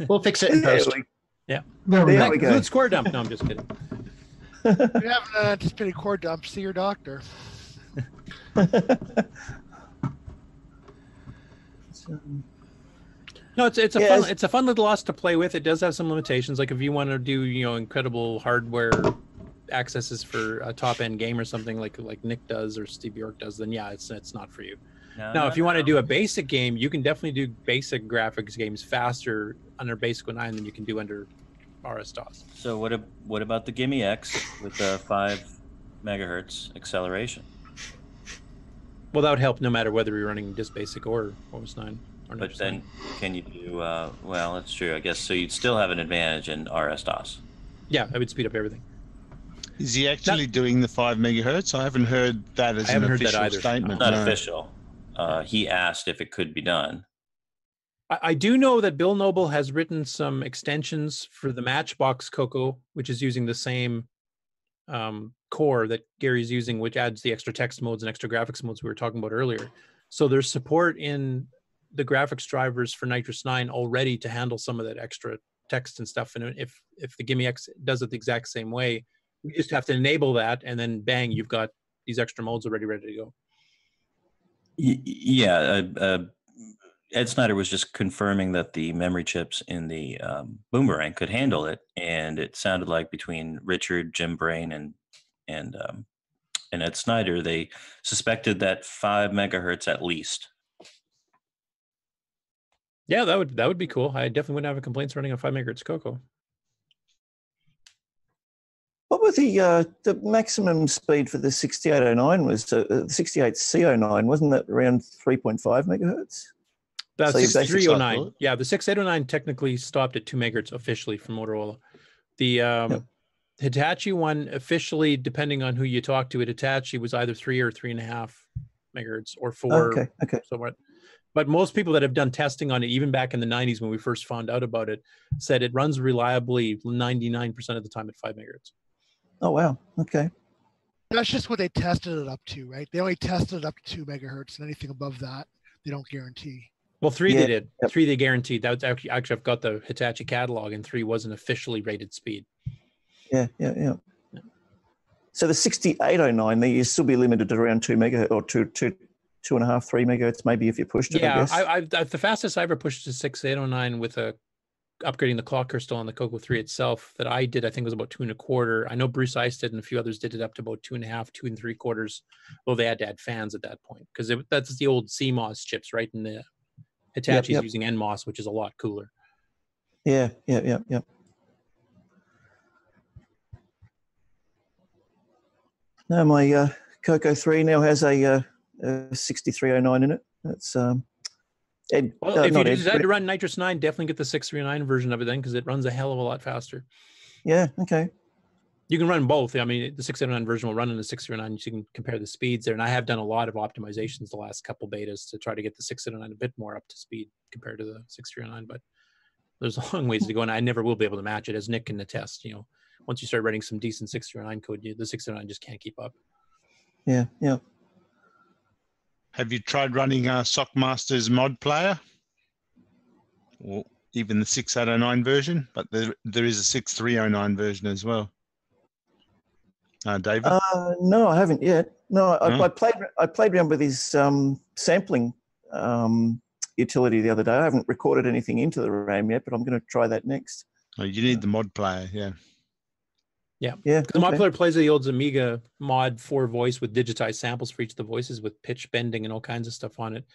G: We'll fix it in post.
F: Yeah.
A: There we go.
F: Good score dump. No, I'm just kidding.
B: If you have an anticipated core dump, see your doctor.
F: No, it's a fun little OS to play with. It does have some limitations. Like if you want to do incredible hardware accesses for a top end game or something like Nick does or Steve York does, then yeah, it's not for you. Now, if you want to do a basic game, you can definitely do basic graphics games faster under Basic 09 than you can do under RS-DOS.
M: So what about the Gimme X with the 5 megahertz acceleration?
F: Well, that would help no matter whether you're running Disk Basic or OS9.
M: But then can you do, well, that's true, I guess. So you'd still have an advantage in RS-DOS.
F: Yeah, I would speed up everything.
K: Is he actually doing the 5 megahertz? I haven't heard that as an official statement.
M: Not official. He asked if it could be done.
F: I do know that Bill Noble has written some extensions for the Matchbox CoCo, which is using the same core that Gary's using, which adds the extra text modes and extra graphics modes we were talking about earlier. So there's support in the graphics drivers for Nitrous 9 already to handle some of that extra text and stuff. And if the Gimme X does it the exact same way, you just have to enable that, and then bang, you've got these extra modes already ready to go.
M: Yeah, Ed Snyder was just confirming that the memory chips in the Boomerang could handle it, and it sounded like between Richard, Jim Brain, and Ed Snyder, they suspected that 5 megahertz at least.
F: Yeah, that would be cool. I definitely wouldn't have complaints running on 5 megahertz CoCo.
S: What was the maximum speed for the 6809 was the 68C09, wasn't that around 3.5 megahertz?
F: That's 6309. Yeah, the 6809 technically stopped at 2 megahertz officially from Motorola. The Hitachi one officially, depending on who you talk to, at Hitachi was either 3 or 3.5 megahertz or 4.
S: Okay.
F: Somewhat. But most people that have done testing on it, even back in the 90s when we first found out about it, said it runs reliably 99% of the time at 5 megahertz.
S: Oh, wow. Okay.
B: That's just what they tested it up to, right? They only tested it up to 2 megahertz, and anything above that, they don't guarantee.
F: Well, 3 they did. Yep. 3 they guaranteed. That was actually I've got the Hitachi catalog, and 3 was an officially rated speed.
S: Yeah. So the 6809, you still be limited to around 2 megahertz or 2.5, 3 megahertz, maybe if you pushed it.
F: Yeah,
S: I guess.
F: The fastest I ever pushed to 6809 with upgrading the clock crystal on the CoCo 3 itself that I did, I think was about 2.25. I know Bruce Ice did, and a few others did it up to about 2.5, 2 3/4. Well, they had to add fans at that point because that's the old CMOS chips, right? And the Hitachi is using NMOS, which is a lot cooler.
S: Yeah. No, my CoCo 3 now has a 6309 in it. That's
F: if you decide to run Nitrous 9, definitely get the 639 version of it then, because it runs a hell of a lot faster.
S: Yeah, okay.
F: You can run both. I mean, the 609 version will run in the 609. You can compare the speeds there. And I have done a lot of optimizations the last couple betas to try to get the 609 a bit more up to speed compared to the 639. But there's a long ways to go, and I never will be able to match it, as Nick can attest. Once you start writing some decent 639 code, the 609 just can't keep up.
S: Yeah.
K: Have you tried running Sockmaster's mod player? or even the 6809 version, but there is a 6309 version as well. David?
S: No, I haven't yet. No, I played around with his sampling utility the other day. I haven't recorded anything into the RAM yet, but I'm going to try that next.
K: Oh, you need the mod player, yeah.
F: Yeah.
S: Yeah.
F: The mod player plays the old Amiga mod 4 voice with digitized samples for each of the voices with pitch bending and all kinds of stuff on it.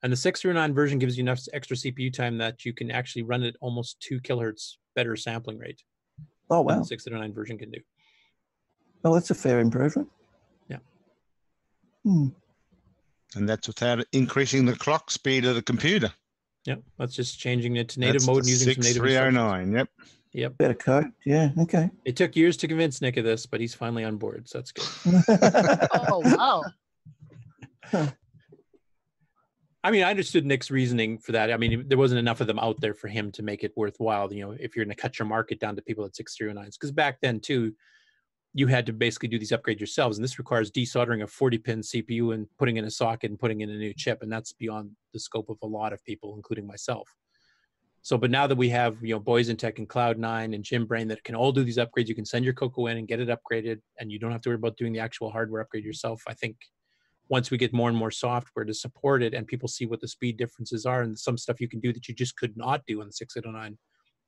F: And the 609 version gives you enough extra CPU time that you can actually run it almost 2 kilohertz better sampling rate.
S: Oh, wow.
F: Than the 609 version can do.
S: Well, that's a fair improvement.
F: Yeah.
S: Hmm.
K: And that's without increasing the clock speed of the computer.
F: Yep. That's just changing it to native mode and using some native
K: 6309, yep.
F: Yep.
S: Better code. Yeah, okay.
F: It took years to convince Nick of this, but he's finally on board, so that's good.
B: Oh, wow.
F: I mean, I understood Nick's reasoning for that. I mean, there wasn't enough of them out there for him to make it worthwhile, you know, if you're going to cut your market down to people at 6309s. Because back then, too, you had to basically do these upgrades yourselves. And this requires desoldering a 40-pin CPU and putting in a socket and putting in a new chip. And that's beyond the scope of a lot of people, including myself. So, but now that we have, you know, Boys in Tech and Cloud9 and Jim Brain that can all do these upgrades, you can send your CoCo in and get it upgraded, and you don't have to worry about doing the actual hardware upgrade yourself. I think once we get more and more software to support it and people see what the speed differences are and some stuff you can do that you just could not do on the 6809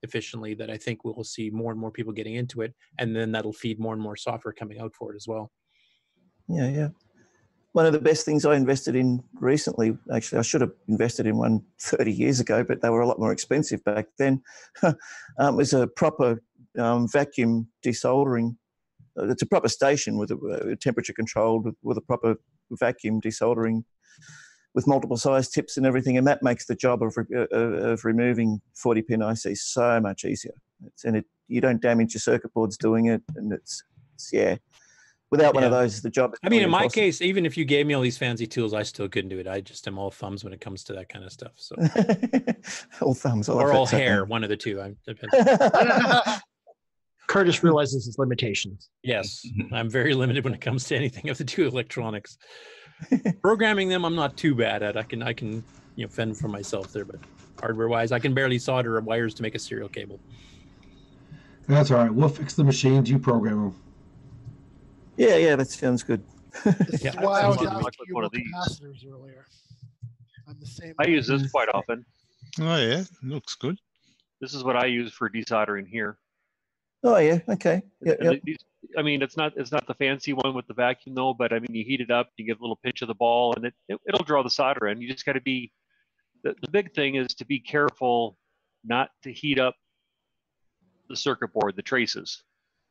F: efficiently, that I think we'll see more and more people getting into it, and then that'll feed more and more software coming out for it as well.
S: Yeah, yeah. One of the best things I invested in recently, actually, I should have invested in one 30 years ago, but they were a lot more expensive back then, was a proper vacuum desoldering. It's a proper station with a temperature controlled with a proper vacuum desoldering with multiple size tips and everything, and that makes the job of removing 40-pin ICs so much easier. You don't damage your circuit boards doing it, and it's yeah. Without one of those, the job is
F: I mean, in my
S: impossible.
F: case, even if you gave me all these fancy tools, I still couldn't do it. I just am all thumbs when it comes to that kind of stuff. So
S: all thumbs,
F: or all hair, one of the two.
G: Curtis realizes his limitations.
F: Yes, I'm very limited when it comes to anything of the two electronics. Programming them, I'm not too bad at. I can fend for myself there, but hardware-wise, I can barely solder wires to make a serial cable.
A: That's all right. We'll fix the machines. You program them.
S: Yeah, that sounds good.
B: This is why I was
H: Much
B: asking
H: like
B: you
H: one
B: about
H: of these.
B: capacitors earlier. I'm the same.
H: I use this quite often.
K: Oh yeah, looks good.
H: This is what I use for desoldering here.
S: Oh yeah, okay. Yeah.
H: I mean, it's not the fancy one with the vacuum though, but I mean, you heat it up, you give a little pinch of the ball, and it'll draw the solder in. You just got to be. The big thing is to be careful not to heat up the circuit board, the traces.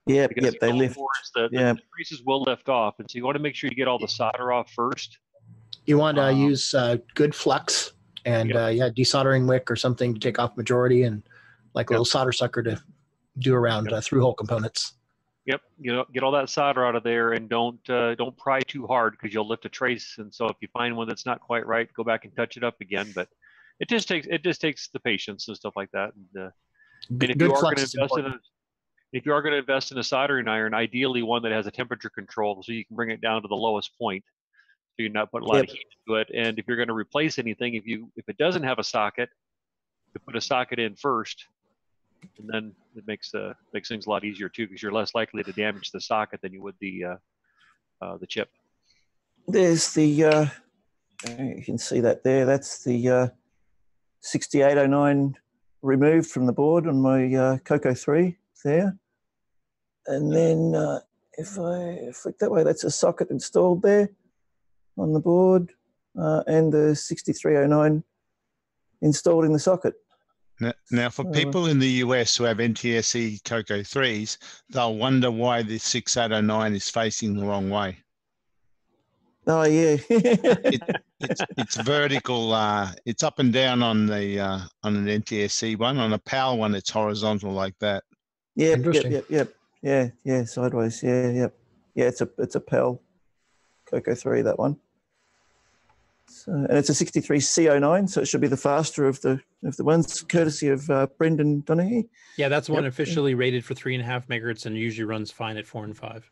S: Yep,
H: Because
S: they lift.
H: The traces will lift off, and so you want to make sure you get all the solder off first.
G: You want to use good flux and desoldering wick or something to take off majority, and like a little solder sucker to do around through-hole components.
H: Yep, get all that solder out of there, and don't pry too hard because you'll lift a trace. And so if you find one that's not quite right, go back and touch it up again. But it just takes the patience and stuff like that. And if you are going to invest if you are going to invest in a soldering iron, ideally one that has a temperature control, so you can bring it down to the lowest point, so you're not putting a lot of heat into it. And if you're going to replace anything, if it doesn't have a socket, you put a socket in first, and then it makes things a lot easier too, because you're less likely to damage the socket than you would the chip.
S: There's the you can see that there. That's the 6809 removed from the board on my CoCo 3 there. And then if I flick that way, that's a socket installed there on the board, and the 6309 installed in the socket.
K: Now, for people in the US who have NTSC CoCo 3s, they'll wonder why the 6809 is facing the wrong way.
S: Oh yeah,
K: it's vertical. It's up and down on the on an NTSC one. On a PAL one, it's horizontal like that.
S: Yep. Yeah, sideways. Yeah. It's a PAL CoCo 3, that one. So, and it's a 63C09, so it should be the faster of the ones, courtesy of Brendan Donaghy.
F: Yeah, that's one officially rated for 3.5 megahertz and usually runs fine at 4 and 5.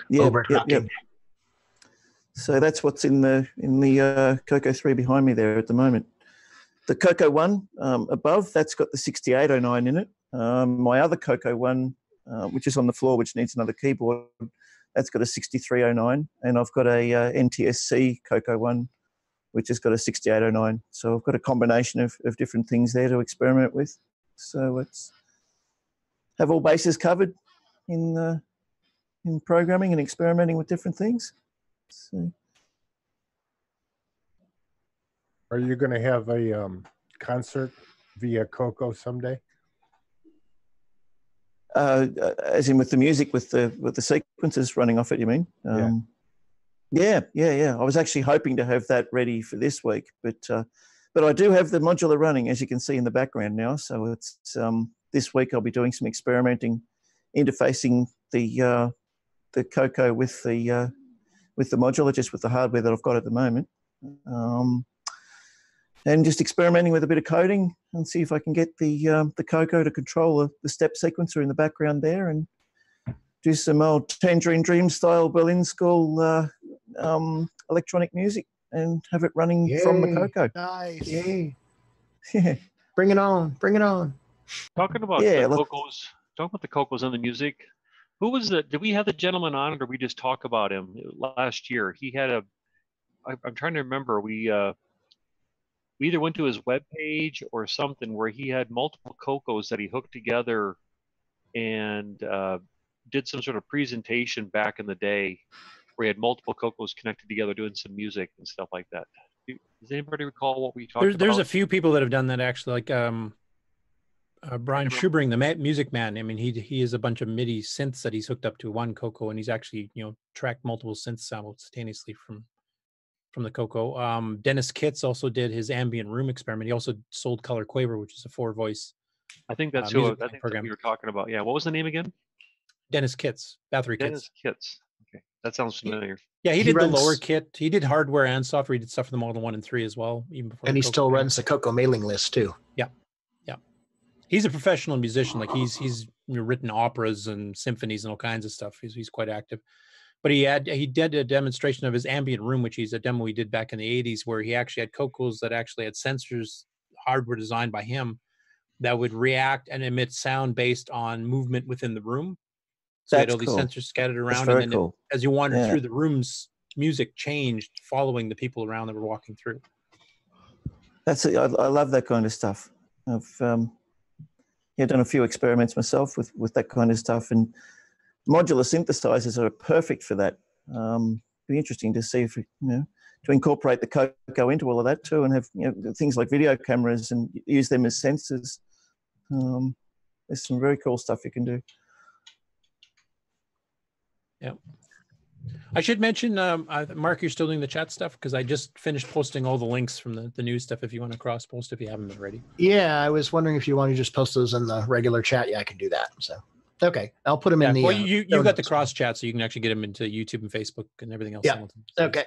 S: Yeah. So that's what's in the CoCo 3 behind me there at the moment. the CoCo one above, that's got the 6809 in it. My other CoCo one, which is on the floor, which needs another keyboard, that's got a 6309. And I've got a NTSC CoCo one, which has got a 6809. So I've got a combination of different things there to experiment with. So it's have all bases covered in programming and experimenting with different things. So.
E: Are you going to have a concert via CoCo someday?
S: As in with the music, with the sequences running off it, you mean? Yeah. I was actually hoping to have that ready for this week, but I do have the modular running, as you can see in the background now. So it's this week I'll be doing some experimenting, interfacing the CoCo with the modular, just with the hardware that I've got at the moment. And just experimenting with a bit of coding and see if I can get the CoCo to control the step sequencer in the background there, and do some old Tangerine Dream style Berlin School electronic music and have it running from the CoCo.
G: Nice.
S: Yeah.
G: Bring it on. Bring it on.
H: Talking about the CoCos and the music. Who was the? Did we have the gentleman on, or did we just talk about him last year? He had I'm trying to remember. We either went to his webpage or something where he had multiple CoCos that he hooked together and did some sort of presentation back in the day where he had multiple CoCos connected together doing some music and stuff like that. Does anybody recall what we talked about?
F: There's a few people that have done that actually, like Brian Schubring, the music man. I mean, he has a bunch of MIDI synths that he's hooked up to one CoCo, and he's actually tracked multiple synths simultaneously from the CoCo. Dennis Kitts also did his ambient room experiment. He also sold Color Quaver, which is a 4-voice.
H: I think that's who that we were talking about. Yeah, what was the name again?
F: Dennis Kitts, Bathory Kitts.
H: Dennis Kitts. Okay, that sounds familiar.
F: Yeah, he did the lower kit. He did hardware and software. He did stuff for the Model 1 and 3 as well, even before.
G: And he still runs the CoCo mailing list too.
F: Yeah. He's a professional musician. Like he's written operas and symphonies and all kinds of stuff. He's quite active. But he did a demonstration of his ambient room, which is a demo he did back in the 80s, where he actually had CoCos that actually had sensors, hardware designed by him, that would react and emit sound based on movement within the room. So he had all these sensors scattered around, and then as you wandered through the rooms, music changed following the people around that were walking through.
S: That's it. I love that kind of stuff. I've done a few experiments myself with that kind of stuff, and modular synthesizers are perfect for that. Be interesting to see if to incorporate the CoCo into all of that too, and have things like video cameras and use them as sensors. There's some very cool stuff you can do.
F: Yeah. I should mention, Mark, you're still doing the chat stuff, because I just finished posting all the links from the new stuff if you want to cross post if you haven't been already.
G: Yeah, I was wondering if you want to just post those in the regular chat. Yeah, I can do that. So, okay, I'll put them in the.
F: Well, you've got the cross chat, so you can actually get them into YouTube and Facebook and everything else.
G: Yeah. Okay.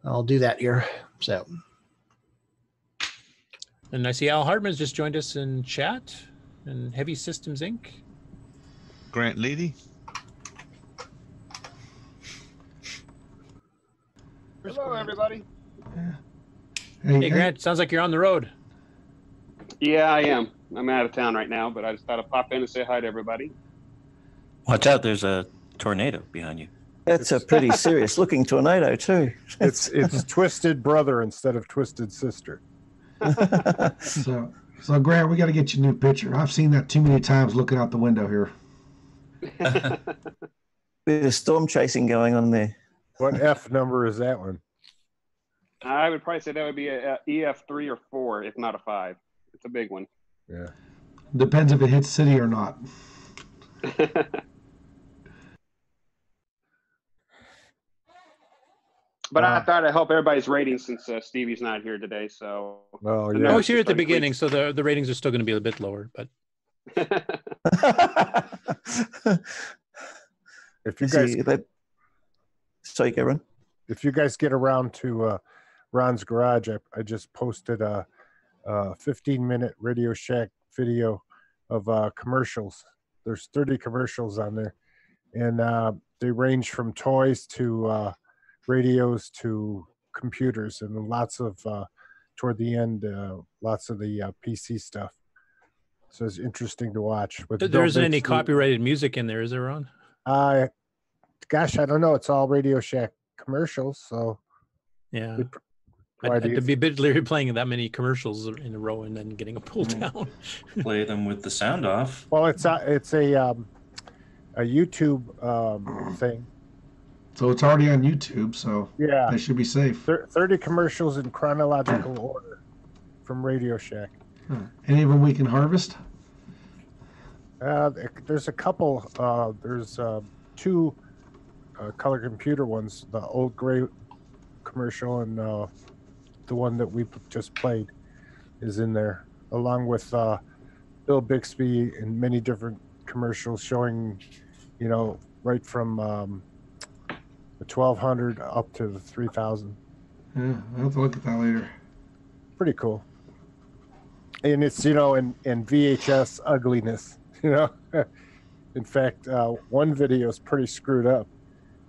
G: I'll do that here. So.
F: And I see Al Hartman's just joined us in chat, and Heavy Systems Inc.
K: Grant Leedy.
L: Hello, everybody.
F: Hey, Grant, sounds like you're on the road.
L: Yeah, I am. I'm out of town right now, but I just thought I'd pop in and say hi to everybody.
M: Watch out, there's a tornado behind you.
S: That's a pretty serious looking tornado too.
E: It's Twisted Brother instead of Twisted Sister.
A: So Grant, we got to get you a new picture. I've seen that too many times looking out the window here.
S: Bit of storm chasing going on there.
E: What F number is that one?
L: I would probably say that would be a EF3 or 4, if not a 5. It's a big one.
E: Yeah.
A: Depends if it hits city or not.
L: But I thought I'd help everybody's ratings since Stevie's not here today. So.
E: Oh, yeah.
F: I was here at the beginning, so the ratings are still going to be a bit lower. But
E: if you guys,
S: sorry, Kevin.
E: If you guys get around to Ron's garage, I just posted a 15-minute Radio Shack video of commercials. There's 30 commercials on there, and they range from toys to radios to computers, and lots of toward the end, lots of the PC stuff. So it's interesting to watch.
F: There isn't any copyrighted music in there, is there, Ron?
E: Gosh, I don't know. It's all Radio Shack commercials, so
F: yeah. I'd be a bit leery playing that many commercials in a row and then getting them pulled down.
M: Play them with the sound off.
E: Well, it's a YouTube thing.
A: So it's already on YouTube, so
E: yeah,
A: they should be safe.
E: 30 commercials in chronological order from Radio Shack.
A: Any of them we can harvest?
E: There's a couple. There's 2 color computer ones. The old gray commercial and the one that we just played is in there, along with Bill Bixby and many different commercials showing, right from the 1200 up to the 3000.
A: Yeah, I'll have to look at that later.
E: Pretty cool. And it's, in VHS ugliness, In fact, one video is pretty screwed up.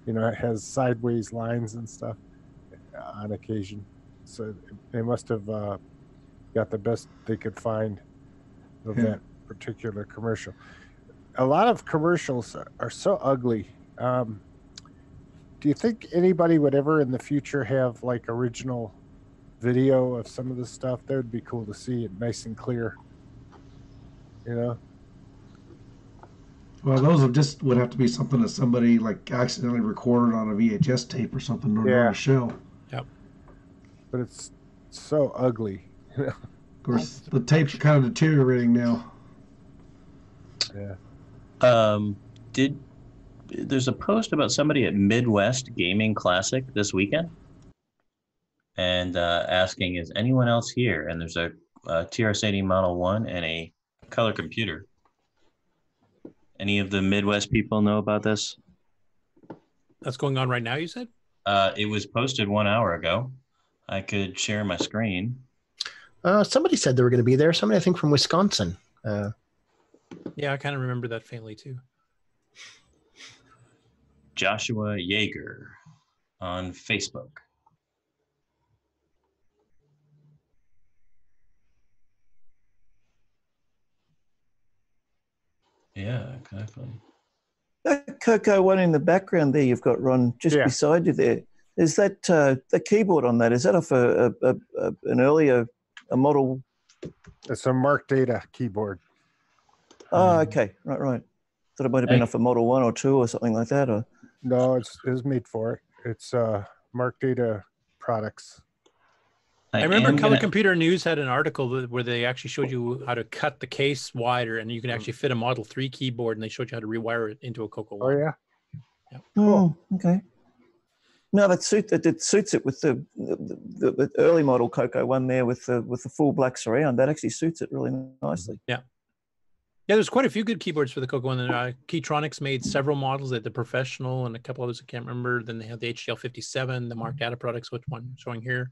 E: It has sideways lines and stuff on occasion. So they must have got the best they could find of that particular commercial. A lot of commercials are so ugly. Do you think anybody would ever in the future have like original video of some of this stuff? That would be cool to see it nice and clear.
A: Well, those would have to be something that somebody like accidentally recorded on a VHS tape or something in order to show.
F: Yep.
E: But it's so ugly.
A: Of course, the tapes are kind of deteriorating now.
E: Yeah.
M: There's a post about somebody at Midwest Gaming Classic this weekend, and asking, is anyone else here? And there's a TRS-80 Model 1 and a color computer. Any of the Midwest people know about this?
F: That's going on right now, you said?
M: It was posted 1 hour ago. I could share my screen.
G: Somebody said they were going to be there. Somebody, I think, from Wisconsin.
F: Yeah, I kind of remember that faintly, too.
M: Joshua Yeager on Facebook. Yeah, exactly.
S: That CoCo one in the background there you've got, Ron, just beside you there. Is that the keyboard on that? Is that off an earlier model?
E: It's a Mark Data keyboard.
S: Oh, okay. Right. Thought it might have been off a Model 1 or 2 or something like that. Or...
E: No, it was made for it. It's Mark Data products.
F: I remember Color Computer News had an article where they actually showed you how to cut the case wider, and you can actually fit a Model 3 keyboard, and they showed you how to rewire it into a CoCo.
E: Oh, yeah?
S: Cool. Oh, okay. No, it suits it with the early model CoCo one there with the full black surround. That actually suits it really nicely.
F: Yeah. Yeah, there's quite a few good keyboards for the CoCo, and Keytronics made several models. They had the Professional and a couple others I can't remember. Then they had the HDL57, the Mark Data products, which one showing here.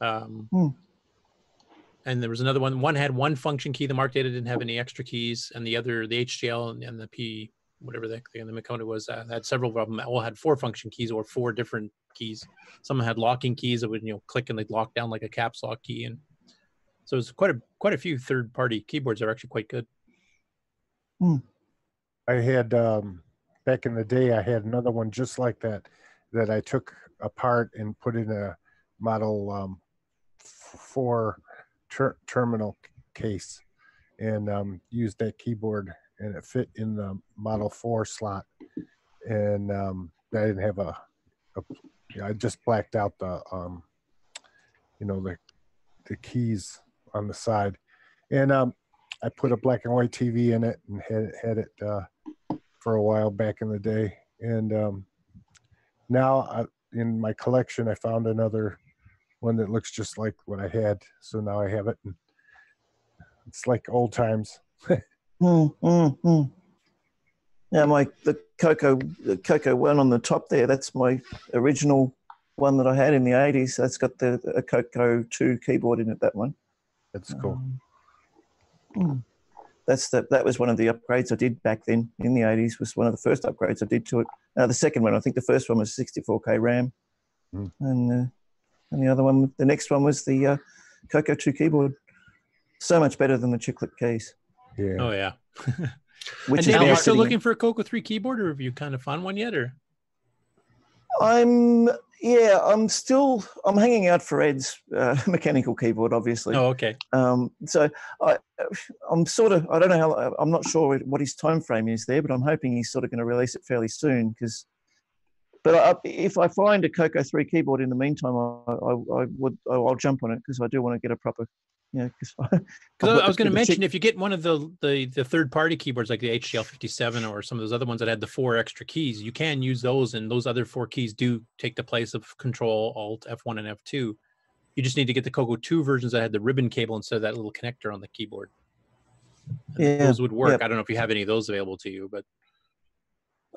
F: And there was another one. One had one function key. The Mark Data didn't have any extra keys, and the other, the HDL and the P, whatever the Makona was, had several of them. All had 4 function keys or 4 different keys. Some had locking keys that would click and they'd lock down like a caps lock key, and so it's quite a few third-party keyboards that are actually quite good.
E: I had back in the day, I had another one just like that I took apart and put in a Model 4 terminal case, and used that keyboard, and it fit in the Model 4 slot, and I didn't have I just blacked out the the keys on the side, and I put a black and white TV in it and had it for a while back in the day, and now in my collection I found another one that looks just like what I had, so now I have it, and it's like old times.
S: Yeah, the CoCo one on the top there, that's my original one that I had in the 80s. That's got a CoCo 2 keyboard in it, that one.
E: That's cool.
S: That was one of the upgrades I did back then in the 80s, was one of the first upgrades I did to it. The second one, I think the first one was 64K RAM. And the other one, the next one was the CoCo 2 keyboard. So much better than the chiclet keys.
E: Yeah.
F: Oh yeah.
S: Which
F: and
S: is
F: Dave, are
S: now
F: you still
S: sitting-
F: looking for a CoCo 3 keyboard, or have you kind of found one yet? Or
S: I'm hanging out for Ed's mechanical keyboard, obviously.
F: oh, okay.
S: So I'm sort of, I don't know how, I'm not sure what his time frame is there, but I'm hoping he's sort of going to release it fairly soon. If I find a CoCo 3 keyboard in the meantime, I'll jump on it, because I do want to get a proper, because
F: I was going to mention, if you get one of the third-party keyboards like the HDL57 or some of those other ones that had the 4 extra keys, you can use those, and those other 4 keys do take the place of Control, Alt, F1, and F2. You just need to get the CoCo 2 versions that had the ribbon cable instead of that little connector on the keyboard. And those would work.
S: Yep.
F: I don't know if you have any of those available to you, but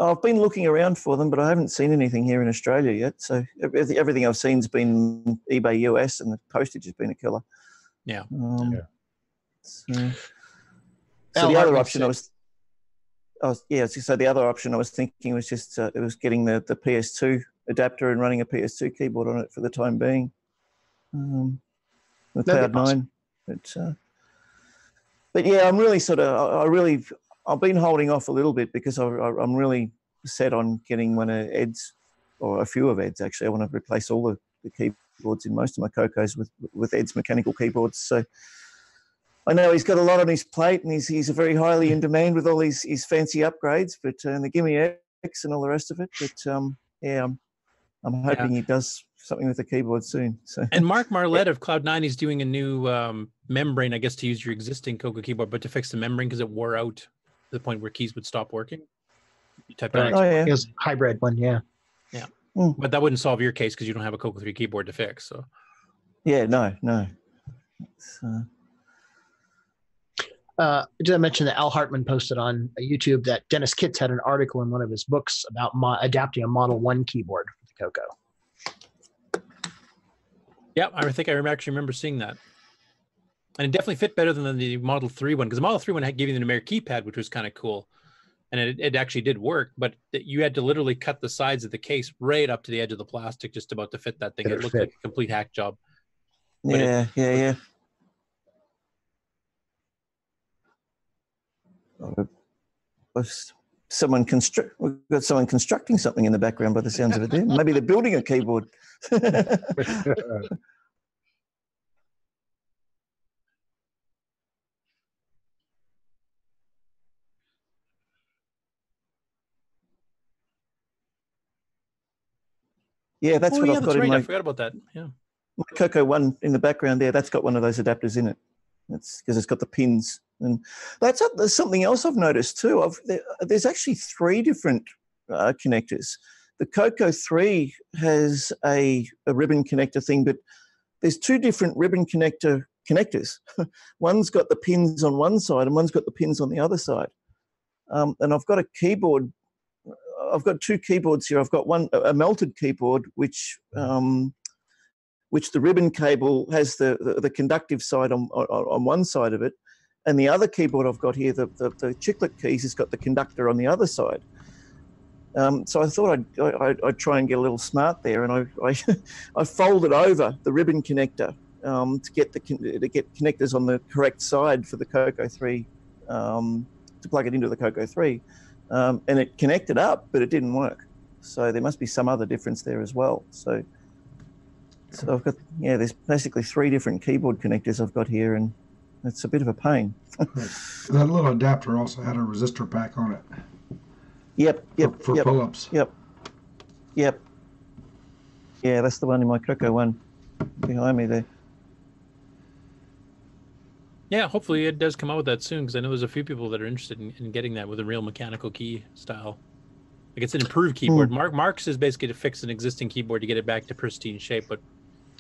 S: I've been looking around for them, but I haven't seen anything here in Australia yet. So everything I've seen's been eBay US, and the postage has been a killer.
F: Yeah.
S: So the other option so the other option I was thinking was just it was getting the PS2 adapter and running a PS2 keyboard on it for the time being, with
G: That'd be
S: Cloud9. But yeah, I'm really I've been holding off a little bit, because I'm really set on getting one of Ed's, or a few of Ed's actually. I want to replace all the keyboards in most of my CoCos with Ed's mechanical keyboards. So I know he's got a lot on his plate, and he's very highly in demand with all his fancy upgrades, but and the Gimme X and all the rest of it. But I'm hoping he does something with the keyboard soon. So.
F: And Mark Marlette of Cloud9 is doing a new membrane, I guess, to use your existing CoCo keyboard, but to fix the membrane because it wore out to the point where keys would stop working. You type
G: Right. It was a hybrid one, yeah.
F: Yeah. But that wouldn't solve your case because you don't have a CoCo 3 keyboard to fix. So.
S: Yeah, no.
G: Did I mention that Al Hartman posted on YouTube that Dennis Kitts had an article in one of his books about adapting a Model 1 keyboard for the CoCo?
F: Yeah, I think I actually remember seeing that. And it definitely fit better than the Model 3 one, because the Model 3 one gave you the numeric keypad, which was kind of cool. And it actually did work, but you had to literally cut the sides of the case right up to the edge of the plastic just about to fit that thing. It looked like a complete hack job.
S: Yeah. We've got someone constructing something in the background by the sounds of it there. Maybe they're building a keyboard. Yeah, that's what I've got in my...
F: I forgot about that. Yeah.
S: My CoCo 1 in the background there, that's got one of those adapters in it. That's because it's got the pins. And there's something else I've noticed too. There's actually 3 different connectors. The CoCo 3 has a ribbon connector thing, but there's 2 different ribbon connectors. One's got the pins on one side and one's got the pins on the other side. And I've got a keyboard. I've got 2 keyboards here. I've got a melted keyboard, which the ribbon cable has the conductive side on one side of it, and the other keyboard I've got here, the chiclet keys, has got the conductor on the other side. So I thought I'd try and get a little smart there, and I folded over the ribbon connector to get connectors on the correct side for the CoCo 3 to plug it into the CoCo 3. And it connected up, but it didn't work. So there must be some other difference there as well. So I've got, there's basically 3 different keyboard connectors I've got here, and it's a bit of a pain.
A: That little adapter also had a resistor pack on it.
S: Yep.
A: For pull-ups.
S: Yep. Yeah, that's the one in my CoCo 1 behind me there.
F: Yeah, hopefully it does come out with that soon, because I know there's a few people that are interested in getting that with a real mechanical key style. Like, it's an improved keyboard. Mark's is basically to fix an existing keyboard to get it back to pristine shape, but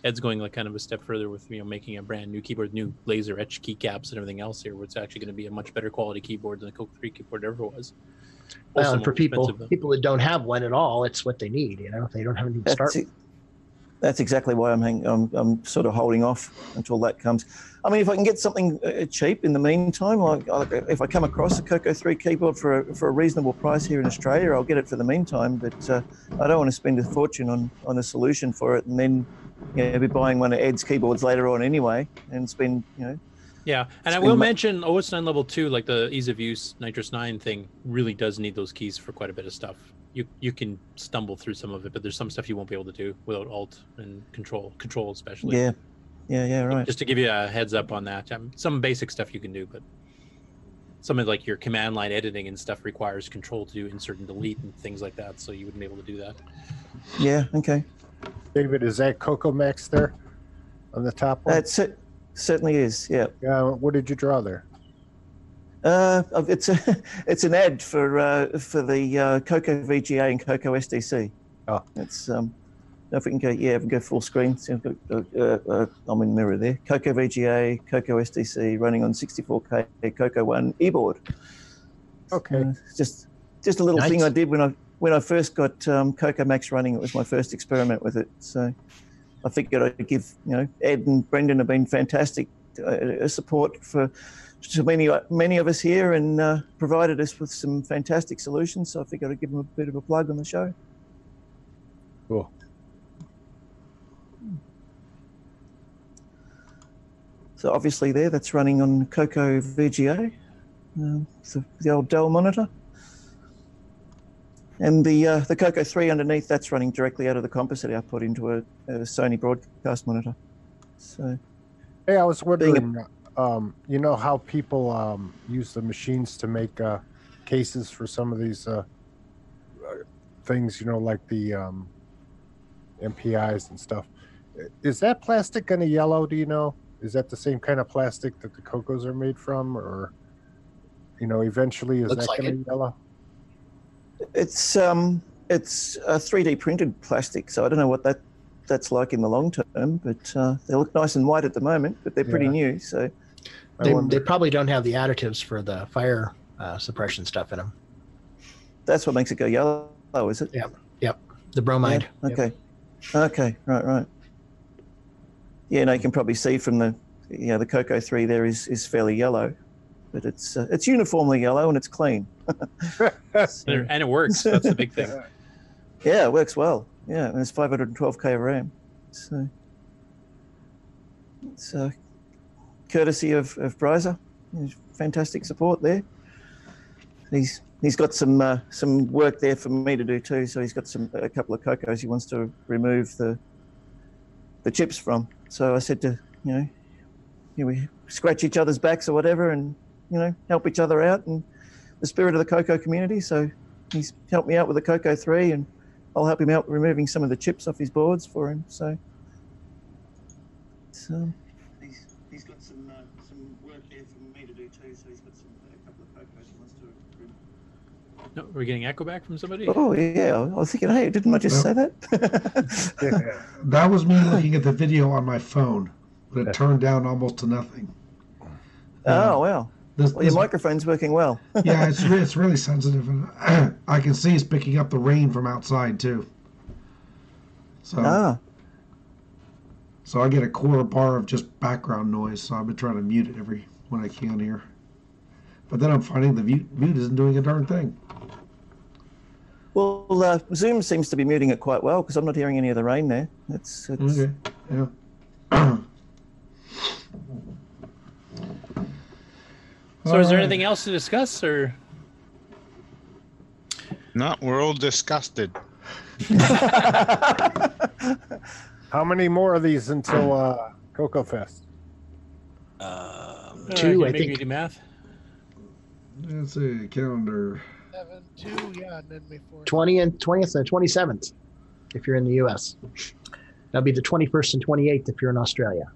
F: Ed's going like kind of a step further with making a brand new keyboard, new laser etch keycaps and everything else here, where it's actually going to be a much better quality keyboard than the CoCo 3 keyboard ever was.
G: Well, and for people that don't have one at all, it's what they need. They don't have anything to start with.
S: That's exactly why I'm sort of holding off until that comes. I mean, if I can get something cheap in the meantime, like if I come across a CoCo 3 keyboard for a reasonable price here in Australia, I'll get it for the meantime. But I don't want to spend a fortune on a solution for it and then be buying one of Ed's keyboards later on anyway, and spend,
F: Yeah, and I will mention OS 9 Level 2, like the ease of use Nitrous 9 thing, really does need those keys for quite a bit of stuff. You can stumble through some of it, but there's some stuff you won't be able to do without Alt and Control especially.
S: Yeah, right.
F: Just to give you a heads up on that, some basic stuff you can do, but some of like your command line editing and stuff requires Control to do insert and delete and things like that, so you wouldn't be able to do that.
S: Yeah, okay.
E: David, is that CoCo Max there on the top one?
S: That's it. Certainly is. Yeah.
E: What did you draw there?
S: It's an ad for the CoCo VGA and CoCo SDC.
E: Oh,
S: it's if we can go, if we can go full screen. So I'm in mirror there. CoCo VGA, CoCo SDC, running on 64K CoCo One e-board.
E: Okay.
S: Just a little thing I did when I first got CoCo Max running. It was my first experiment with it. So I figured I'd give, Ed and Brendan have been fantastic support for many of us here, and provided us with some fantastic solutions. So I figured I'd give them a bit of a plug on the show.
E: Cool.
S: So obviously that's running on CoCo VGA, the old Dell monitor. And the CoCo 3 underneath, that's running directly out of the composite output into a Sony broadcast monitor. So,
E: hey, I was wondering, you know how people use the machines to make cases for some of these things, like the MPIs and stuff. Is that plastic going to yellow, do you know? Is that the same kind of plastic that the CoCos are made from, or, eventually is that going to yellow?
S: It's a 3D printed plastic, so I don't know what that's like in the long term, but they look nice and white at the moment, but they're pretty new, so
G: they probably don't have the additives for the fire suppression stuff in them.
S: That's what makes it go yellow, is it?
G: Yep. The bromide.
S: Yeah? Okay. Okay. Right. Yeah, no, you can probably see from the CoCo 3 there is fairly yellow, but it's uniformly yellow and it's clean.
F: And it works. That's the big thing.
S: Yeah, it works well. Yeah, and it's 512K RAM. So it's courtesy of Bryza. Fantastic support there. He's got some work there for me to do too. So he's got a couple of CoCos he wants to remove the chips from. So I said to we scratch each other's backs or whatever, and help each other out, and the spirit of the CoCo community. So he's helped me out with the CoCo 3, and I'll help him out removing some of the chips off his boards for him. So he's got some work there for me to do too. So he's got a couple of CoCos he wants to remove.
F: No, we're getting echo back from somebody.
S: Oh yeah, I was thinking, hey, didn't I just say that?
A: That was me looking at the video on my phone, but it turned down almost to nothing.
S: Oh wow. Your microphone's working well.
A: Yeah, it's really sensitive, and I can see it's picking up the rain from outside too. So, so I get a quarter bar of just background noise. So I've been trying to mute it when I can here, but then I'm finding the mute isn't doing a darn thing.
S: Well, Zoom seems to be muting it quite well because I'm not hearing any of the rain there. It's
A: okay. Yeah.
F: So is there anything else to discuss, or?
K: No, we're all disgusted.
E: How many more of these until CoCo Fest?
G: 2, I think.
F: You do math.
A: Let's see, calendar.
B: 7, 2, yeah, and then before
G: 20th and 27th, if you're in the U.S. That'll be the 21st and 28th if you're in Australia.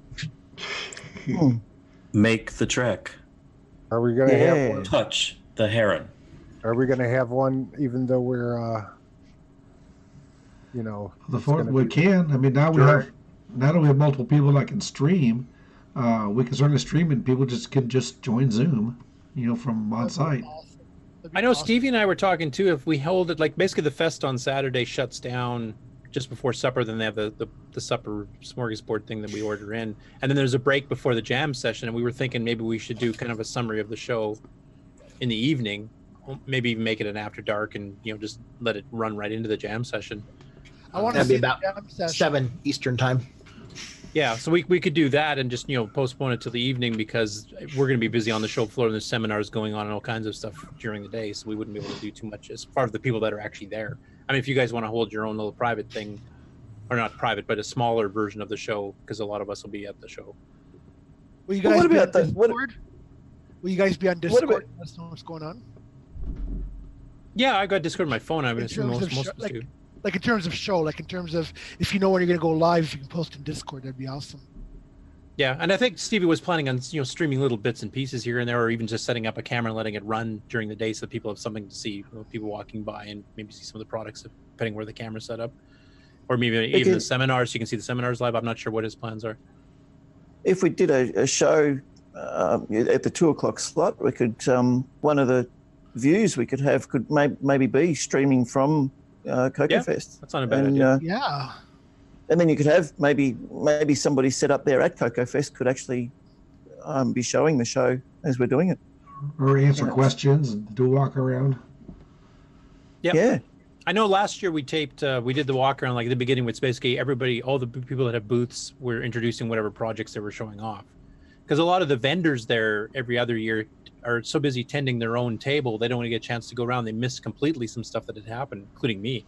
M: Make the trek.
E: Are we going to have one?
M: Touch the heron.
E: Are we going to have one, even though we're,
A: the fourth we can. I mean, now that we have multiple people that can stream, we can certainly stream, and people can join Zoom, from on site.
F: I know Stevie and I were talking too. If we hold it, like basically the fest on Saturday shuts down just before supper, then they have the supper smorgasbord thing that we order in, and then there's a break before the jam session, and we were thinking maybe we should do kind of a summary of the show in the evening, maybe even make it an after dark, and just let it run right into the jam session.
B: I want to
G: That'd be
B: see
G: about
B: the jam session.
G: 7 Eastern time.
F: Yeah, so we could do that and just, postpone it till the evening because we're going to be busy on the show floor and there's seminars going on and all kinds of stuff during the day. So we wouldn't be able to do too much as far as the people that are actually there. I mean, if you guys want to hold your own little private thing, or not private, but a smaller version of the show, because a lot of us will be at the show.
B: Will you guys be on Discord? Will you guys be on Discord? Let us know what's going on.
F: Yeah, I got Discord on my phone. I would assume most of us do.
B: Like in terms of show, like in terms of if you know when you're going to go live, if you can post in Discord, that'd be awesome.
F: Yeah, and I think Stevie was planning on streaming little bits and pieces here and there, or even just setting up a camera and letting it run during the day so that people have something to see, people walking by and maybe see some of the products depending where the camera's set up, or maybe even the seminars. You can see the seminars live. I'm not sure what his plans are.
S: If we did a show at the 2:00 slot, we could one of the views we could have could maybe be streaming from CoCo Fest.
F: That's not a bad idea.
B: Yeah.
S: And then you could have maybe somebody set up there at CoCo Fest could actually be showing the show as we're doing it.
A: Or answer questions and do a walk around.
F: Yep.
S: Yeah.
F: I know last year we taped, we did the walk around like at the beginning, which basically everybody, all the people that have booths were introducing whatever projects they were showing off. Because a lot of the vendors there every other year are so busy tending their own table, they don't want to get a chance to go around. They missed completely some stuff that had happened, including me.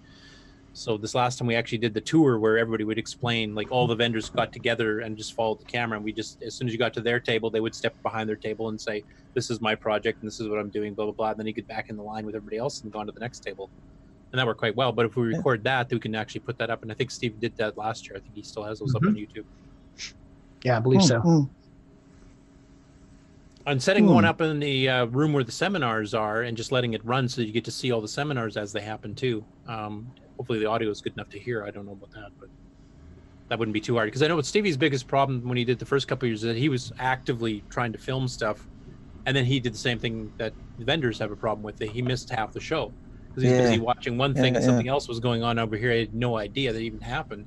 F: So this last time we actually did the tour where everybody would explain, like all the vendors got together and just followed the camera. And we just, as soon as you got to their table, they would step behind their table and say, this is my project and this is what I'm doing, blah, blah, blah. And then you get back in the line with everybody else and go on to the next table. And that worked quite well. But if we record that, we can actually put that up. And I think Steve did that last year. I think he still has those up on YouTube.
G: Yeah, I believe so.
F: And setting one up in the room where the seminars are and just letting it run so that you get to see all the seminars as they happen too. Hopefully the audio is good enough to hear. I don't know about that, but that wouldn't be too hard. Because I know what Stevie's biggest problem when he did the first couple of years is that he was actively trying to film stuff. And then he did the same thing that the vendors have a problem with. That he missed half the show. Because he's busy watching one thing and something else was going on over here. I had no idea that even happened.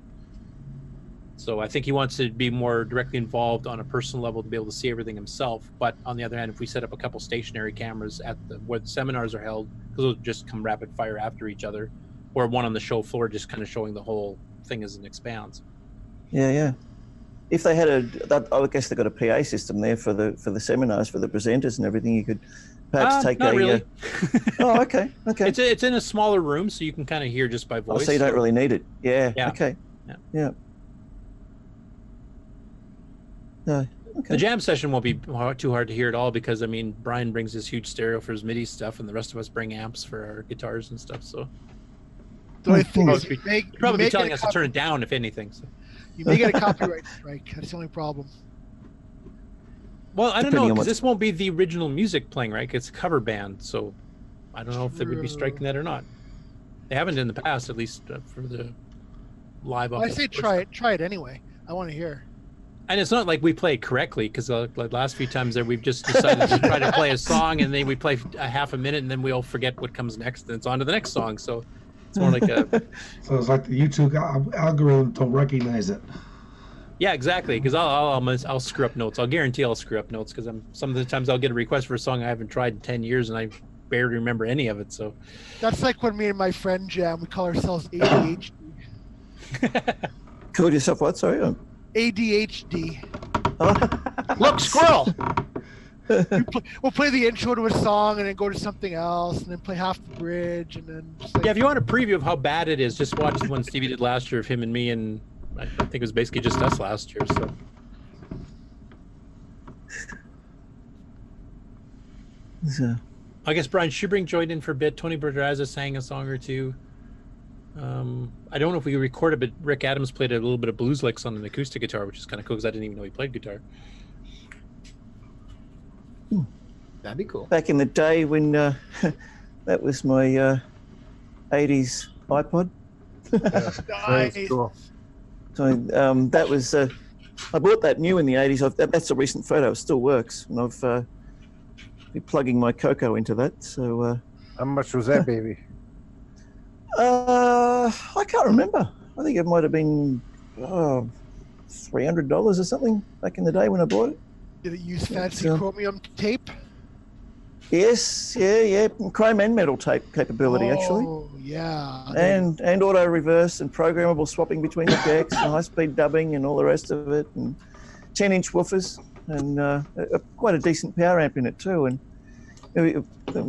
F: So I think he wants to be more directly involved on a personal level to be able to see everything himself. But on the other hand, if we set up a couple stationary cameras at where the seminars are held, because they'll just come rapid fire after each other, or one on the show floor just kind of showing the whole thing as it expands.
S: Yeah. If they had I guess they've got a PA system there for the seminars, for the presenters and everything. You could perhaps take
F: not really.
S: Oh, okay.
F: It's in a smaller room, so you can kind of hear just by voice.
S: Oh, so you don't really need it. Yeah. Okay. Yeah. No. Okay.
F: The jam session won't be too hard to hear at all because, I mean, Brian brings this huge stereo for his MIDI stuff and the rest of us bring amps for our guitars and stuff. So
B: I think
F: you'd probably be telling us to turn it down, if anything. So.
B: You may get a copyright strike. That's the only problem.
F: Well, I don't know, because this won't be the original music playing, right? It's a cover band, so I don't know if they would be striking that or not. They haven't in the past, at least for the live.
B: Well, I say try it anyway. I want to hear.
F: And it's not like we play it correctly, because like last few times there, we've just decided to try to play a song, and then we play a half a minute, and then we all forget what comes next, and it's on to the next song. So it's more like a...
A: So it's like the YouTube algorithm don't recognize it.
F: Yeah, exactly, because I'll screw up notes. I'll guarantee I'll screw up notes, because some of the times I'll get a request for a song I haven't tried in 10 years, and I barely remember any of it. So
B: that's like when me and my friend jam. We call ourselves ADHD.
S: Call yourself what? Sorry?
B: ADHD.
G: Look, squirrel!
B: We'll play the intro to a song and then go to something else and then play half the bridge and then...
F: Yeah, if you want a preview of how bad it is, just watch the one Stevie did last year of him and me, and I think it was basically just us last year, so... I guess Brian Schubring joined in for a bit. Tony Berdraza sang a song or two. I don't know if we recorded, but Rick Adams played a little bit of blues licks on an acoustic guitar, which is kind of cool because I didn't even know he played guitar.
G: That'd be cool.
S: Back in the day when that was my 80s iPod.
B: Nice.
S: Cool. So that was I bought that new in the 80s. That's a recent photo. It still works, and I've been plugging my CoCo into that. So
E: how much was that baby?
S: I can't remember. I think it might have been $300 or something back in the day when I bought it.
B: Did it use fancy chromium tape?
S: Yes, yeah. Chrome and metal tape capability, actually.
B: Oh, yeah.
S: And auto reverse and programmable swapping between the decks and high-speed dubbing and all the rest of it. And 10-inch woofers and quite a decent power amp in it too. And we're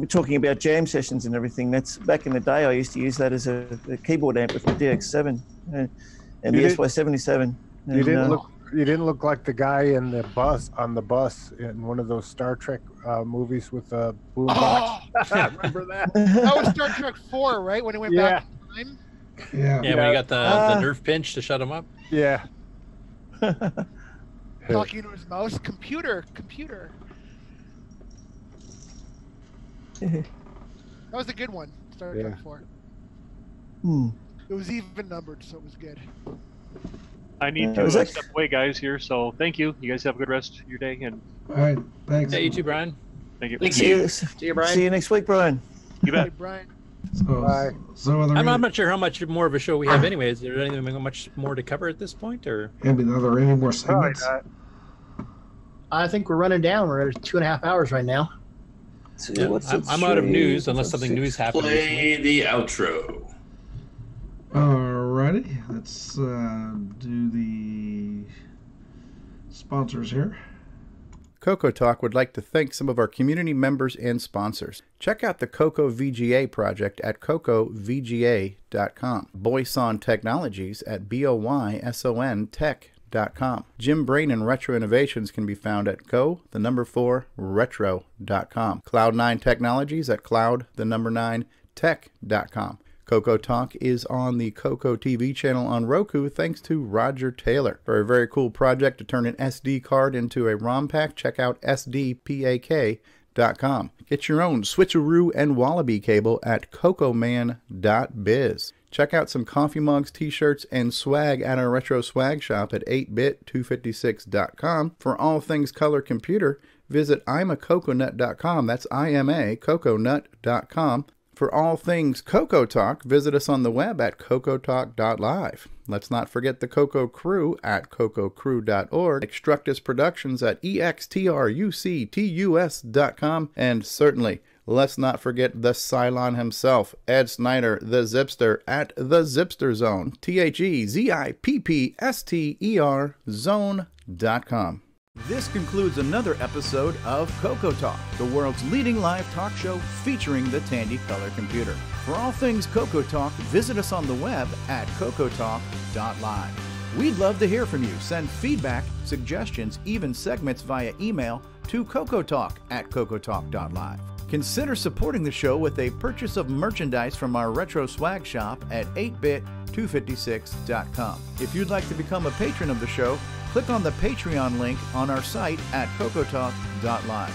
S: talking about jam sessions and everything. That's back in the day. I used to use that as a keyboard amp with the DX7 and the SY77. And,
E: you didn't look like the guy in the bus in one of those Star Trek movies with a boom box. Remember that?
B: That was Star Trek 4, right? When it went back in time.
F: Yeah, when you got the nerf pinch to shut him up.
E: Yeah.
B: Talking to his mouse. Computer. That was a good one. Star Trek 4. It was even numbered, so it was good.
H: I need to step away, guys, here. So thank you. You guys have a good rest of your day. And
A: all right, thanks.
F: Yeah, you too, Brian.
H: Thank you.
S: See you, Brian. See you next week, Brian.
H: You bet.
B: Hey, Brian.
F: I'm not sure how much more of a show we have anyway. Is there anything much more to cover at this point? Or
A: are there any more segments?
G: I think we're running down. We're at 2.5 hours right now.
F: Yeah, I'm out of news unless something news happens.
D: Play the outro.
A: Alrighty, let's do the sponsors here.
C: CoCoTALK would like to thank some of our community members and sponsors. Check out the CoCo VGA project at CoCoVGA.com. Boyson Technologies at BOYSONTech.com. Jim Brain and Retro Innovations can be found at Go4Retro.com. Cloud9 Technologies at Cloud9Tech.com. CoCoTALK is on the CoCo TV channel on Roku thanks to Roger Taylor. For a very cool project to turn an SD card into a ROM pack, check out SDPAK.com. Get your own switcheroo and wallaby cable at cocoman.biz. Check out some coffee mugs, t-shirts, and swag at our retro swag shop at 8bit256.com. For all things color computer, visit imacoconut.com. That's imacoconut.com. For all things CoCoTALK, visit us on the web at CoCoTalk.live. Let's not forget the CoCo Crew at CoCoCrew.org, Extructus Productions at EXTRUCTUS.com, and certainly, let's not forget the Cylon himself, Ed Snyder, the Zipster at the Zipster Zone, THEZIPPSTER Zone.com. This concludes another episode of CoCoTALK, the world's leading live talk show featuring the Tandy Color Computer. For all things CoCoTALK, visit us on the web at CoCoTalk.live. We'd love to hear from you. Send feedback, suggestions, even segments via email to CoCoTalk at CoCoTalk.live. Consider supporting the show with a purchase of merchandise from our retro swag shop at 8bit256.com. If you'd like to become a patron of the show, click on the Patreon link on our site at CoCoTalk.live.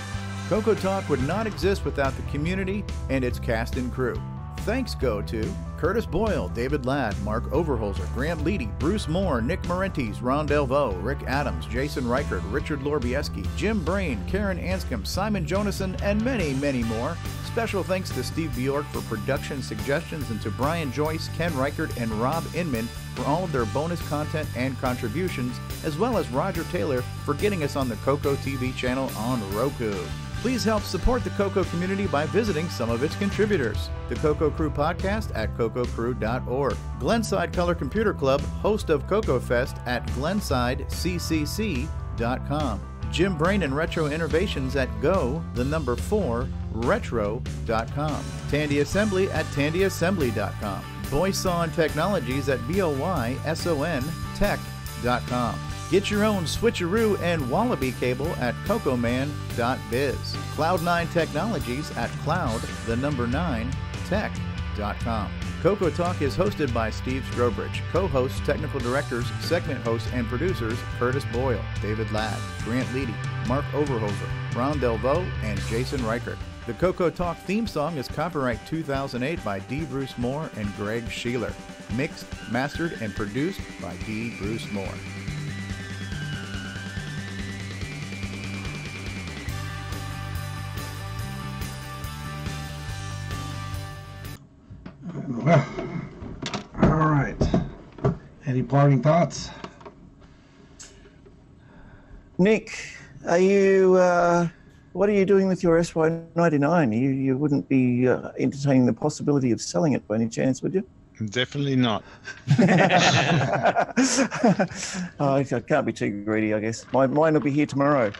C: CoCoTALK would not exist without the community and its cast and crew. Thanks go to Curtis Boyle, David Ladd, Mark Overholzer, Grant Leedy, Bruce Moore, Nick Marentes, Ron Delvaux, Rick Adams, Jason Reichert, Richard Lorbieski, Jim Brain, Karen Anscombe, Simon Jonason, and many, many more. Special thanks to Steve Bjork for production suggestions and to Brian Joyce, Ken Reichert, and Rob Inman for all of their bonus content and contributions, as well as Roger Taylor for getting us on the CoCo TV channel on Roku. Please help support the CoCo community by visiting some of its contributors. The CoCo Crew podcast at CoCoCrew.org. Glenside Color Computer Club, host of CoCo Fest at GlensideCCC.com. Jim Brain and Retro Innovations at Go4Retro.com. Tandy Assembly at TandyAssembly.com. Boyson Technologies at BOYSONTech.com. Get your own switcheroo and wallaby cable at cocoman.biz. Cloud9 Technologies at cloud9tech.com. CoCoTALK is hosted by Steve Strobridge. Co-hosts, technical directors, segment hosts, and producers Curtis Boyle, David Ladd, Grant Leedy, Mark Overholzer, Ron Delvaux, and Jason Reichert. The CoCoTALK theme song is copyright 2008 by D. Bruce Moore and Greg Sheeler. Mixed, mastered, and produced by D. Bruce Moore.
A: Well, all right. Any parting thoughts?
S: Nick, are you What are you doing with your SY99? You wouldn't be entertaining the possibility of selling it by any chance, would you?
K: Definitely not.
S: Oh, I can't be too greedy, I guess. Mine will be here tomorrow.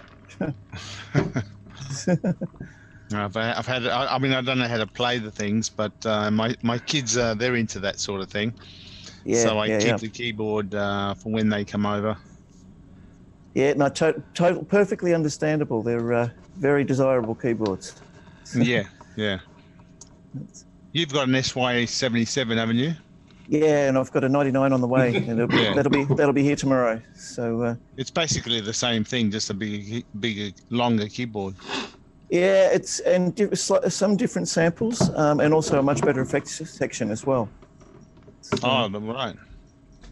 K: I've had. I mean, I don't know how to play the things, but my kids they're into that sort of thing.
S: Yeah,
K: so I
S: yeah,
K: keep
S: yeah.
K: the keyboard for when they come over.
S: Yeah, no, perfectly understandable. They're very desirable keyboards.
K: Yeah, yeah. You've got an SY77, haven't you?
S: Yeah, and I've got a 99 on the way, and that'll be here tomorrow. So
K: it's basically the same thing, just a bigger, longer keyboard.
S: yeah, it's some different samples, and also a much better effects section as well.
K: Oh, right.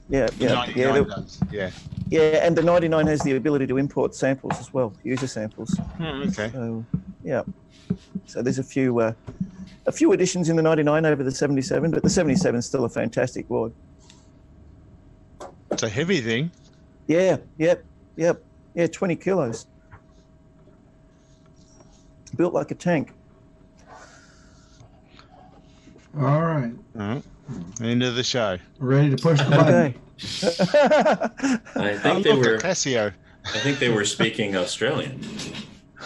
S: Yeah, yeah, yeah.
K: Yeah.
S: Yeah, and the 99 has the ability to import samples as well, user samples.
K: Okay.
S: So yeah, so there's a few additions in the 99 over the 77, but the 77 is still a fantastic board.
K: It's a heavy thing.
S: Yeah, yep, 20 kilos. Built like a tank.
A: All right.
K: End of the show.
A: Ready to push the button.
D: I think they were
K: Casio.
D: I think they were speaking Australian.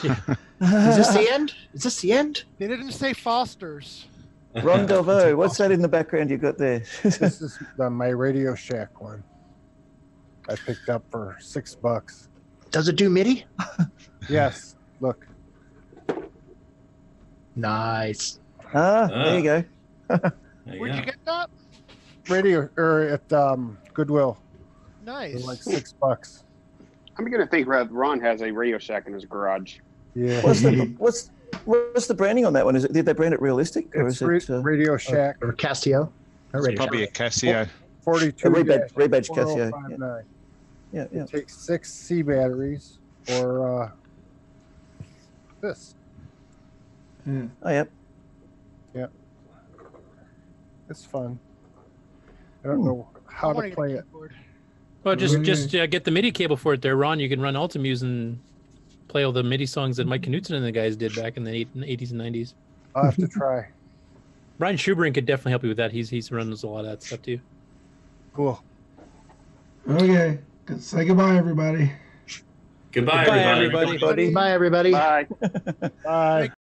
G: Is this the end? Is this the end?
B: They didn't say Foster's.
S: Ron Delvaux, what's that in the background you got there?
E: This is my Radio Shack one. I picked up for $6.
G: Does it do MIDI?
E: Yes. Look.
G: Nice.
S: There you go.
B: Where'd you get that?
E: Radio or at Goodwill.
B: Nice.
E: For like $6.
L: I'm beginning to think Ron has a Radio Shack in his garage.
E: Yeah.
S: What's the branding on that one? Did they brand it realistic, or
E: It's
S: is it
E: Radio Shack
G: or Casio?
K: It's probably a Casio.
E: 42
S: rebadge Casio.
E: 4059.
S: Yeah.
E: It takes 6 C batteries or this.
S: Oh, yep.
E: Yep. It's fun. I don't know how to play it.
F: Well, just get the MIDI cable for it there, Ron. You can run Ultimuse and play all the MIDI songs that Mike Knutson and the guys did back in the 80s and 90s.
E: I'll have to try.
F: Brian Schubering could definitely help you with that. He's runs a lot of that stuff too.
E: Cool.
A: Okay. Say goodbye, everybody.
D: Goodbye,
F: everybody.
G: Bye, everybody.
L: Bye.
E: Bye.